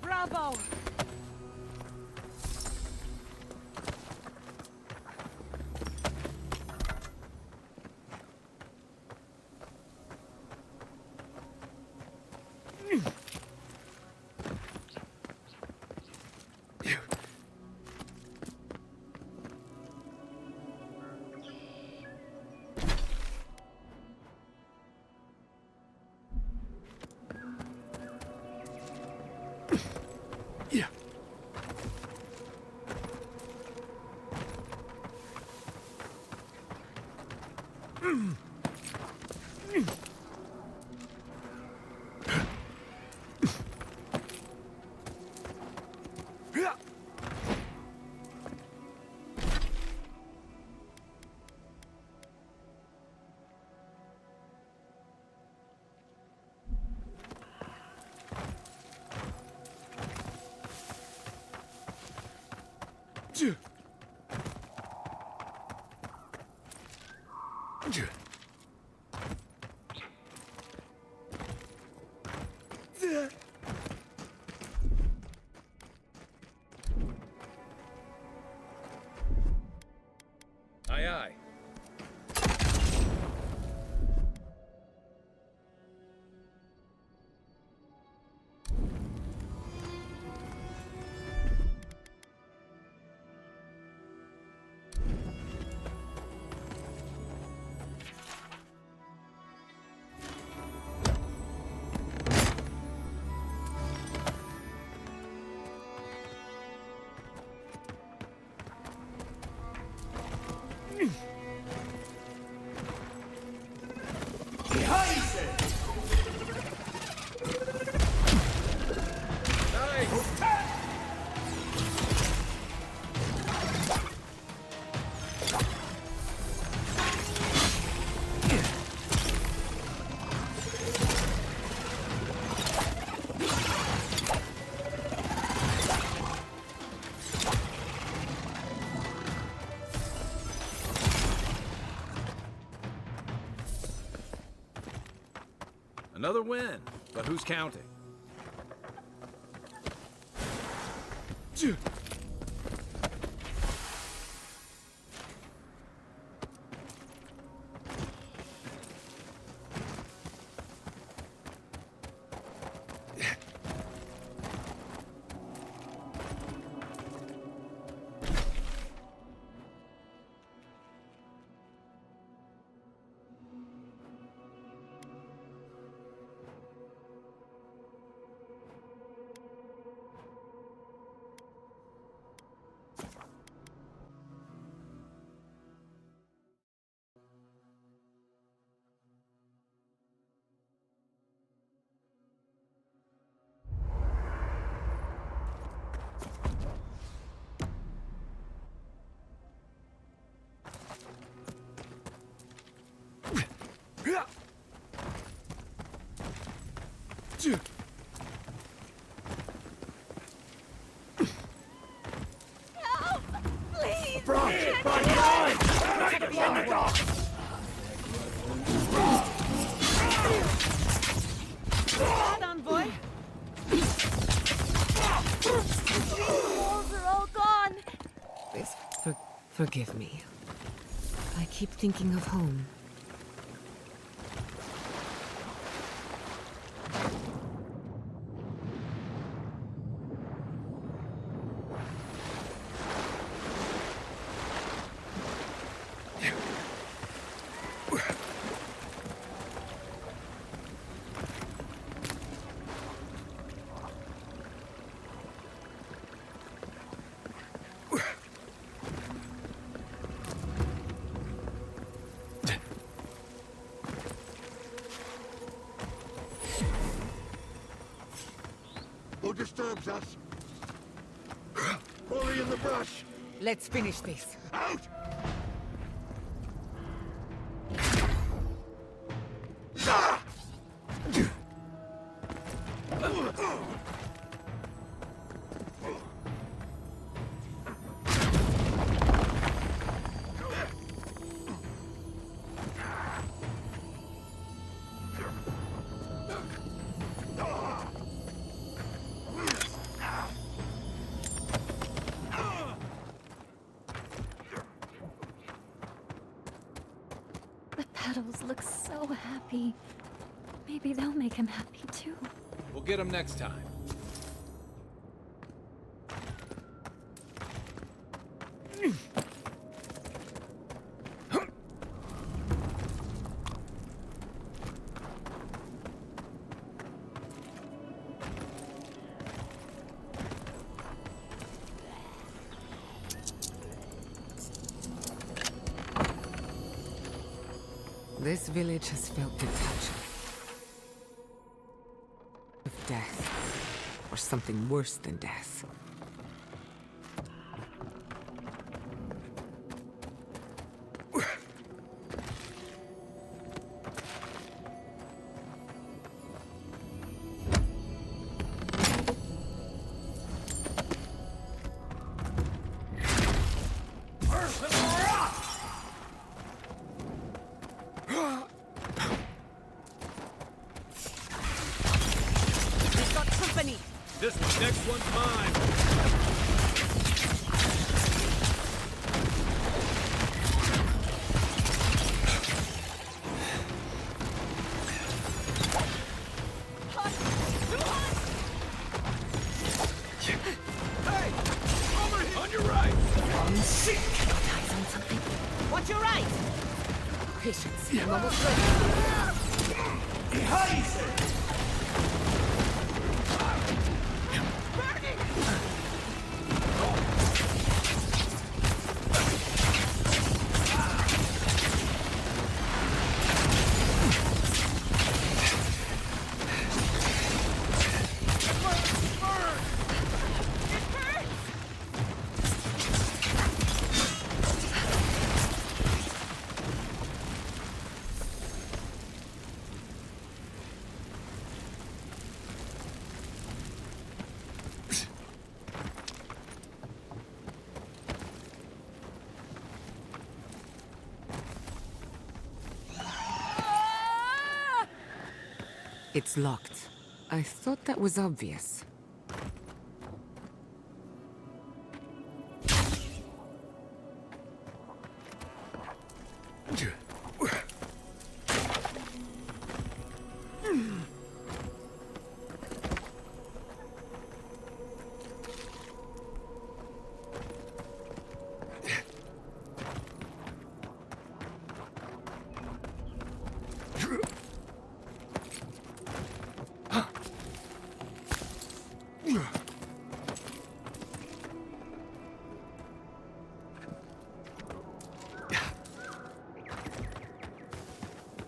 C: Bravo!
L: Yeah.
V: Aye, aye. Another win, but who's counting?
G: Help! Please!
L: Take it behind the dog!
C: Forgive me. I keep thinking of home.
L: Who disturbs us? Quarry in the brush!
C: Let's finish this.
L: Out!
F: The petals look so happy. Maybe they'll make him happy too.
V: We'll get him next time.
C: This village has felt the touch of death, or something worse than death.
W: This next one's mine.
L: Hey! Over here! On your right!
C: Eyes on something.
G: Watch your right!
C: Patience. I'm almost ready.
L: Behind!
C: It's locked. I thought that was obvious.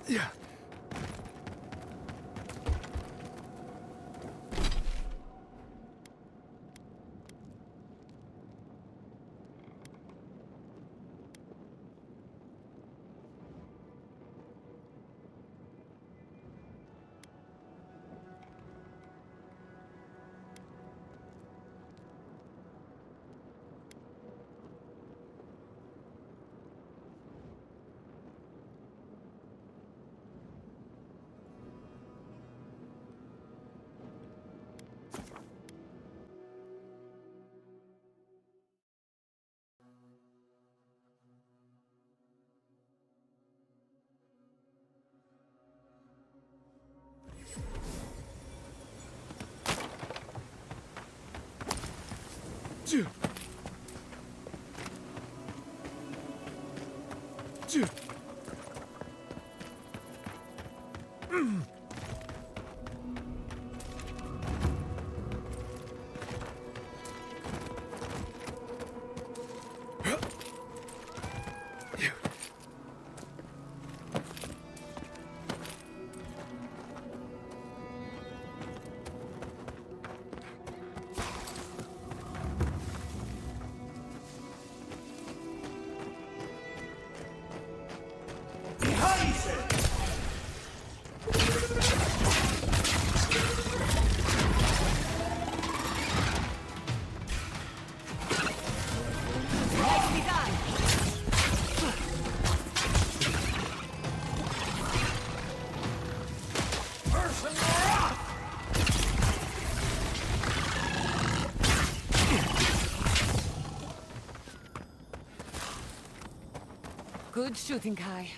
L: Yeah.
C: Good shooting, Kai.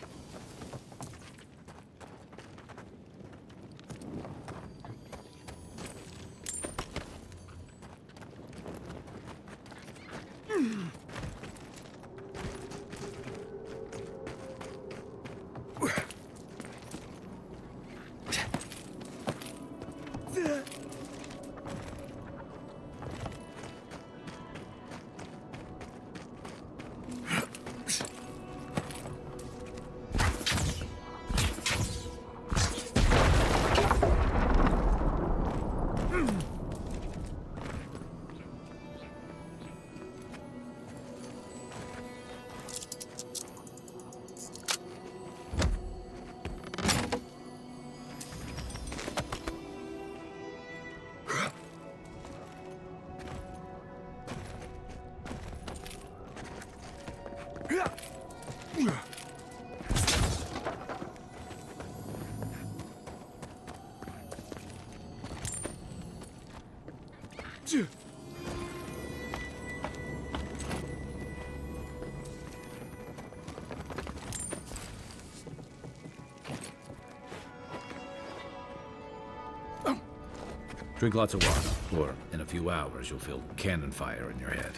A: Drink lots of water, or in a few hours you'll feel cannon fire in your head.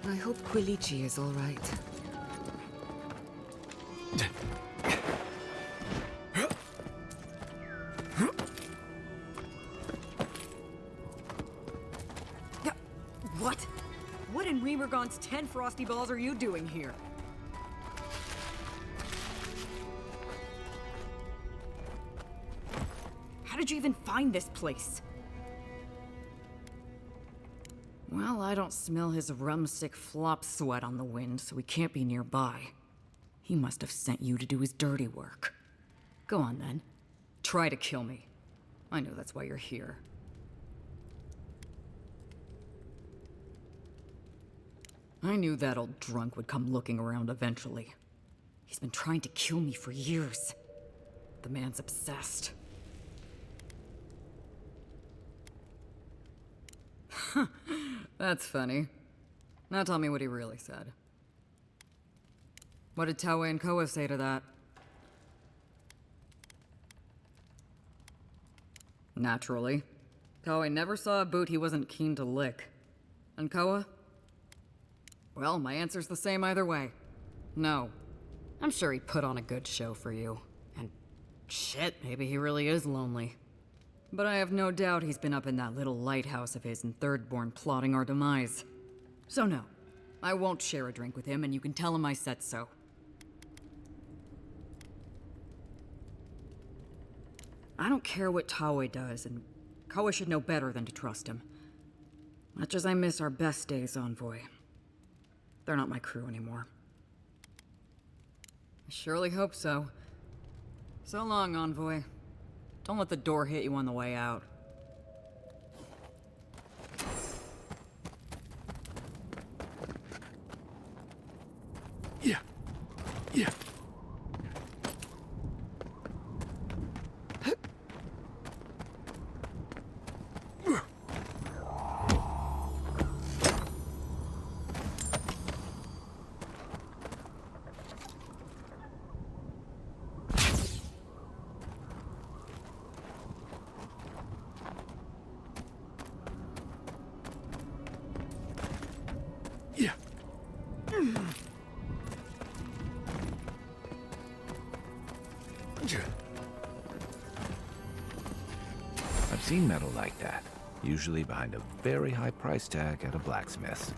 C: I hope Quilichi is all right.
J: What? What in Remergon's 10 frosty balls are you doing here? How did you even find this place? Well, I don't smell his rumstick flop sweat on the wind, so he can't be nearby. He must have sent you to do his dirty work. Go on, then. Try to kill me. I know that's why you're here. I knew that old drunk would come looking around eventually. He's been trying to kill me for years. The man's obsessed. That's funny. Now tell me what he really said. What did Taue and Koa say to that? Naturally. Taue never saw a boot he wasn't keen to lick. And Koa? Well, my answer's the same either way. No. I'm sure he put on a good show for you. And shit, maybe he really is lonely. But I have no doubt he's been up in that little lighthouse of his in Thirdborn plotting our demise. So no, I won't share a drink with him, and you can tell him I said so. I don't care what Taue does, and Koa should know better than to trust him. Much as I miss our best days, Envoy. They're not my crew anymore. I surely hope so. So long, Envoy. Don't let the door hit you on the way out.
E: Yeah.
A: seen metal like that, usually behind a very high price tag at a blacksmith's.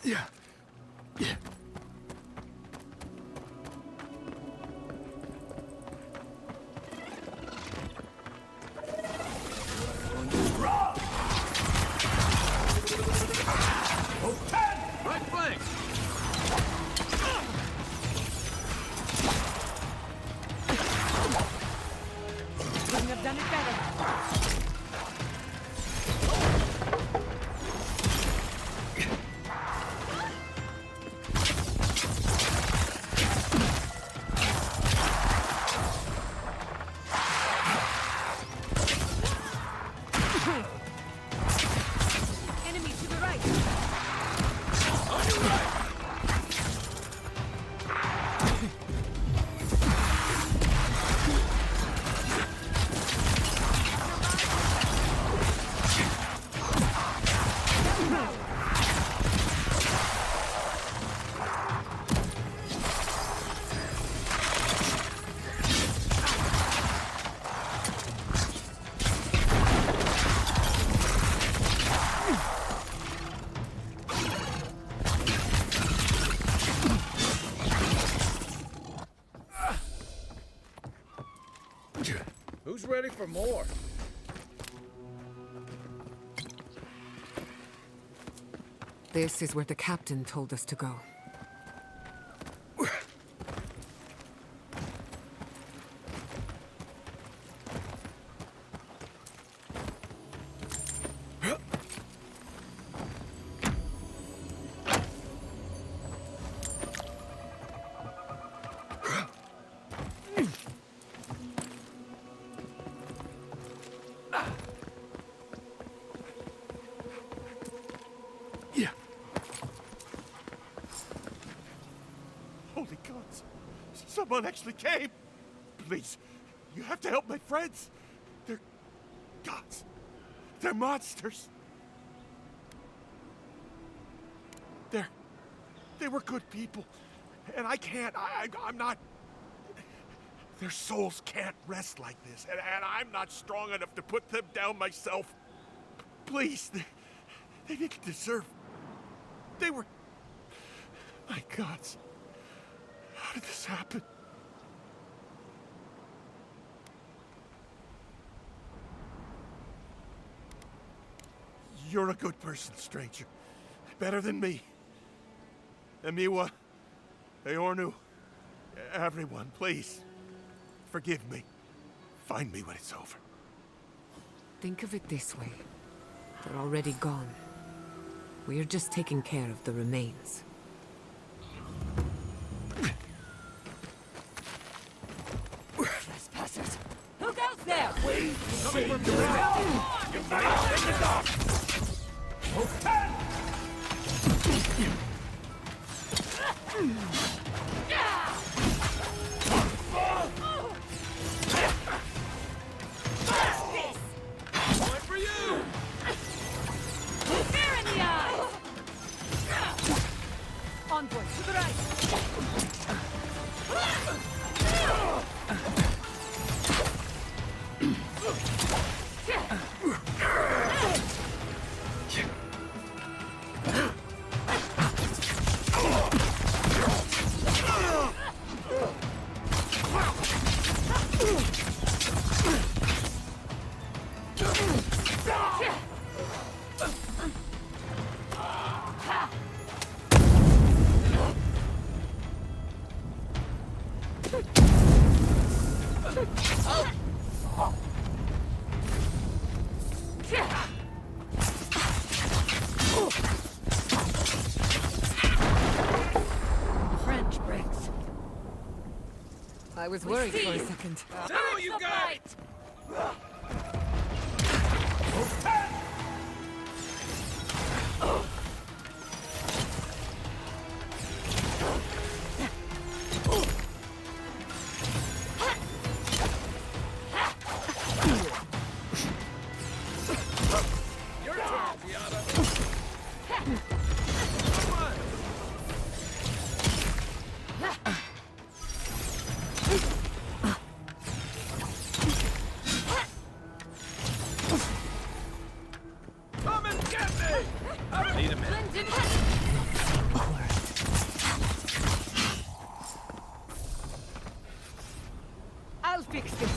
L: Yeah. Yeah.
W: Right flank!
C: Couldn't have done it better. Enemy to the right.
L: On your right!
W: Who's ready for more?
C: This is where the captain told us to go.
Q: Yeah. Holy gods! Someone actually came! Please, you have to help my friends! They're gods! They're monsters! They were good people. And I can't, I'm not... Their souls can't rest like this, and I'm not strong enough to put them down myself. Please, they didn't deserve... They were... My gods. How did this happen? You're a good person, stranger. Better than me. Emiwa, Eornu, everyone, please. Forgive me. Find me when it's over.
C: Think of it this way. They're already gone. We're just taking care of the remains.
L: Trespassers!
C: Who goes there?
L: Coming from the right! You might take it off!
W: Point for you!
C: Fear in the eyes! Envoy, to the right!
L: French bricks.
C: I was worried for a second.
L: Now you got it! Come and get me! I need a minute.
C: I'll fix this.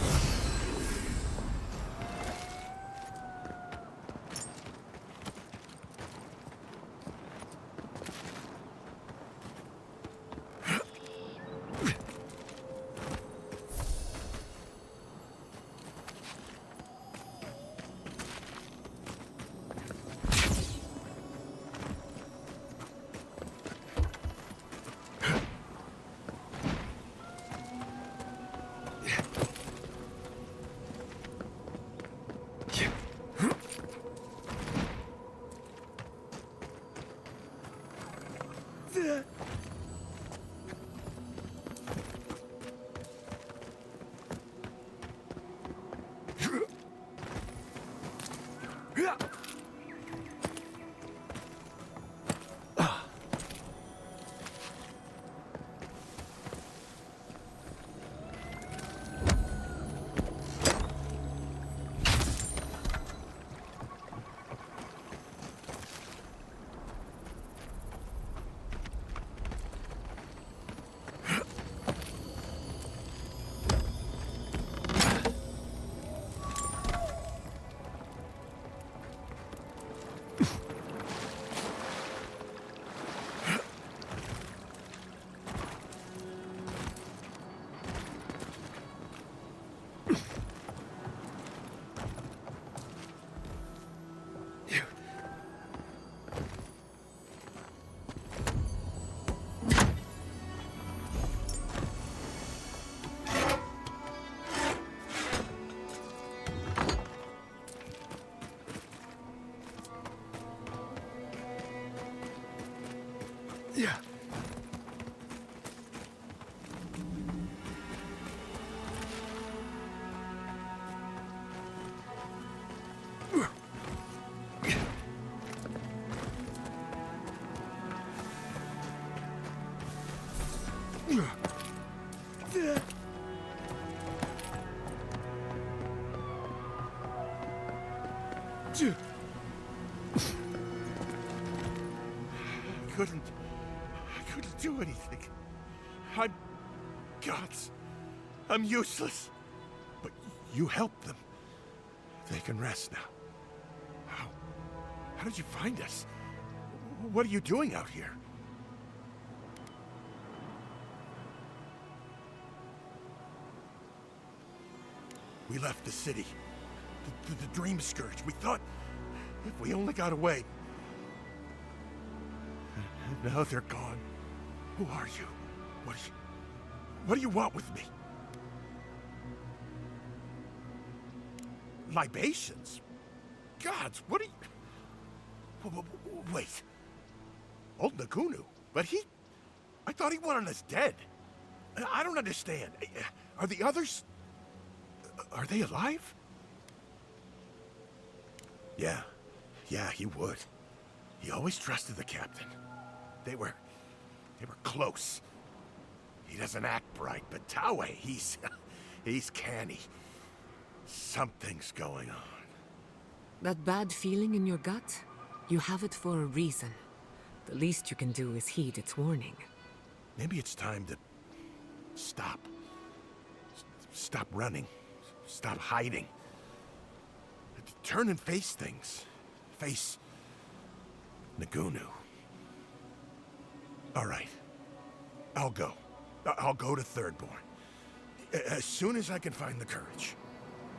L: Yeah. I couldn't do anything. I'm gods. I'm useless. But you helped them. They can rest now. How did you find us? What are you doing out here? We left the city. The Dream Scourge. We thought if we only got away. Now they're gone. Who are you? What do you want with me? Libations? Gods, what are you... Wait. Old Nagunu? But I thought he wanted us dead. I don't understand. Are the others... Are they alive? Yeah, he would. He always trusted the captain. They were close. He doesn't act bright, but Taue, he's canny. Something's going on.
C: That bad feeling in your gut? You have it for a reason. The least you can do is heed its warning.
D: Maybe it's time to stop. Stop running. Stop hiding. Turn and face things. Face Nagunu. All right. I'll go. I'll go to Thirdborn. As soon as I can find the courage.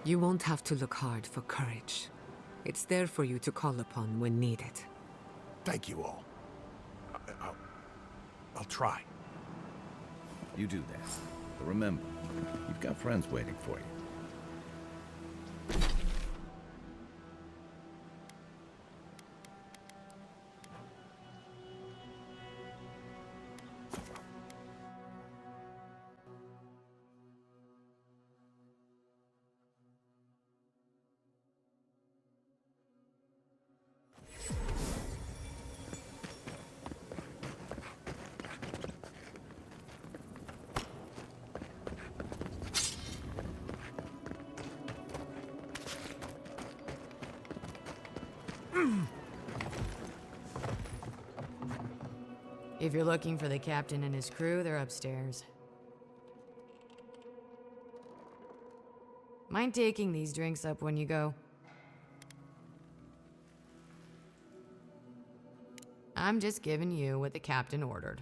C: You won't have to look hard for courage. It's there for you to call upon when needed.
D: Thank you all. I'll try.
A: You do that. But remember, you've got friends waiting for you.
B: If you're looking for the captain and his crew, they're upstairs. Mind taking these drinks up when you go? I'm just giving you what the captain ordered.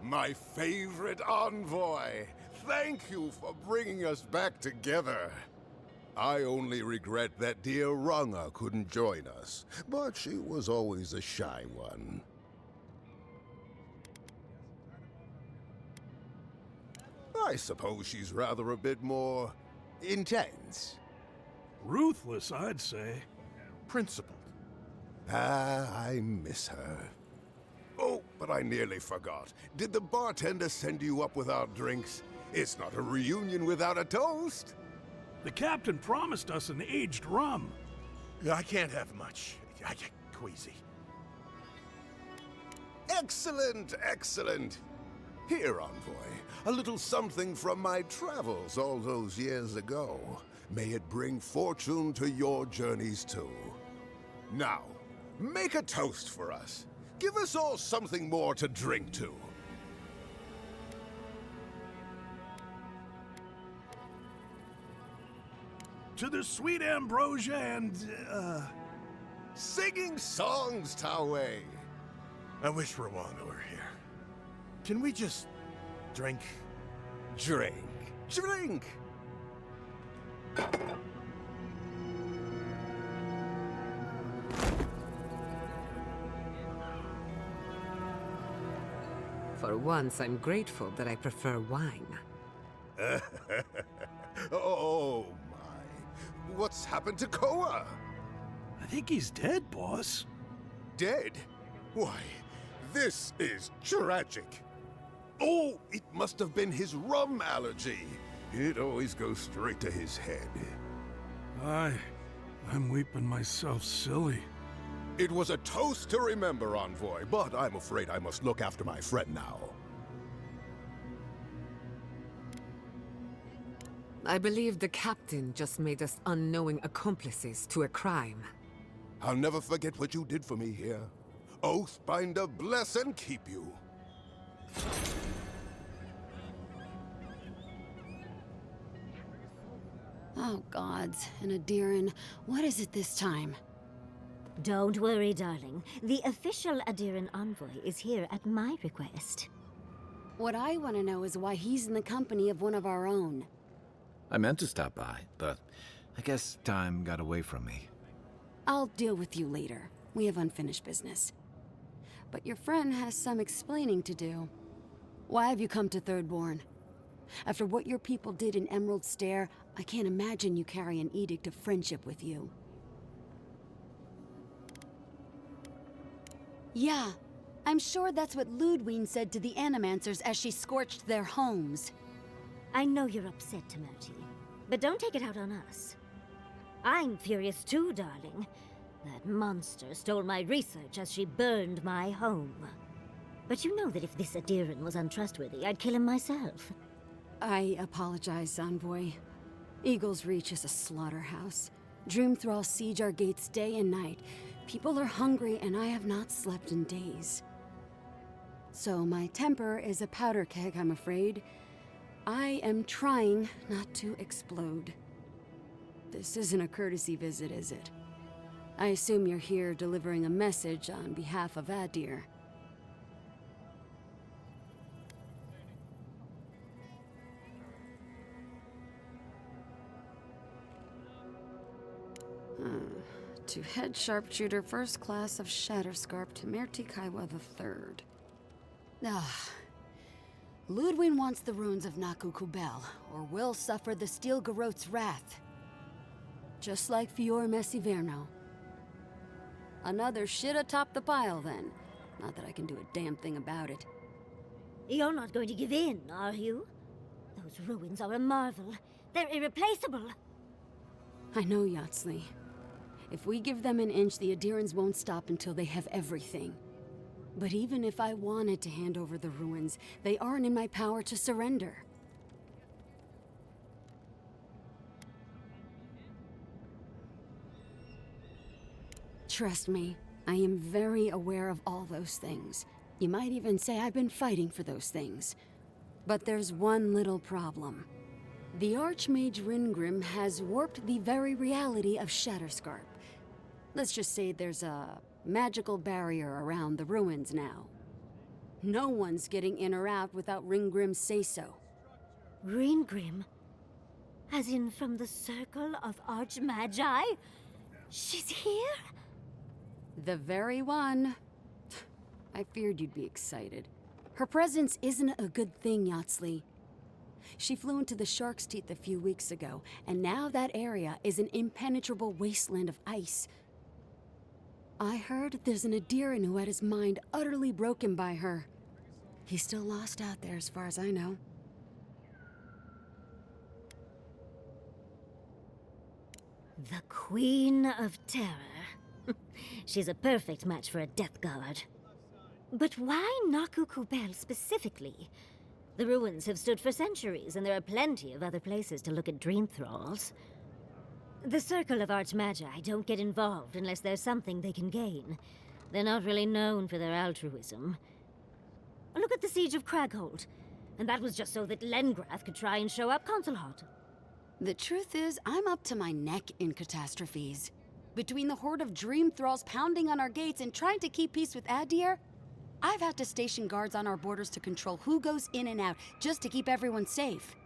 D: My favorite envoy! Thank you for bringing us back together. I only regret that dear Runga couldn't join us, but she was always a shy one. I suppose she's rather a bit more intense.
E: Ruthless, I'd say.
L: Principled.
D: Ah, I miss her. Oh, but I nearly forgot. Did the bartender send you up without drinks? It's not a reunion without a toast.
E: The captain promised us an aged rum.
L: I can't have much. I get queasy.
D: Excellent, excellent. Here, envoy, a little something from my travels all those years ago. May it bring fortune to your journeys too. Now, make a toast for us. Give us all something more to drink to.
E: To the sweet ambrosia and,
D: Singing songs, Tawe.
L: I wish Rwanda were here. Can we just drink?
D: Drink. Drink!
C: For once, I'm grateful that I prefer wine.
D: Oh, my. What's happened to Koa?
E: I think he's dead, boss.
D: Dead? Why, this is tragic. Oh, it must have been his rum allergy. It always goes straight to his head.
E: I'm weeping myself silly.
D: It was a toast to remember, envoy, but I'm afraid I must look after my friend now.
C: I believe the captain just made us unknowing accomplices to a crime.
D: I'll never forget what you did for me here. Oathbinder bless and keep you.
K: Oh, gods. And Adiran, what is it this time?
S: Don't worry, darling. The official Adiran envoy is here at my request.
K: What I want to know is why he's in the company of one of our own.
A: I meant to stop by, but I guess time got away from me.
K: I'll deal with you later. We have unfinished business. But your friend has some explaining to do. Why have you come to Thirdborn? After what your people did in Emerald Stair, I can't imagine you carry an edict of friendship with you. Yeah, I'm sure that's what Ludwine said to the Animancers as she scorched their homes.
S: I know you're upset, Timoti, but don't take it out on us. I'm furious too, darling. That monster stole my research as she burned my home. But you know that if this Adiran was untrustworthy, I'd kill him myself.
K: I apologize, Envoy. Eagle's Reach is a slaughterhouse. Dreamthralls siege our gates day and night. People are hungry, and I have not slept in days. So my temper is a powder keg, I'm afraid. I am trying not to explode. This isn't a courtesy visit, is it? I assume you're here delivering a message on behalf of Adir. To head sharpshooter, first class of Shatterscarp to Mertikaiwa III. Ah. Ludwine wants the ruins of Naku Kubel, or will suffer the Steel Garot's wrath. Just like Fior Messiverno. Another shit atop the pile, then. Not that I can do a damn thing about it.
S: You're not going to give in, are you? Those ruins are a marvel. They're irreplaceable.
K: I know, Yatsley. If we give them an inch, the Adirans won't stop until they have everything. But even if I wanted to hand over the ruins, they aren't in my power to surrender. Trust me, I am very aware of all those things. You might even say I've been fighting for those things. But there's one little problem. The Archmage Ringrim has warped the very reality of Shatterscarp. Let's just say there's a magical barrier around the ruins now. No one's getting in or out without Ringgrim's say-so.
S: Ringrim? As in from the Circle of Archmagi? She's here?
K: The very one. I feared you'd be excited. Her presence isn't a good thing, Yatsley. She flew into the Shark's Teeth a few weeks ago, and now that area is an impenetrable wasteland of ice. I heard there's an Adiran who had his mind utterly broken by her. He's still lost out there as far as I know.
S: The Queen of Terror. She's a perfect match for a Death Guard. But why Nakukubel specifically? The ruins have stood for centuries, and there are plenty of other places to look at dream thralls. The Circle of Archmagi don't get involved unless there's something they can gain. They're not really known for their altruism. Look at the Siege of Craghold. And that was just so that Lengrath could try and show up Consulhot.
K: The truth is, I'm up to my neck in catastrophes. Between the horde of dream thralls pounding on our gates and trying to keep peace with Adir, I've had to station guards on our borders to control who goes in and out, just to keep everyone safe.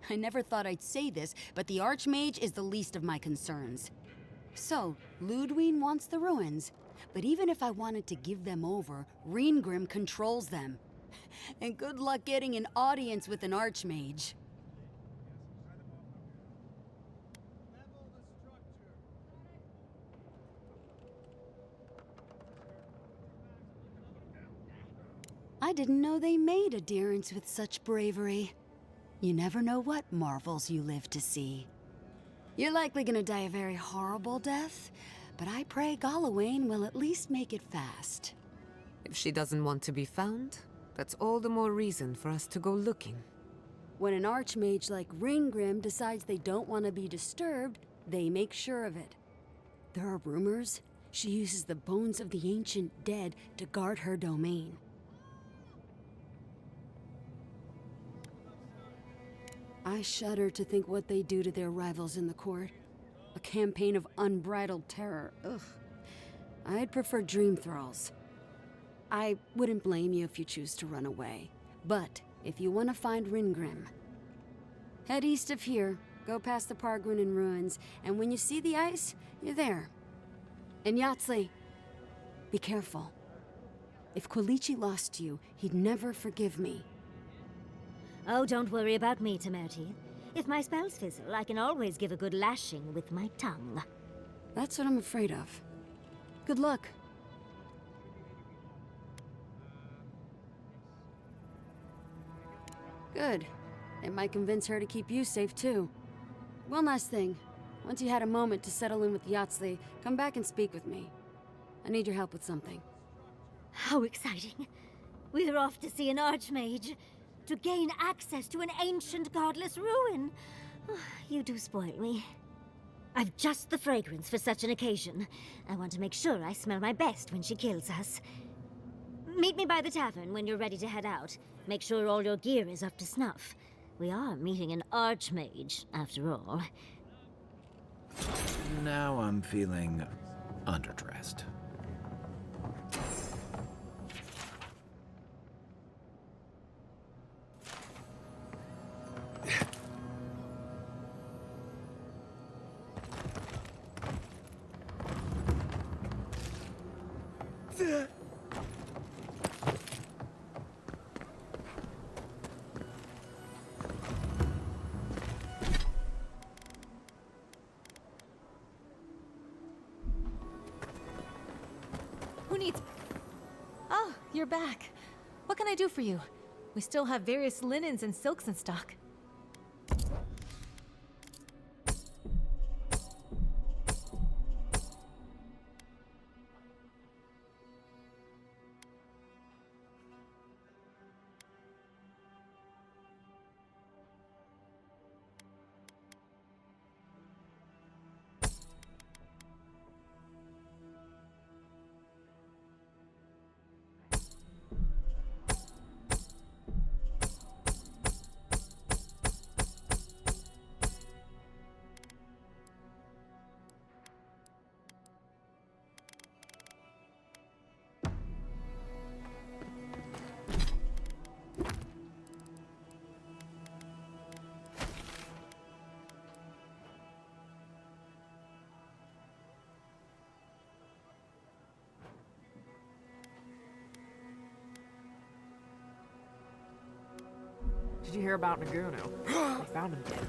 K: I never thought I'd say this, but the Archmage is the least of my concerns. So, Ludwine wants the ruins, but even if I wanted to give them over, Ringrim controls them. And good luck getting an audience with an Archmage. I didn't know they made adherents with such bravery. You never know what marvels you live to see. You're likely gonna die a very horrible death, but I pray Galawain will at least make it fast.
C: If she doesn't want to be found, that's all the more reason for us to go looking.
K: When an Archmage like Ringgrim decides they don't want to be disturbed, they make sure of it. There are rumors she uses the bones of the ancient dead to guard her domain. I shudder to think what they do to their rivals in the court. A campaign of unbridled terror. Ugh. I'd prefer dream thralls. I wouldn't blame you if you choose to run away. But if you want to find Ringrim, head east of here, go past the Pargunan ruins, and when you see the ice, you're there. And Yatsley, be careful. If Quilichi lost you, he'd never forgive me.
S: Oh, don't worry about me, Temerti. If my spells fizzle, I can always give a good lashing with my tongue.
K: That's what I'm afraid of. Good luck. Good. It might convince her to keep you safe, too. One last thing. Once you had a moment to settle in with Yatsley, come back and speak with me. I need your help with something.
S: How exciting. We're off to see an Archmage. To gain access to an ancient godless ruin. You do spoil me. I've just the fragrance for such an occasion. I want to make sure I smell my best when she kills us. Meet me by the tavern when you're ready to head out. Make sure all your gear is up to snuff. We are meeting an Archmage, after all.
A: Now I'm feeling underdressed.
M: Who needs... Oh, you're back. What can I do for you? We still have various linens and silks in stock.
H: you hear about Nagunu? They found him dead.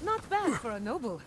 C: Not bad for a noble.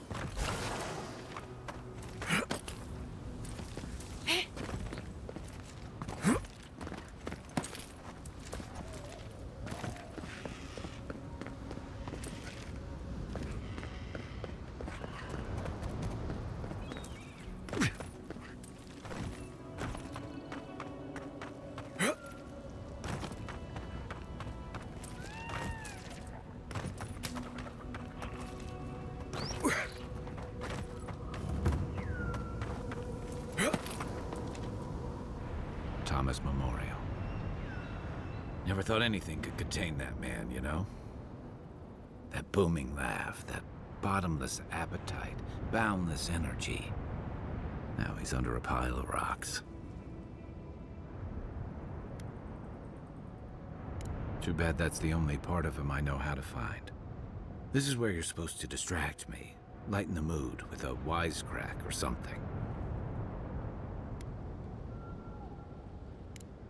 A: Thomas Memorial. Never thought anything could contain that man, you know? That booming laugh, that bottomless appetite, boundless energy. Now he's under a pile of rocks. Too bad that's the only part of him I know how to find. This is where you're supposed to distract me, lighten the mood with a wisecrack or something.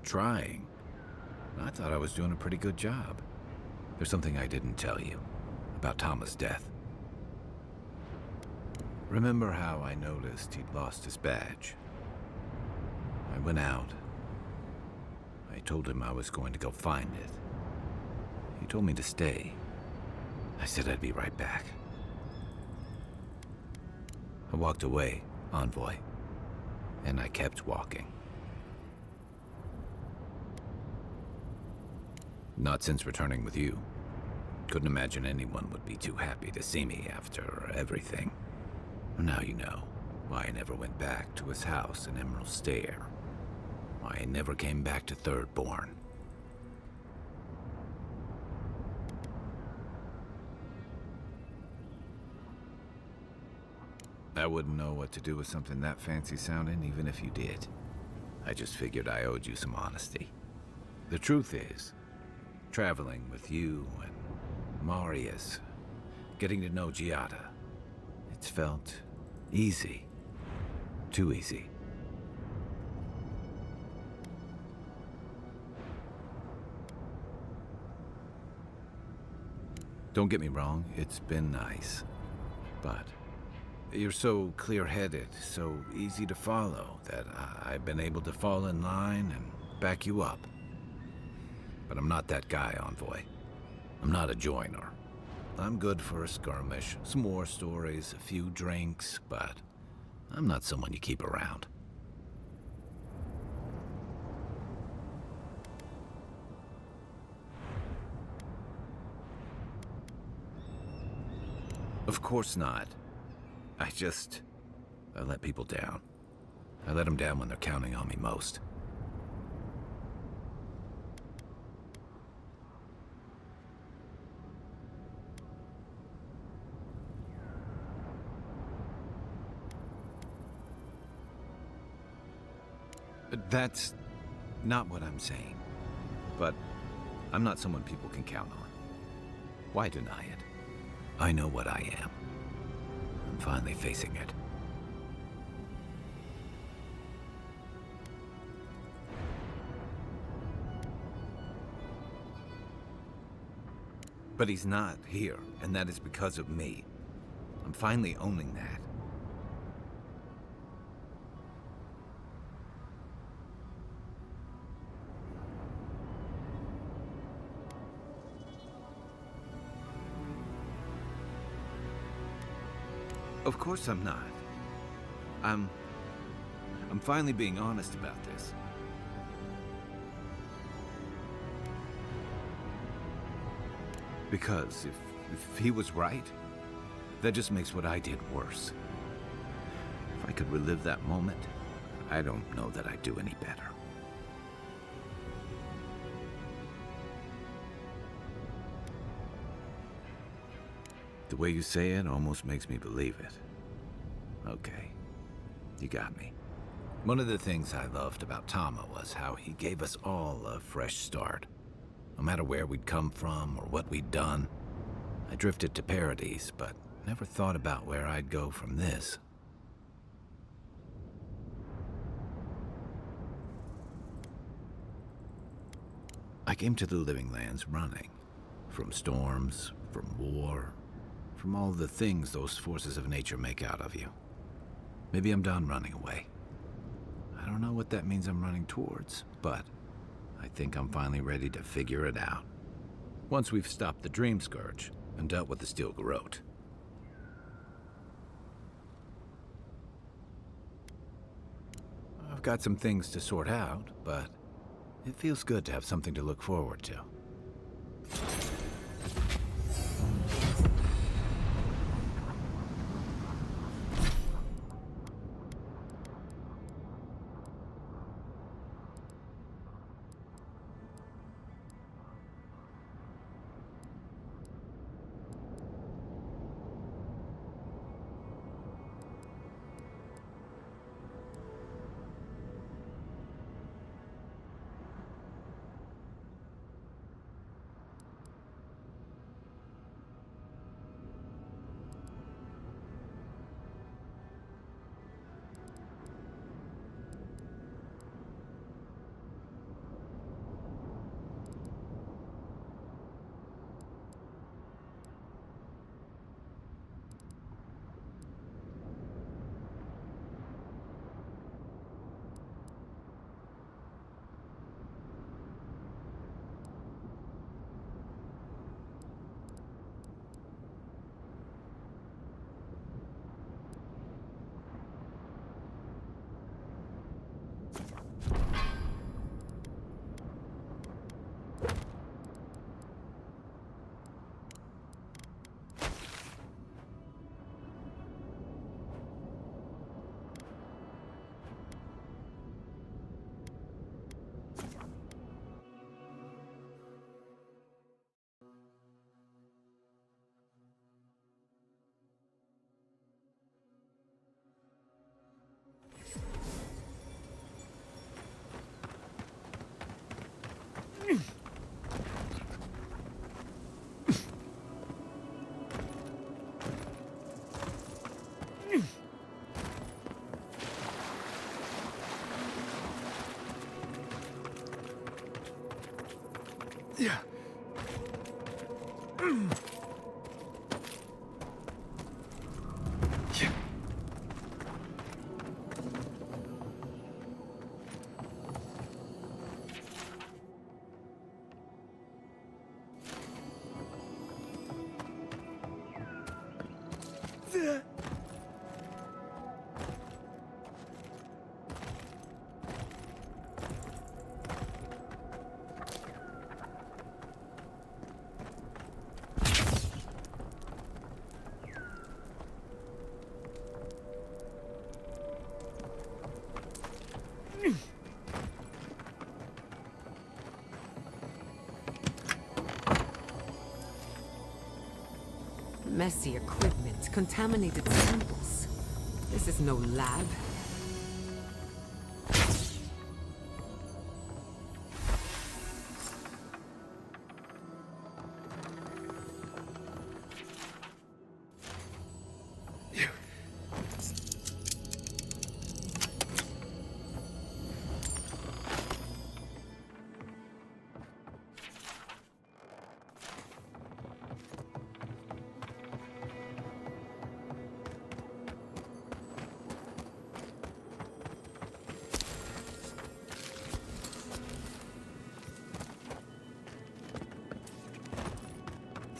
A: Trying? I thought I was doing a pretty good job. There's something I didn't tell you about Thomas' death. Remember how I noticed he'd lost his badge? I went out. I told him I was going to go find it. He told me to stay. I said I'd be right back. I walked away, Envoy, and I kept walking. Not since returning with you. Couldn't imagine anyone would be too happy to see me after everything. Now you know why I never went back to his house in Emerald Stair. Why I never came back to Thirdborn. I wouldn't know what to do with something that fancy sounding, even if you did. I just figured I owed you some honesty. The truth is, traveling with you and Marius, getting to know Giada, it's felt easy. Too easy. Don't get me wrong, it's been nice. But you're so clear-headed, so easy to follow, that I've been able to fall in line and back you up. But I'm not that guy, Envoy. I'm not a joiner. I'm good for a skirmish, some war stories, a few drinks, but I'm not someone you keep around. Of course not. I let people down. I let them down when they're counting on me most. That's not what I'm saying. But I'm not someone people can count on. Why deny it? I know what I am. I'm finally facing it. But he's not here, and that is because of me. I'm finally owning that. Of course I'm not. I'm finally being honest about this. Because if he was right, that just makes what I did worse. If I could relive that moment, I don't know that I'd do any better. The way you say it almost makes me believe it. Okay, you got me. One of the things I loved about Tama was how he gave us all a fresh start. No matter where we'd come from or what we'd done. I drifted to Paradise, but never thought about where I'd go from this. I came to the Living Lands running. From storms, from war, from all the things those forces of nature make out of you. Maybe I'm done running away. I don't know what that means I'm running towards, but I think I'm finally ready to figure it out. Once we've stopped the Dream Scourge and dealt with the Steel Garrote. I've got some things to sort out, but it feels good to have something to look forward to.
L: Yeah.
C: Messy equipment, contaminated samples. This is no lab.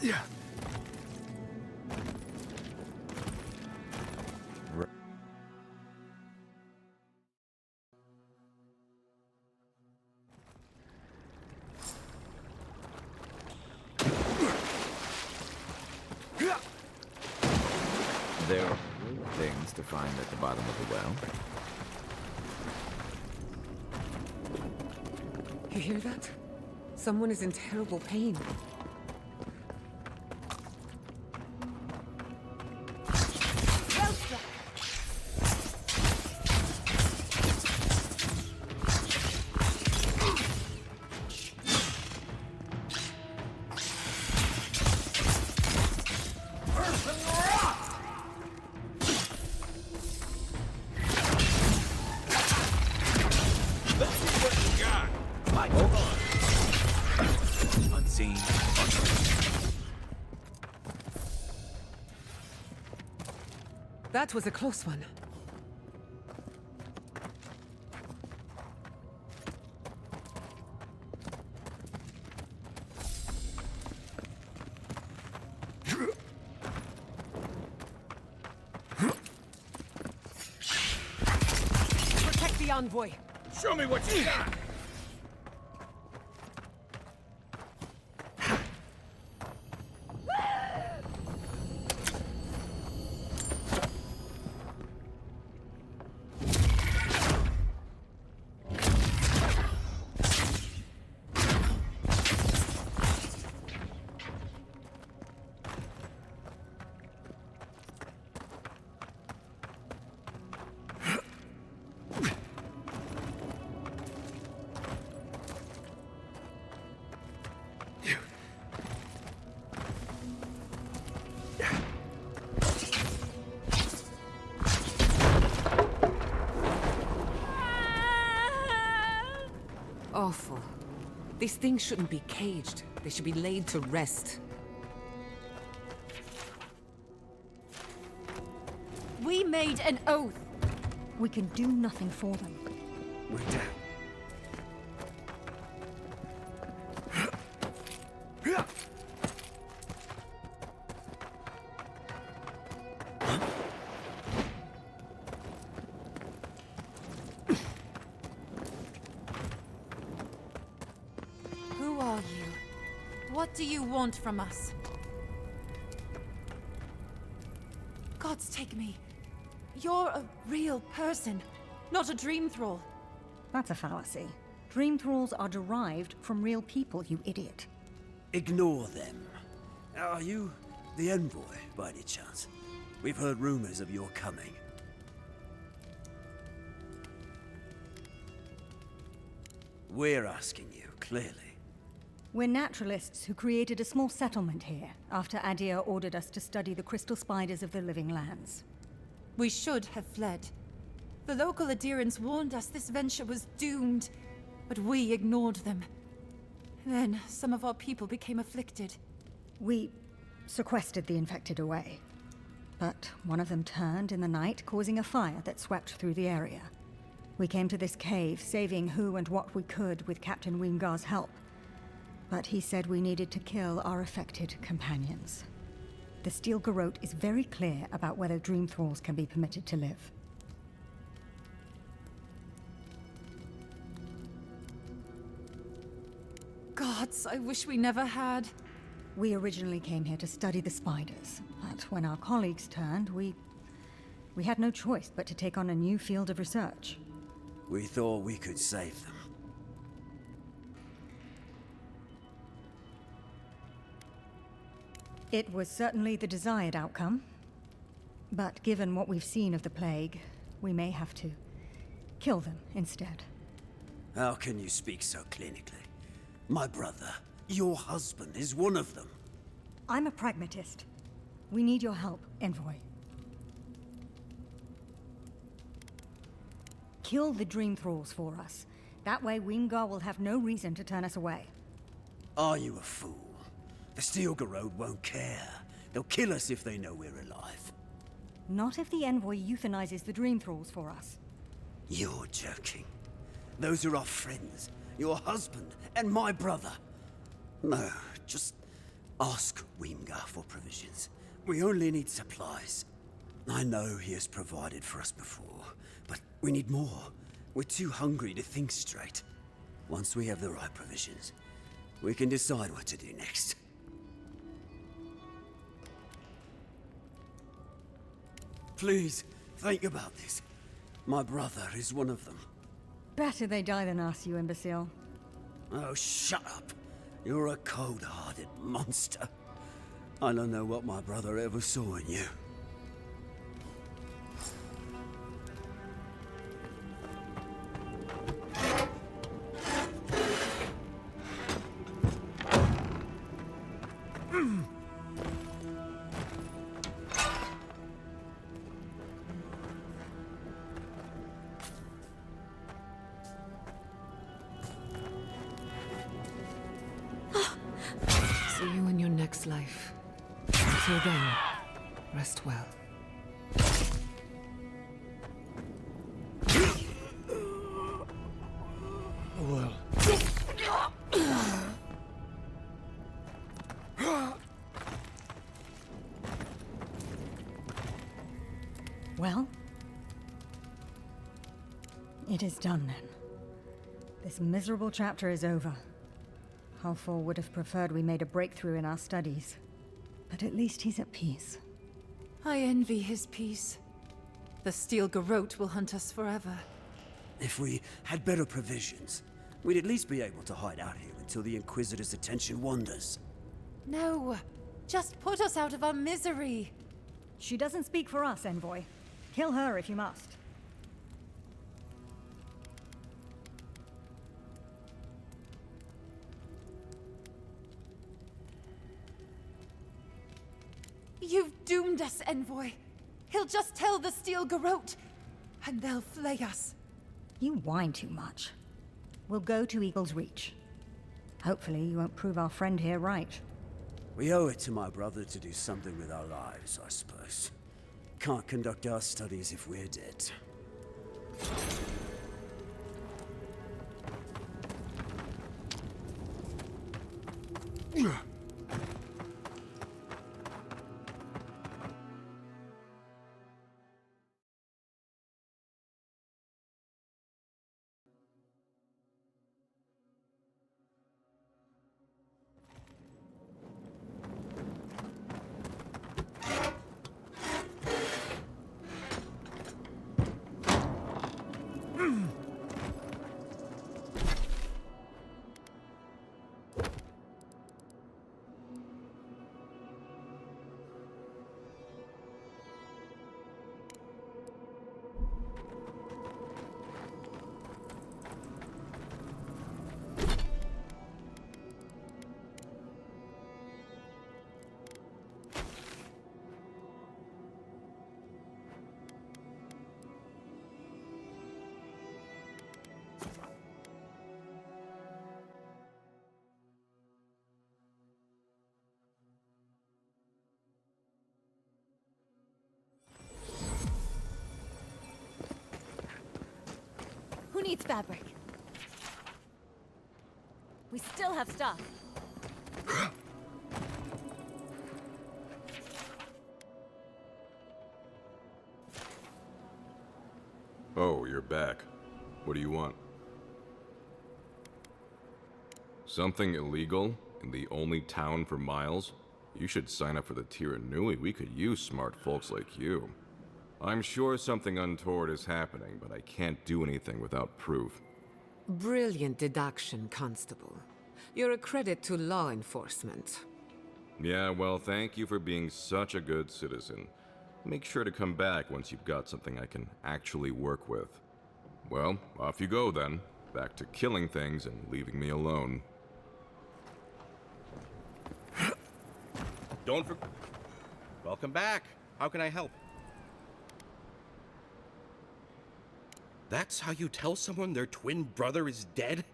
L: Yeah.
A: find at the bottom of the well?
C: You hear that? Someone is in terrible pain.
V: Unseen.
C: That was a close one. Protect the envoy.
L: Show me what you got!
C: Awful. These things shouldn't be caged. They should be laid to rest.
N: We made an oath. We can do nothing for them.
L: We're down.
N: Who are you? What do you want from us? Gods take me. You're a real person, not a dream thrall.
O: That's a fallacy. Dream thralls are derived from real people, you idiot.
U: Ignore them. Are you the envoy, by any chance? We've heard rumors of your coming. We're asking you, clearly.
O: We're naturalists who created a small settlement here after Adir ordered us to study the crystal spiders of the living lands.
N: We should have fled. The local adherents warned us this venture was doomed, but we ignored them. Then some of our people became afflicted.
O: We sequestered the infected away. But one of them turned in the night, causing a fire that swept through the area. We came to this cave, saving who and what we could with Captain Wingar's help. But he said we needed to kill our affected companions. The Steel Garrote is very clear about whether Dream Thralls can be permitted to live.
N: Gods, I wish we never had.
O: We originally came here to study the spiders, but when our colleagues turned, we had no choice but to take on a new field of research.
U: We thought we could save them.
O: It was certainly the desired outcome. But given what we've seen of the plague, we may have to kill them instead.
U: How can you speak so clinically? My brother, your husband, is one of them.
O: I'm a pragmatist. We need your help, Envoy. Kill the Dream Thralls for us. That way Wingar will have no reason to turn us away.
U: Are you a fool? The Steel Garrote won't care. They'll kill us if they know we're alive.
O: Not if the Envoy euthanizes the Dream Thralls for us.
U: You're joking. Those are our friends, your husband, and my brother. No, just ask Wingar for provisions. We only need supplies. I know he has provided for us before, but we need more. We're too hungry to think straight. Once we have the right provisions, we can decide what to do next. Please, Think about this. My brother is one of them.
O: Better they die than us, you imbecile.
U: Oh, shut up. You're a cold-hearted monster. I don't know what my brother ever saw in you.
C: See you in your next life. Until then, rest well.
L: Well.
O: Well? It is done then. This miserable chapter is over. Halfor would have preferred we made a breakthrough in our studies. But at least he's at peace.
N: I envy his peace. The steel garrote will hunt us forever.
U: If we had better provisions, we'd at least be able to hide out here until the Inquisitor's attention wanders.
N: No! Just put us out of our misery!
O: She doesn't speak for us, Envoy. Kill her if you must.
N: You've doomed us, Envoy. He'll just tell the steel garrote, and they'll flay us.
O: You whine too much. We'll go to Eagle's Reach. Hopefully you won't prove our friend here right.
U: We owe it to my brother to do something with our lives, I suppose. Can't conduct our studies if we're dead.
M: Who needs fabric? We still have stuff.
I: Oh, you're back. What do you want? Something illegal in the only town for miles? You should sign up for the Tiranui. We could use smart folks like you. I'm sure something untoward is happening, but I can't do anything without proof.
C: Brilliant deduction, Constable. You're a credit to law enforcement.
I: Yeah, well, thank you for being such a good citizen. Make sure to come back once you've got something I can actually work with. Well, off you go then. Back to killing things and leaving me alone.
P: Welcome back. How can I help? That's how you tell someone their twin brother is dead?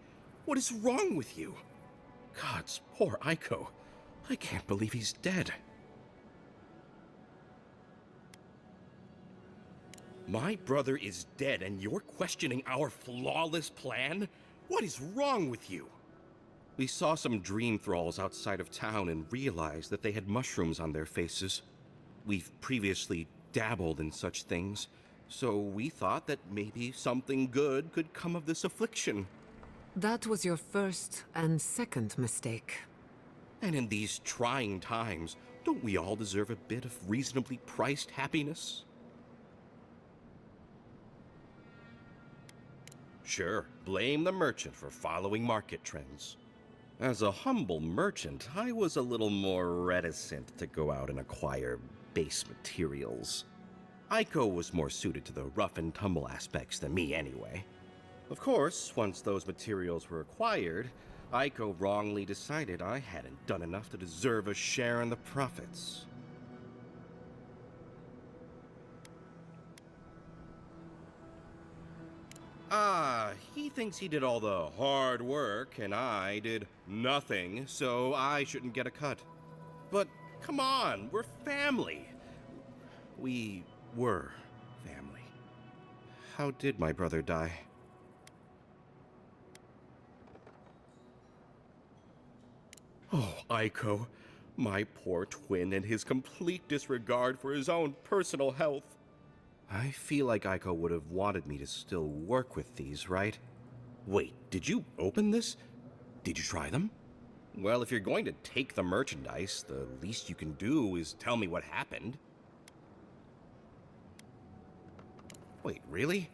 P: What is wrong with you? Gods, poor Aiko. I can't believe he's dead. My brother is dead and you're questioning our flawless plan? What is wrong with you? We saw some dream thralls outside of town and realized that they had mushrooms on their faces. We've previously dabbled in such things, so we thought that maybe something good could come of this affliction.
C: That was your first and second mistake.
P: And in these trying times, don't we all deserve a bit of reasonably priced happiness? Sure, blame the merchant for following market trends. As a humble merchant, I was a little more reticent to go out and acquire base materials. Aiko was more suited to the rough and tumble aspects than me anyway. Of course, once those materials were acquired, Aiko wrongly decided I hadn't done enough to deserve a share in the profits. He thinks he did all the hard work and I did nothing, so I shouldn't get a cut. But come on, we're family. We were family. How did my brother die? Oh, Aiko, my poor twin and his complete disregard for his own personal health. I feel like Aiko would have wanted me to still work with these, right? Wait, did you open this? Did you try them? Well, if you're going to take the merchandise, the least you can do is tell me what happened. Wait, really?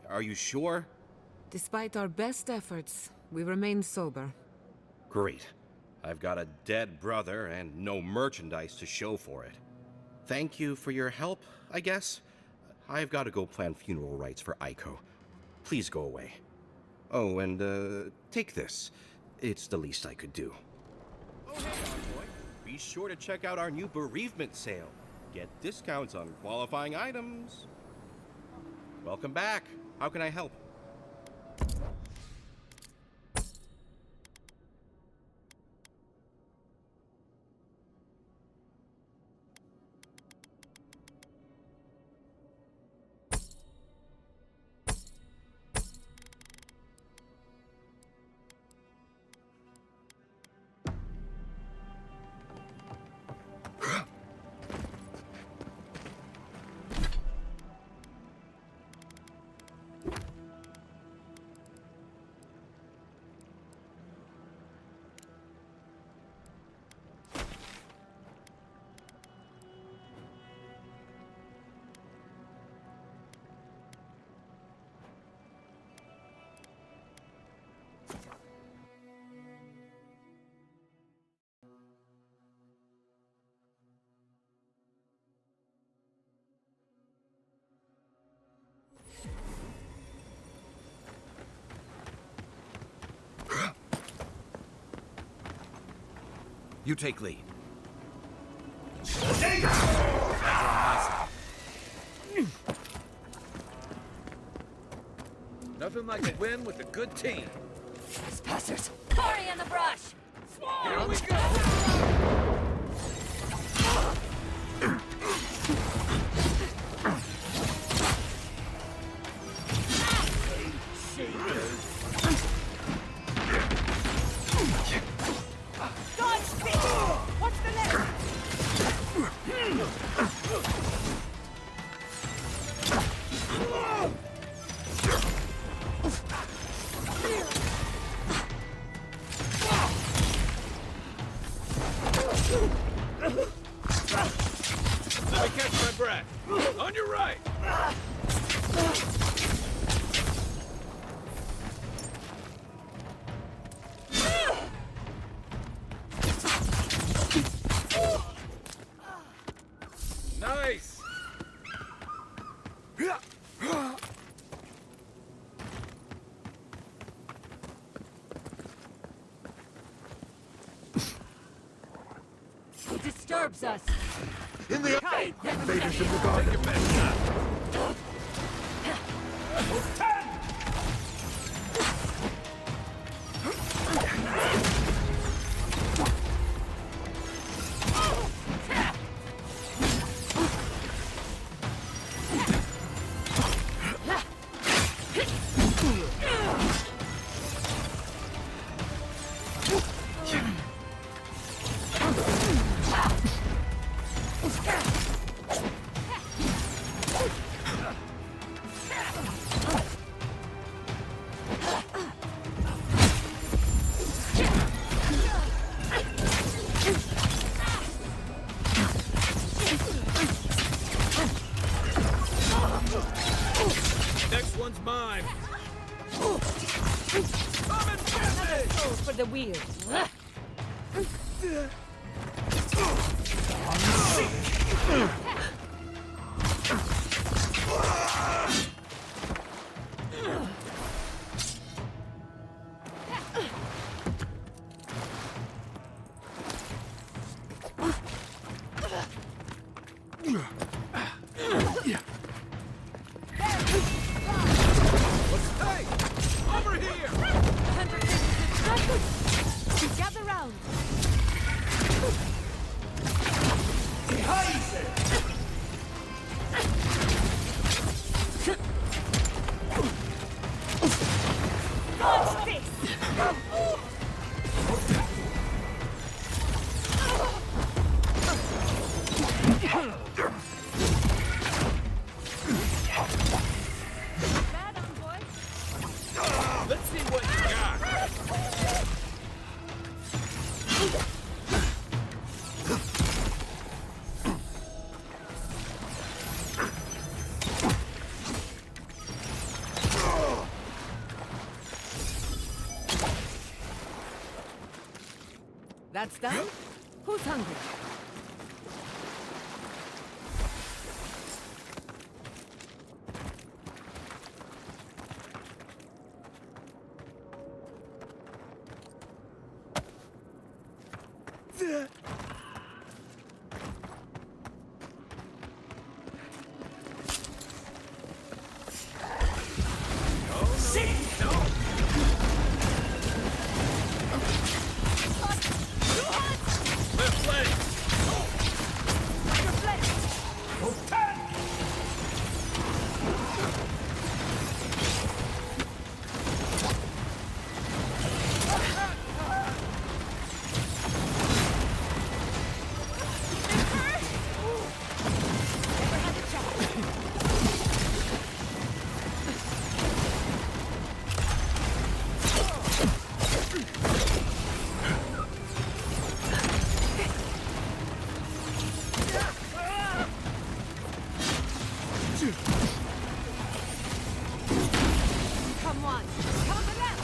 P: Are you sure?
C: Despite our best efforts, we remain sober.
P: Great. I've got a dead brother and no merchandise to show for it. Thank you for your help, I guess. I've got to go plan funeral rites for Aiko. Please go away. Oh, and take this. It's the least I could do. Oh, hey, Envoy. Be sure to check out our new bereavement sale. Get discounts on qualifying items. Welcome back. How can I help?
A: You take lead.
F: Nothing like a win with a good team.
R: Trespassers! Party in the brush!
F: Here we go! Let me catch my breath. On your right. Nice.
R: It disturbs us.
L: In the
R: eye!
L: Invaders in the garden.
F: Take your best shot. Next one's mine.
B: Another soul for the wield.
F: Hey! Over here!
B: Gather round.
R: Watch this!
F: Let's see what you got.
B: That's done? Who's hungry? Come on, come to them!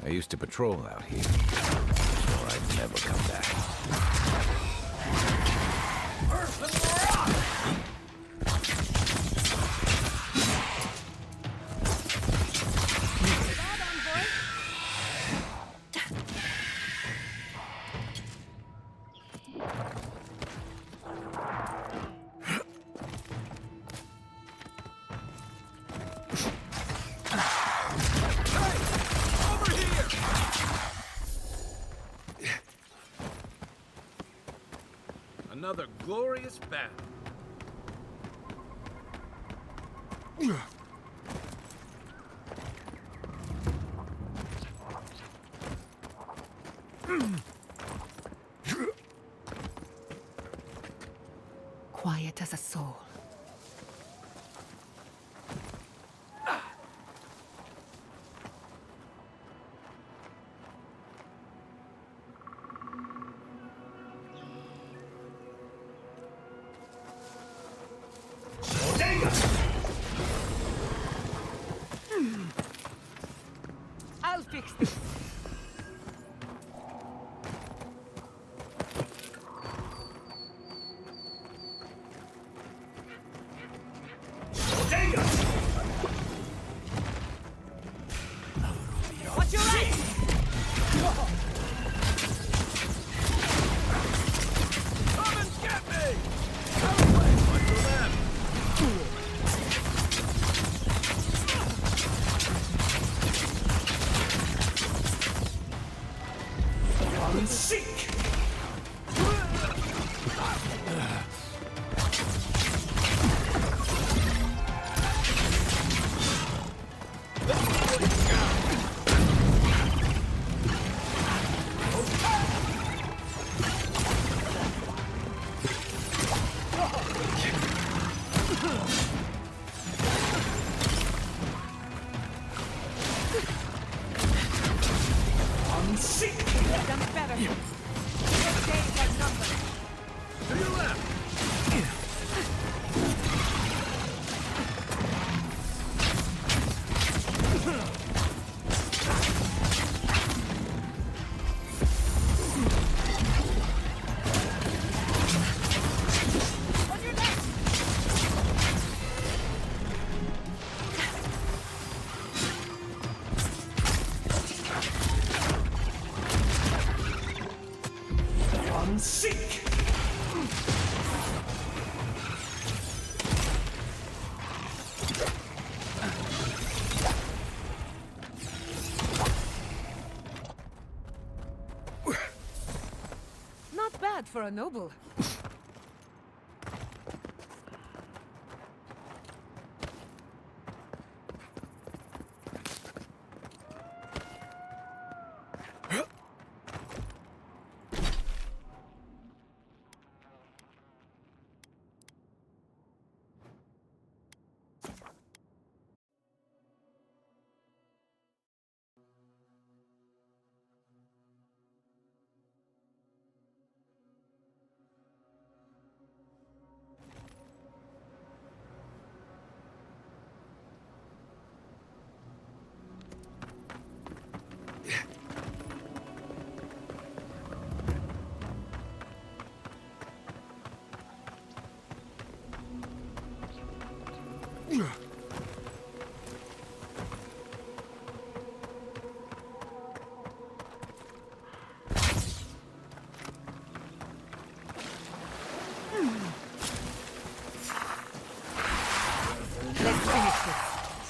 A: I used to patrol out here. Swore I'd never come back.
F: Another glorious battle.
C: Quiet as a soul.
B: I'll fix this.
R: Seek! Seek!
C: Not bad for a noble.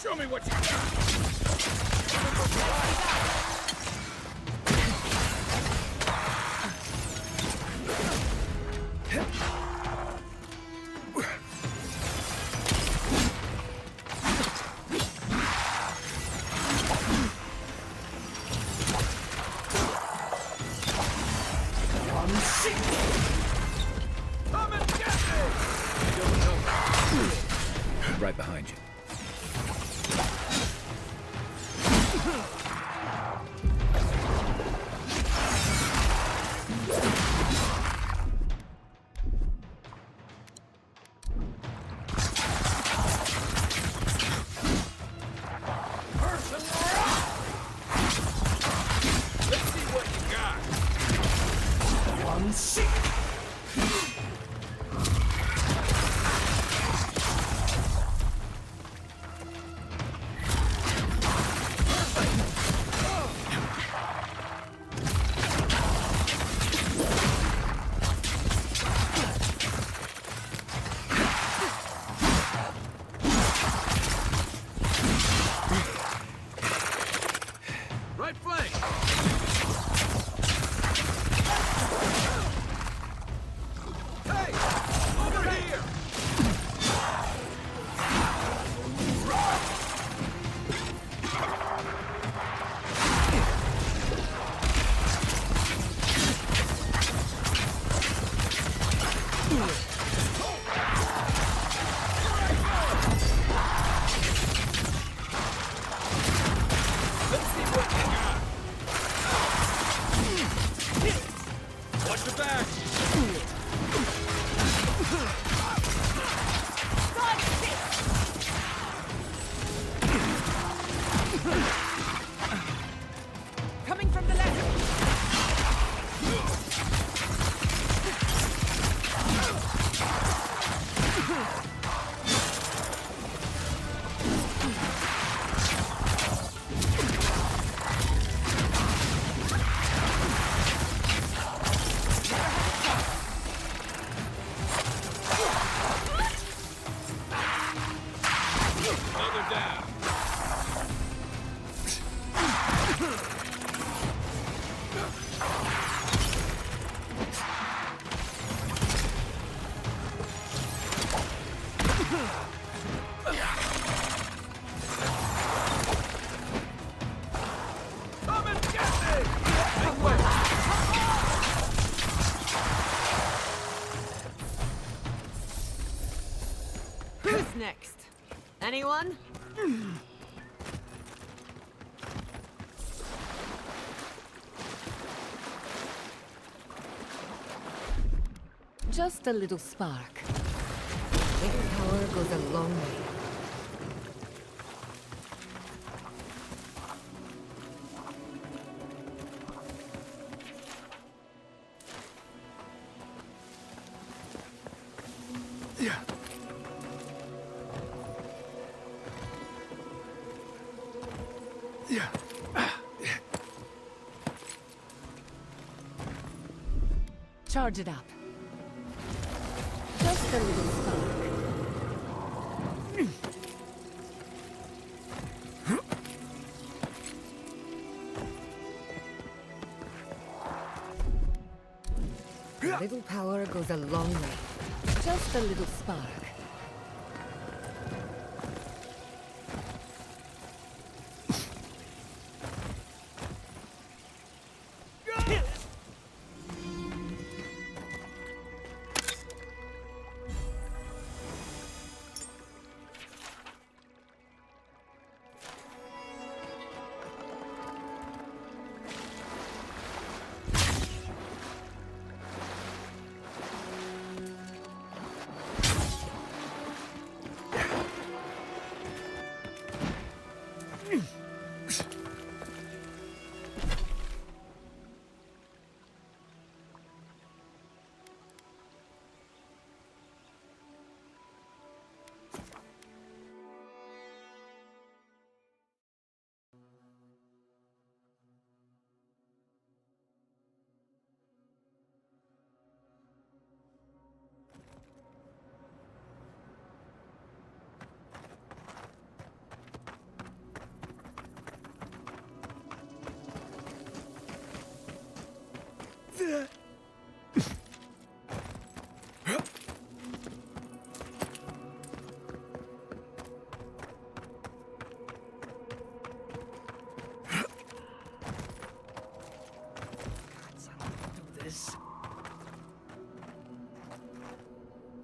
F: Show me what you got!
R: Come and get me!
A: Right behind you.
F: Let's see what you got!
R: One seek!
F: Right flank! Hey! Over here! Let's see what you got! Watch the back!
C: Coming from the left.
B: next? Anyone?
C: Just a little spark. Little power goes a long way. Charge it up. Just a little spark. A little power goes a long way. Just a little spark.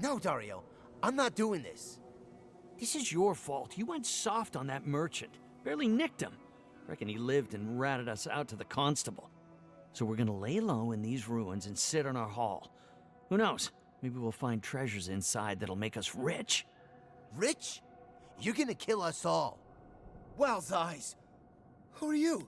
G: No, Dario. I'm not doing this.
J: This is your fault. You went soft on that merchant. Barely nicked him. Reckon he lived and ratted us out to the constable. So we're gonna lay low in these ruins and sit on our haul. Who knows? Maybe we'll find treasures inside that'll make us rich.
G: Rich? You're gonna kill us all. Wow's eyes. Who are you?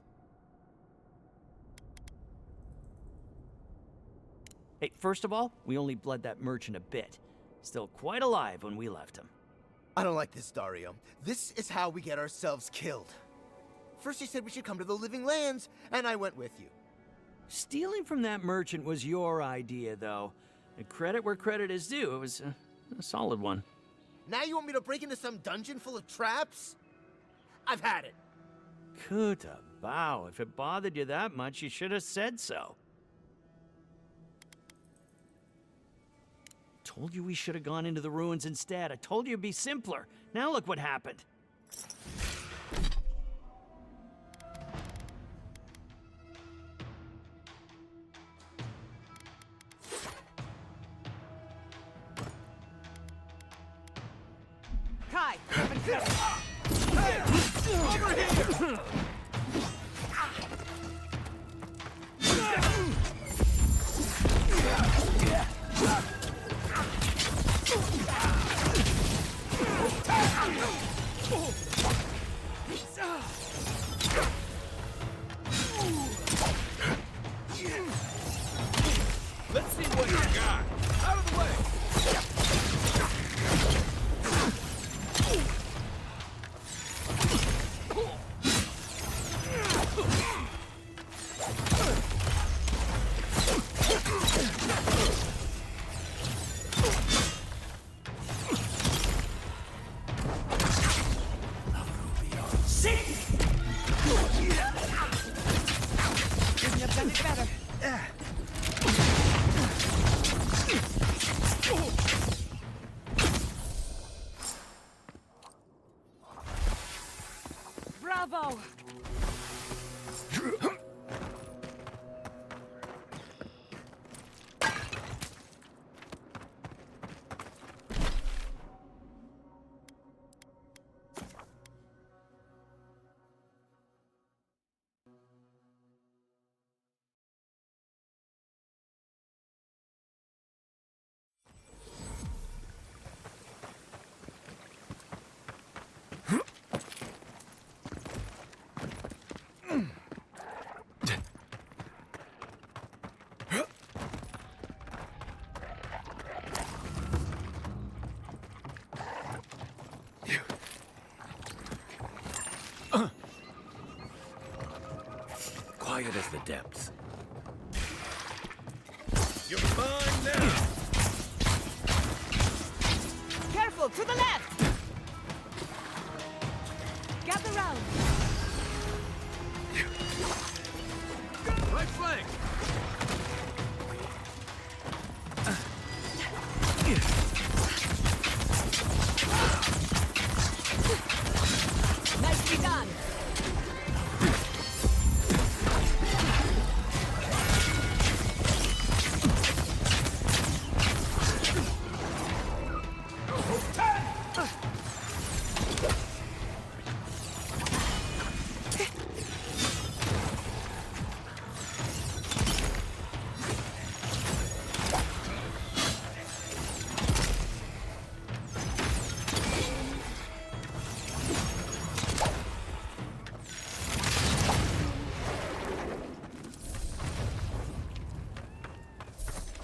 J: Hey, first of all, we only bled that merchant a bit. Still quite alive when we left him.
G: I don't like this, Dario. This is how we get ourselves killed. First you said we should come to the Living Lands, and I went with you.
J: Stealing from that merchant was your idea, though. And credit where credit is due. It was a solid one.
G: Now you want me to break into some dungeon full of traps? I've had it.
J: Kuta, bow. If it bothered you that much, you should have said so. Told you we should have gone into the ruins instead. I told you it'd be simpler. Now look what happened.
R: Kai, hey! Over here!
F: Let's see what you got. Out of the way.
R: Couldn't have done it better.
A: quiet as the depths.
F: You're mine now!
N: Careful, to the left! Gather round!
F: Right flank!
N: Nicely done!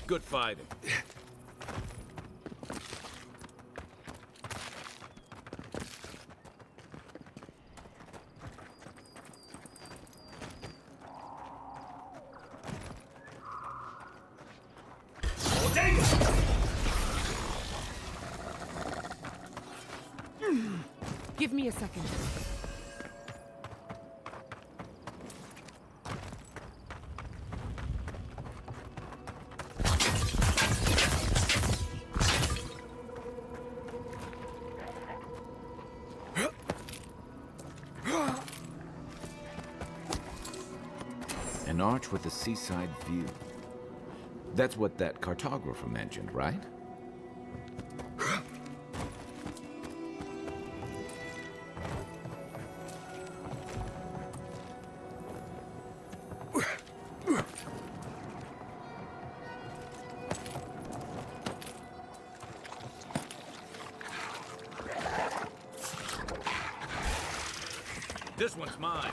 A: Good fighting.
C: Give me a second.
A: An arch with a seaside view. That's what that cartographer mentioned, right?
F: This one's mine.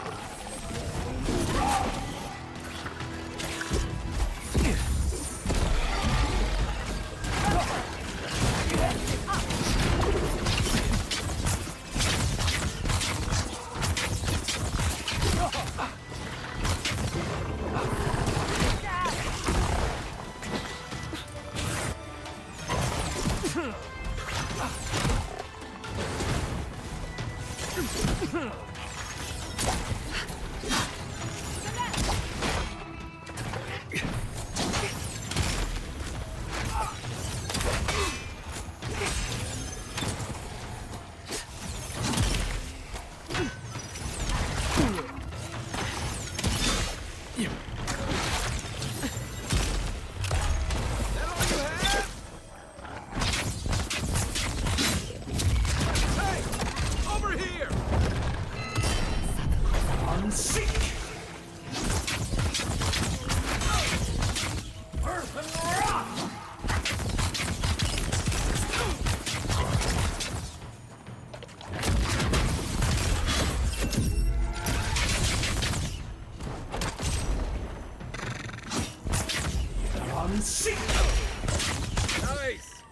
F: Nice!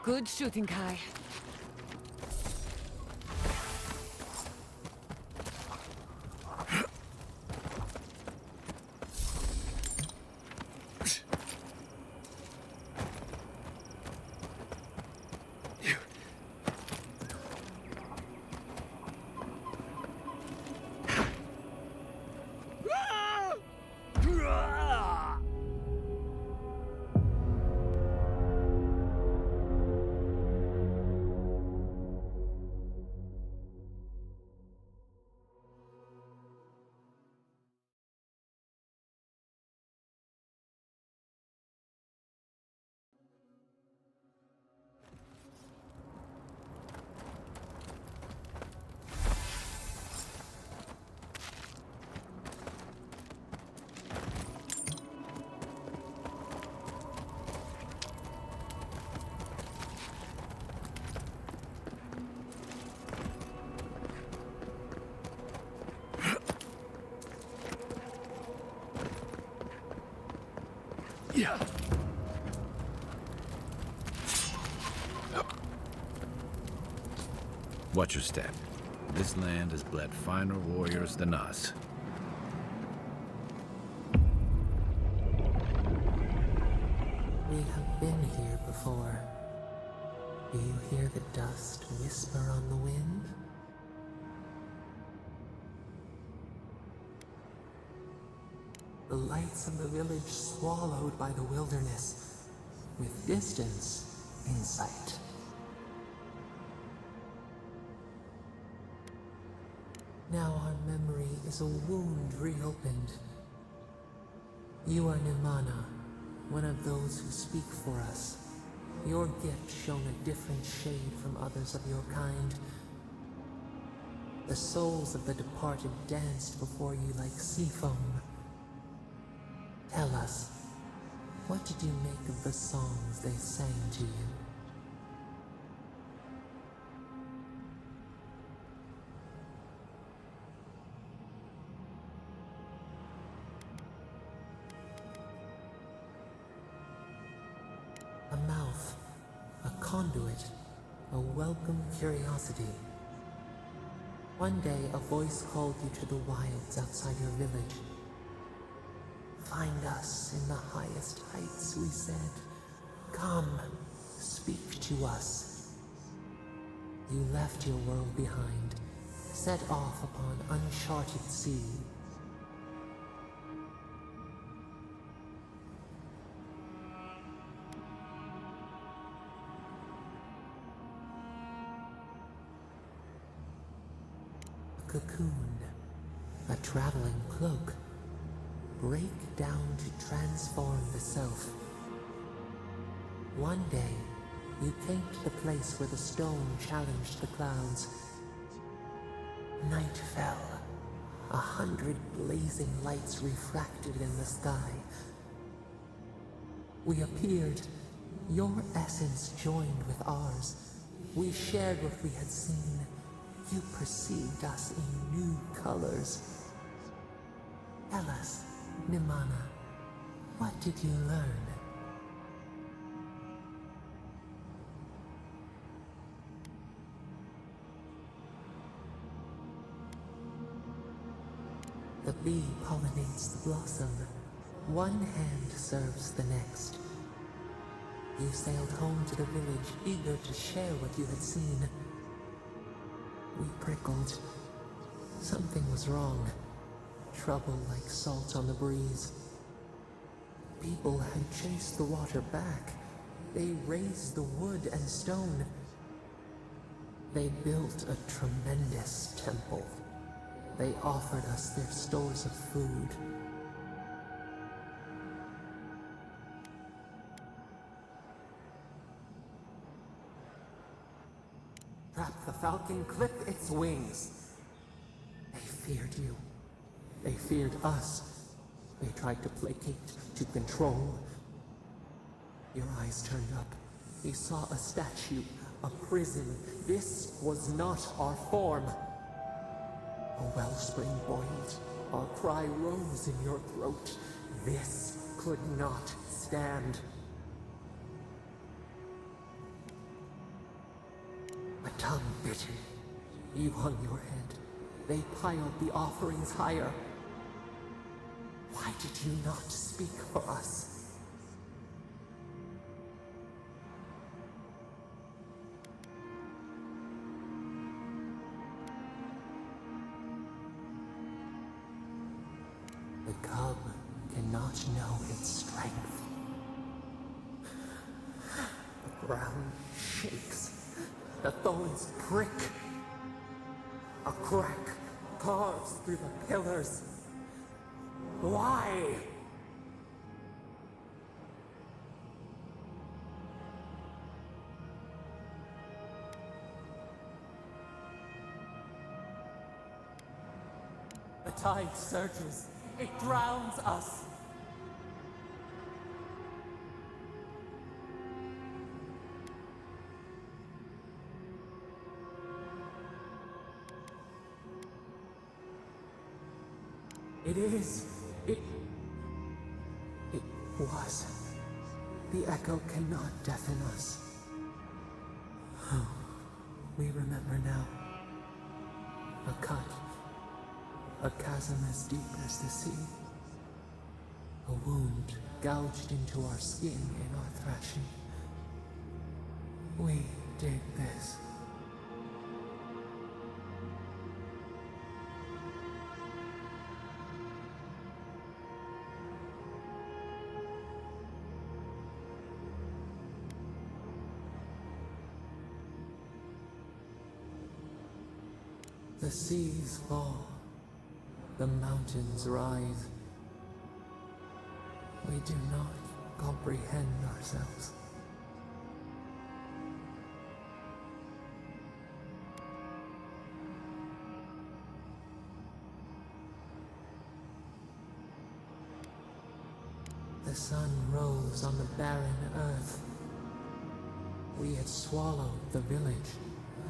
C: Good shooting, Kai.
A: Yeah. Watch your step. This land has bled finer warriors than us.
Q: We have been here before. Do you hear the dust whisper on the wind? The lights of the village swallowed by the wilderness, with distance in sight. Now our memory is a wound reopened. You are Nimana, one of those who speak for us. Your gift shone a different shade from others of your kind. The souls of the departed danced before you like sea foam. Tell us, what did you make of the songs they sang to you? A mouth, a conduit, a welcome curiosity. One day, a voice called you to the wilds outside your village. Find us in the highest heights, we said. Come, speak to us. You left your world behind, set off upon uncharted sea. A cocoon, a traveling cloak. Break down to transform the self. One day, you came to the place where the stone challenged the clouds. Night fell. 100 blazing lights refracted in the sky. We appeared. Your essence joined with ours. We shared what we had seen. You perceived us in new colors. Tell us, Nimana, what did you learn? The bee pollinates the blossom. One hand serves the next. You sailed home to the village, eager to share what you had seen. We prickled. Something was wrong. Trouble like salt on the breeze. People had chased the water back. They raised the wood and stone. They built a tremendous temple. They offered us their stores of food. Trap the falcon, clip its wings. They feared you. They feared us. They tried to placate, to control. Your eyes turned up. You saw a statue, a prison. This was not our form. A wellspring boiled. Our cry rose in your throat. This could not stand. A tongue bitten. You hung your head. They piled the offerings higher. Why did you not speak for us? The cub cannot know its strength. The ground shakes. The thorns prick. A crack carves through the pillars. Why? The tide surges. It drowns us. It is. It was. The echo cannot deafen us. Oh, we remember now. A cut. A chasm as deep as the sea. A wound gouged into our skin in our thrashing. We did this. The seas fall. The mountains rise. We do not comprehend ourselves. The sun rose on the barren earth. We had swallowed the village.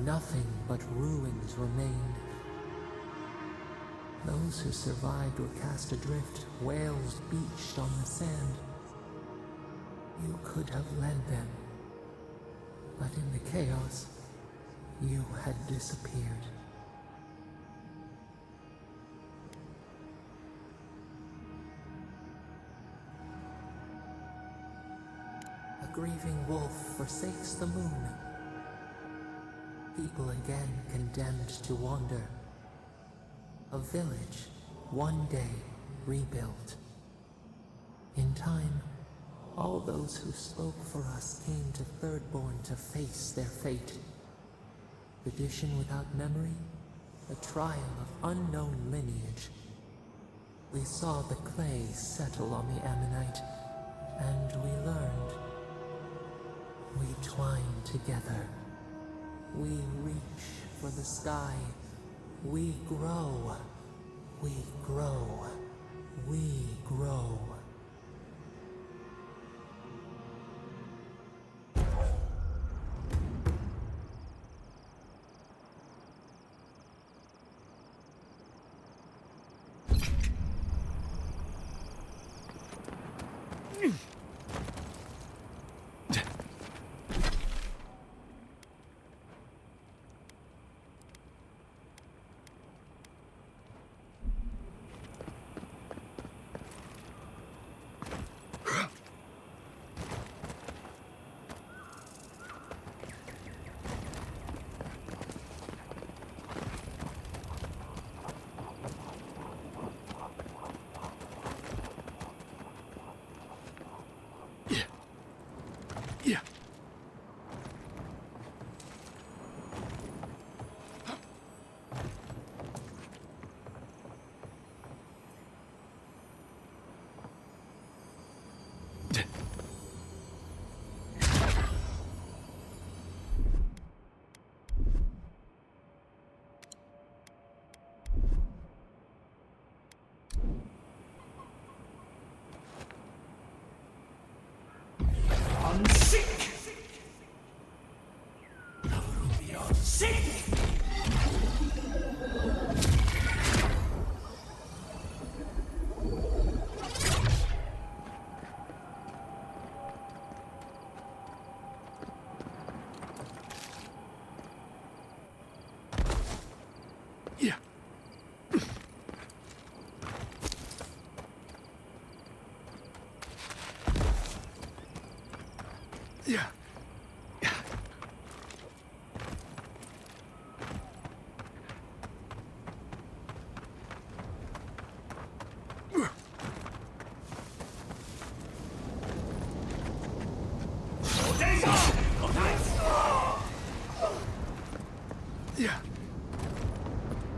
Q: Nothing but ruins remained. Those who survived were cast adrift, whales beached on the sand. You could have led them, but in the chaos, you had disappeared. A grieving wolf forsakes the moon. People again condemned to wander. A village, one day, rebuilt. In time, all those who spoke for us came to Thirdborn to face their fate. Tradition without memory, a trial of unknown lineage. We saw the clay settle on the Ammonite, and we learned. We twined together. We reach for the sky. We grow. We grow. We grow.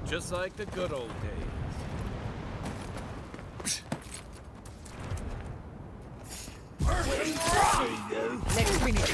F: Just like the good old days.
R: Next we need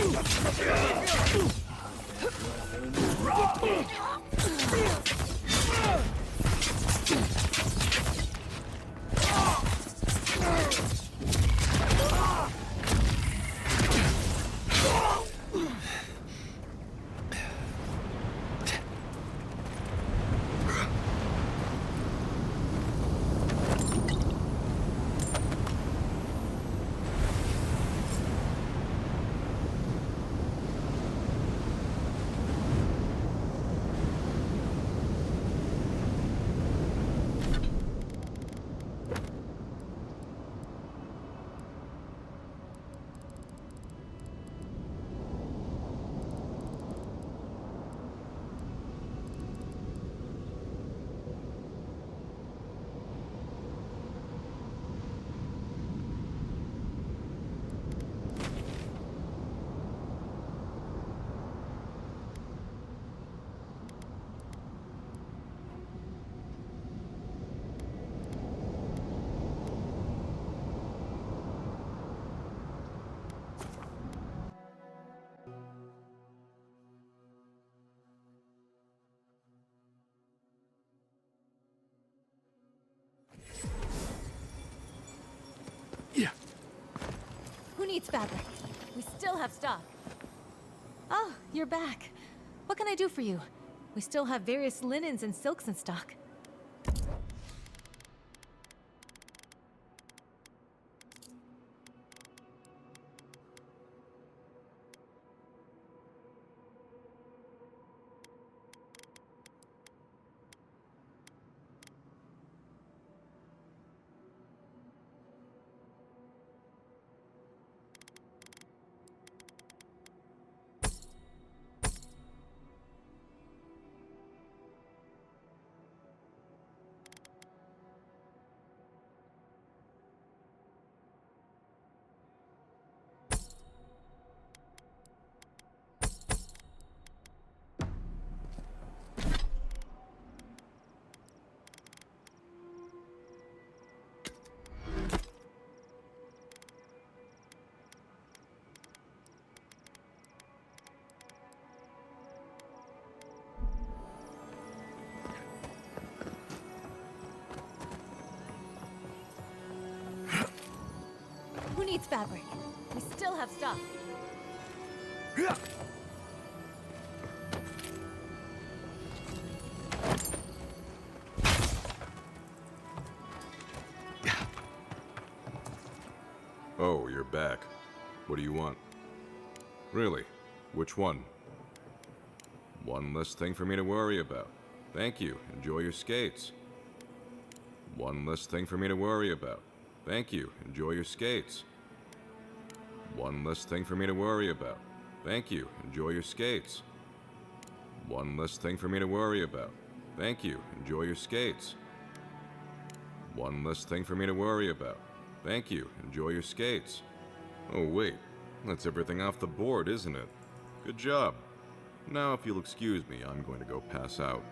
M: needs fabric? We still have stock. Oh, you're back. What can I do for you? We still have various linens and silks in stock. Who needs fabric? We still have stock.
I: Oh, you're back. What do you want? Really? Which one? One less thing for me to worry about. Thank you. Enjoy your skates. One less thing for me to worry about. Thank you. Enjoy your skates. One less thing for me to worry about. Thank you. Enjoy your skates. One less thing for me to worry about. Thank you. Enjoy your skates. One less thing for me to worry about. Thank you. Enjoy your skates. Oh, wait. That's everything off the board, isn't it? Good job. Now, if you'll excuse me, I'm going to go pass out.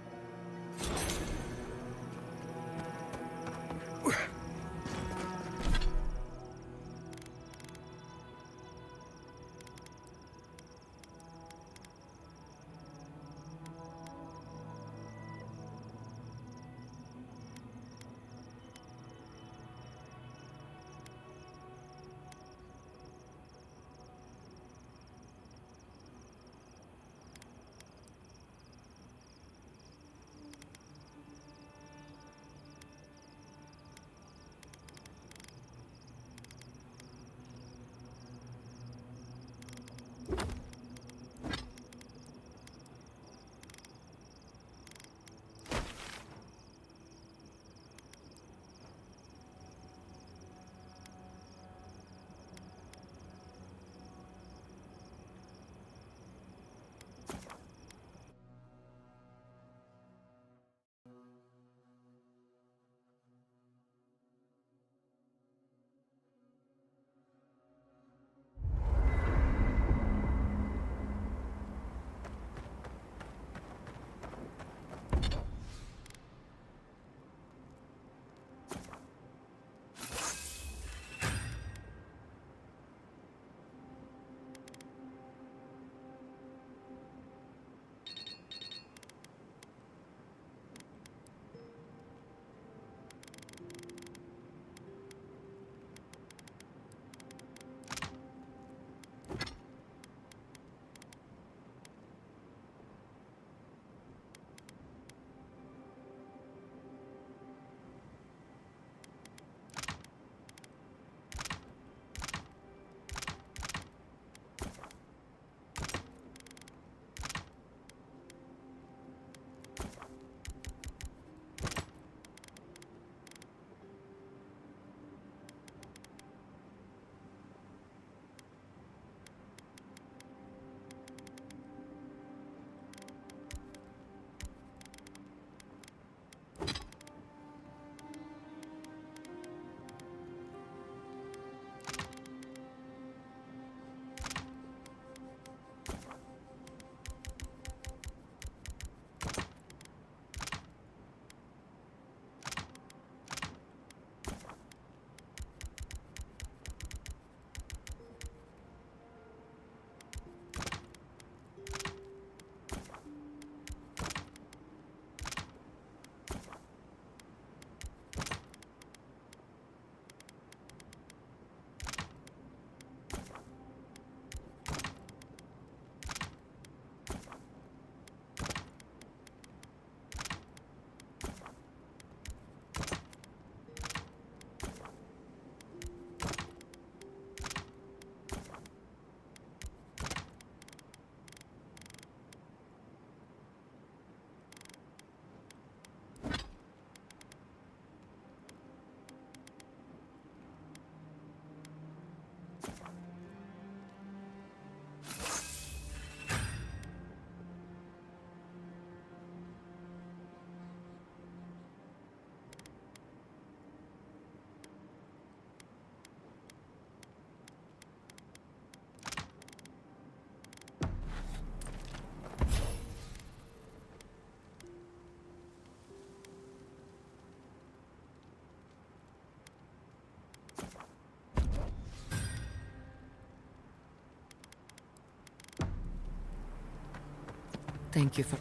C: Thank you for...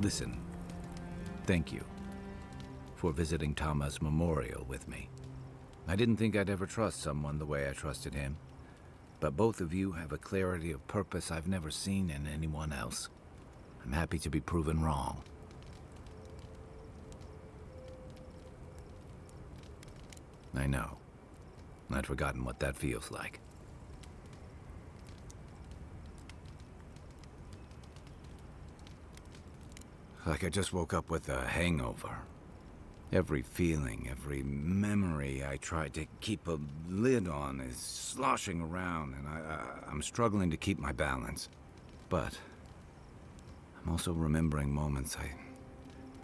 A: Listen, thank you for visiting Tama's memorial with me. I didn't think I'd ever trust someone the way I trusted him, but both of you have a clarity of purpose I've never seen in anyone else. I'm happy to be proven wrong. I know. I'd forgotten what that feels like. Like I just woke up with a hangover. Every feeling, every memory I tried to keep a lid on is sloshing around, and I'm struggling to keep my balance. But I'm also remembering moments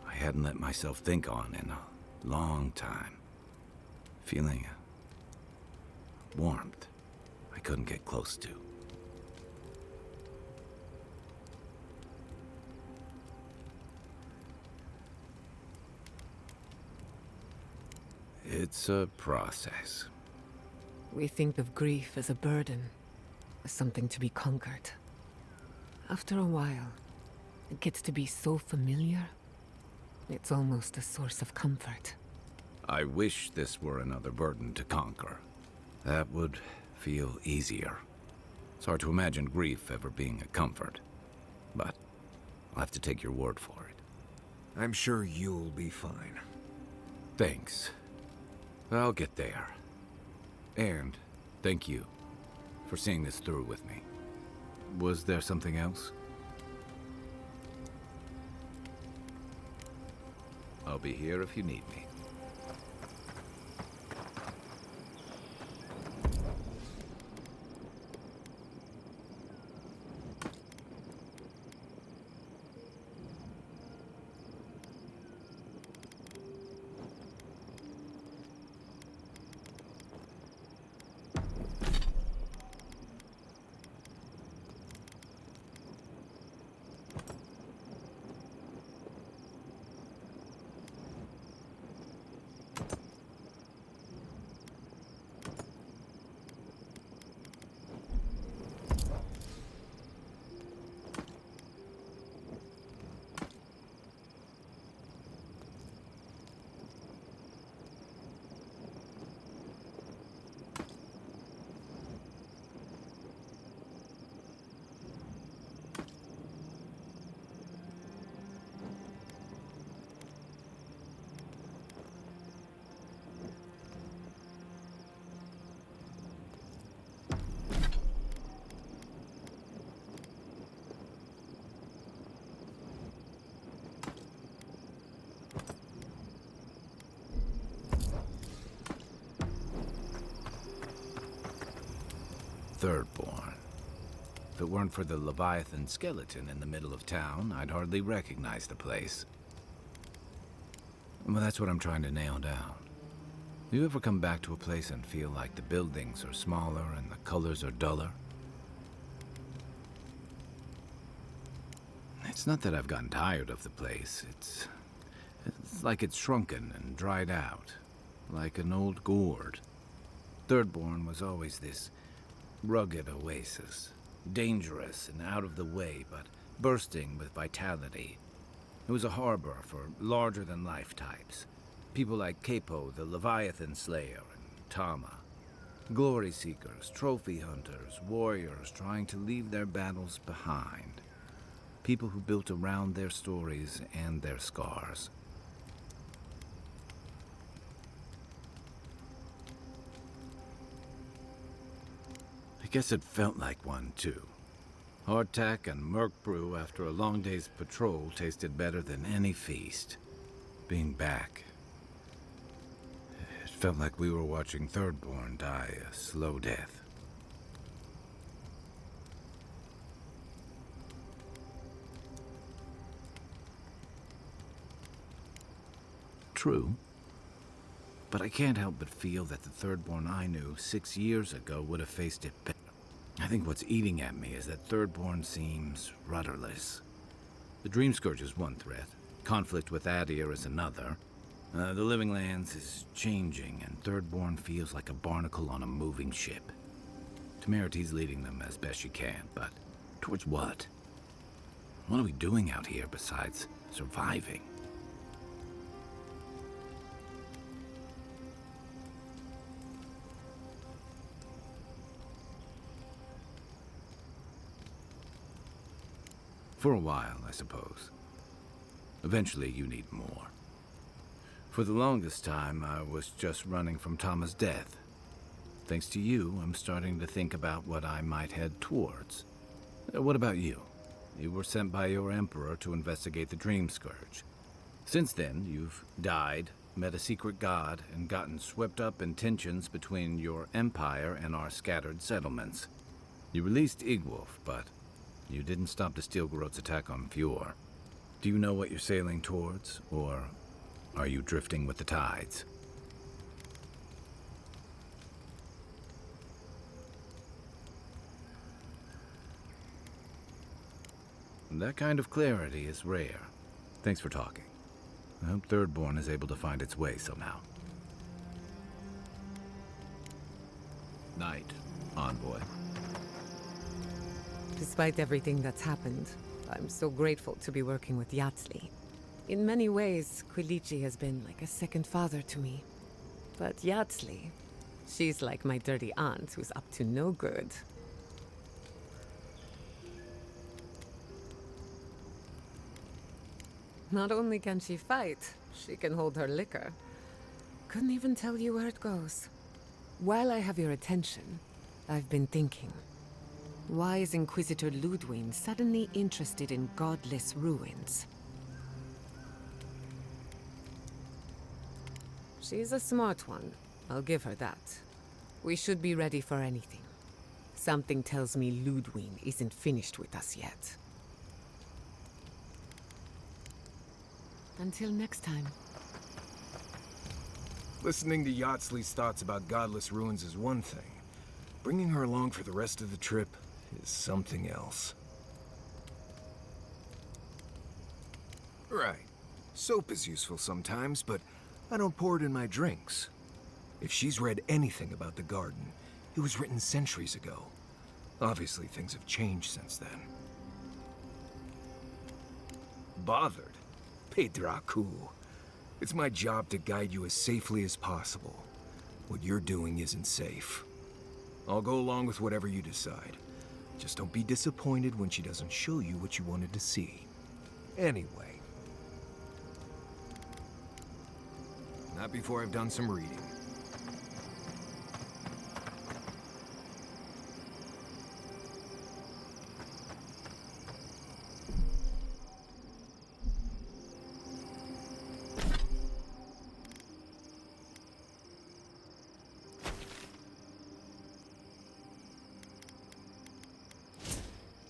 A: I hadn't let myself think on in a long time. Feeling a warmth I couldn't get close to. It's a process.
C: We think of grief as a burden, as something to be conquered. After a while, it gets to be so familiar, it's almost a source of comfort.
A: I wish this were another burden to conquer. That would feel easier. It's hard to imagine grief ever being a comfort, but I'll have to take your word for it.
E: I'm sure you'll be fine.
A: Thanks. I'll get there. And thank you for seeing this through with me. Was there something else? I'll be here if you need me. Thirdborn. If it weren't for the Leviathan skeleton in the middle of town, I'd hardly recognize the place. Well, that's what I'm trying to nail down. Do you ever come back to a place and feel like the buildings are smaller and the colors are duller? It's not that I've gotten tired of the place. It's like it's shrunken and dried out, like an old gourd. Thirdborn was always this rugged oasis, dangerous and out of the way, but bursting with vitality. It was a harbor for larger-than-life types. People like Capo, the Leviathan Slayer, and Tama. Glory seekers, trophy hunters, warriors trying to leave their battles behind. People who built around their stories and their scars. I guess it felt like one, too. Hardtack and murk brew after a long day's patrol tasted better than any feast. Being back, it felt like we were watching Thirdborn die a slow death. True. But I can't help but feel that the Thirdborn I knew 6 years ago would have faced it better. I think what's eating at me is that Thirdborn seems rudderless. The Dream Scourge is one threat. Conflict with Adir is another. The Living Lands is changing, and Thirdborn feels like a barnacle on a moving ship. Temerity's leading them as best she can, but towards what? What are we doing out here besides surviving? For a while, I suppose. Eventually, you need more. For the longest time, I was just running from Tama's death. Thanks to you, I'm starting to think about what I might head towards. What about you? You were sent by your emperor to investigate the Dream Scourge. Since then, you've died, met a secret god, and gotten swept up in tensions between your empire and our scattered settlements. You released Igwolf, but you didn't stop the Steelgrowth's attack on Fjord. Do you know what you're sailing towards, or are you drifting with the tides? That kind of clarity is rare. Thanks for talking. I hope Thirdborn is able to find its way somehow. Night, Envoy.
C: Despite everything that's happened, I'm so grateful to be working with Yatsli. In many ways, Quilichi has been like a second father to me. But Yatsli, she's like my dirty aunt who's up to no good. Not only can she fight, she can hold her liquor. Couldn't even tell you where it goes. While I have your attention, I've been thinking. Why is Inquisitor Ludwig suddenly interested in godless ruins? She's a smart one. I'll give her that. We should be ready for anything. Something tells me Ludwig isn't finished with us yet. Until next time.
E: Listening to Yatsli's thoughts about godless ruins is one thing. Bringing her along for the rest of the trip is something else. Right. Soap is useful sometimes, but I don't pour it in my drinks. If she's read anything about the garden, it was written centuries ago. Obviously, things have changed since then. Bothered? Pedraku. It's my job to guide you as safely as possible. What you're doing isn't safe. I'll go along with whatever you decide. Just don't be disappointed when she doesn't show you what you wanted to see. Anyway. Not before I've done some reading.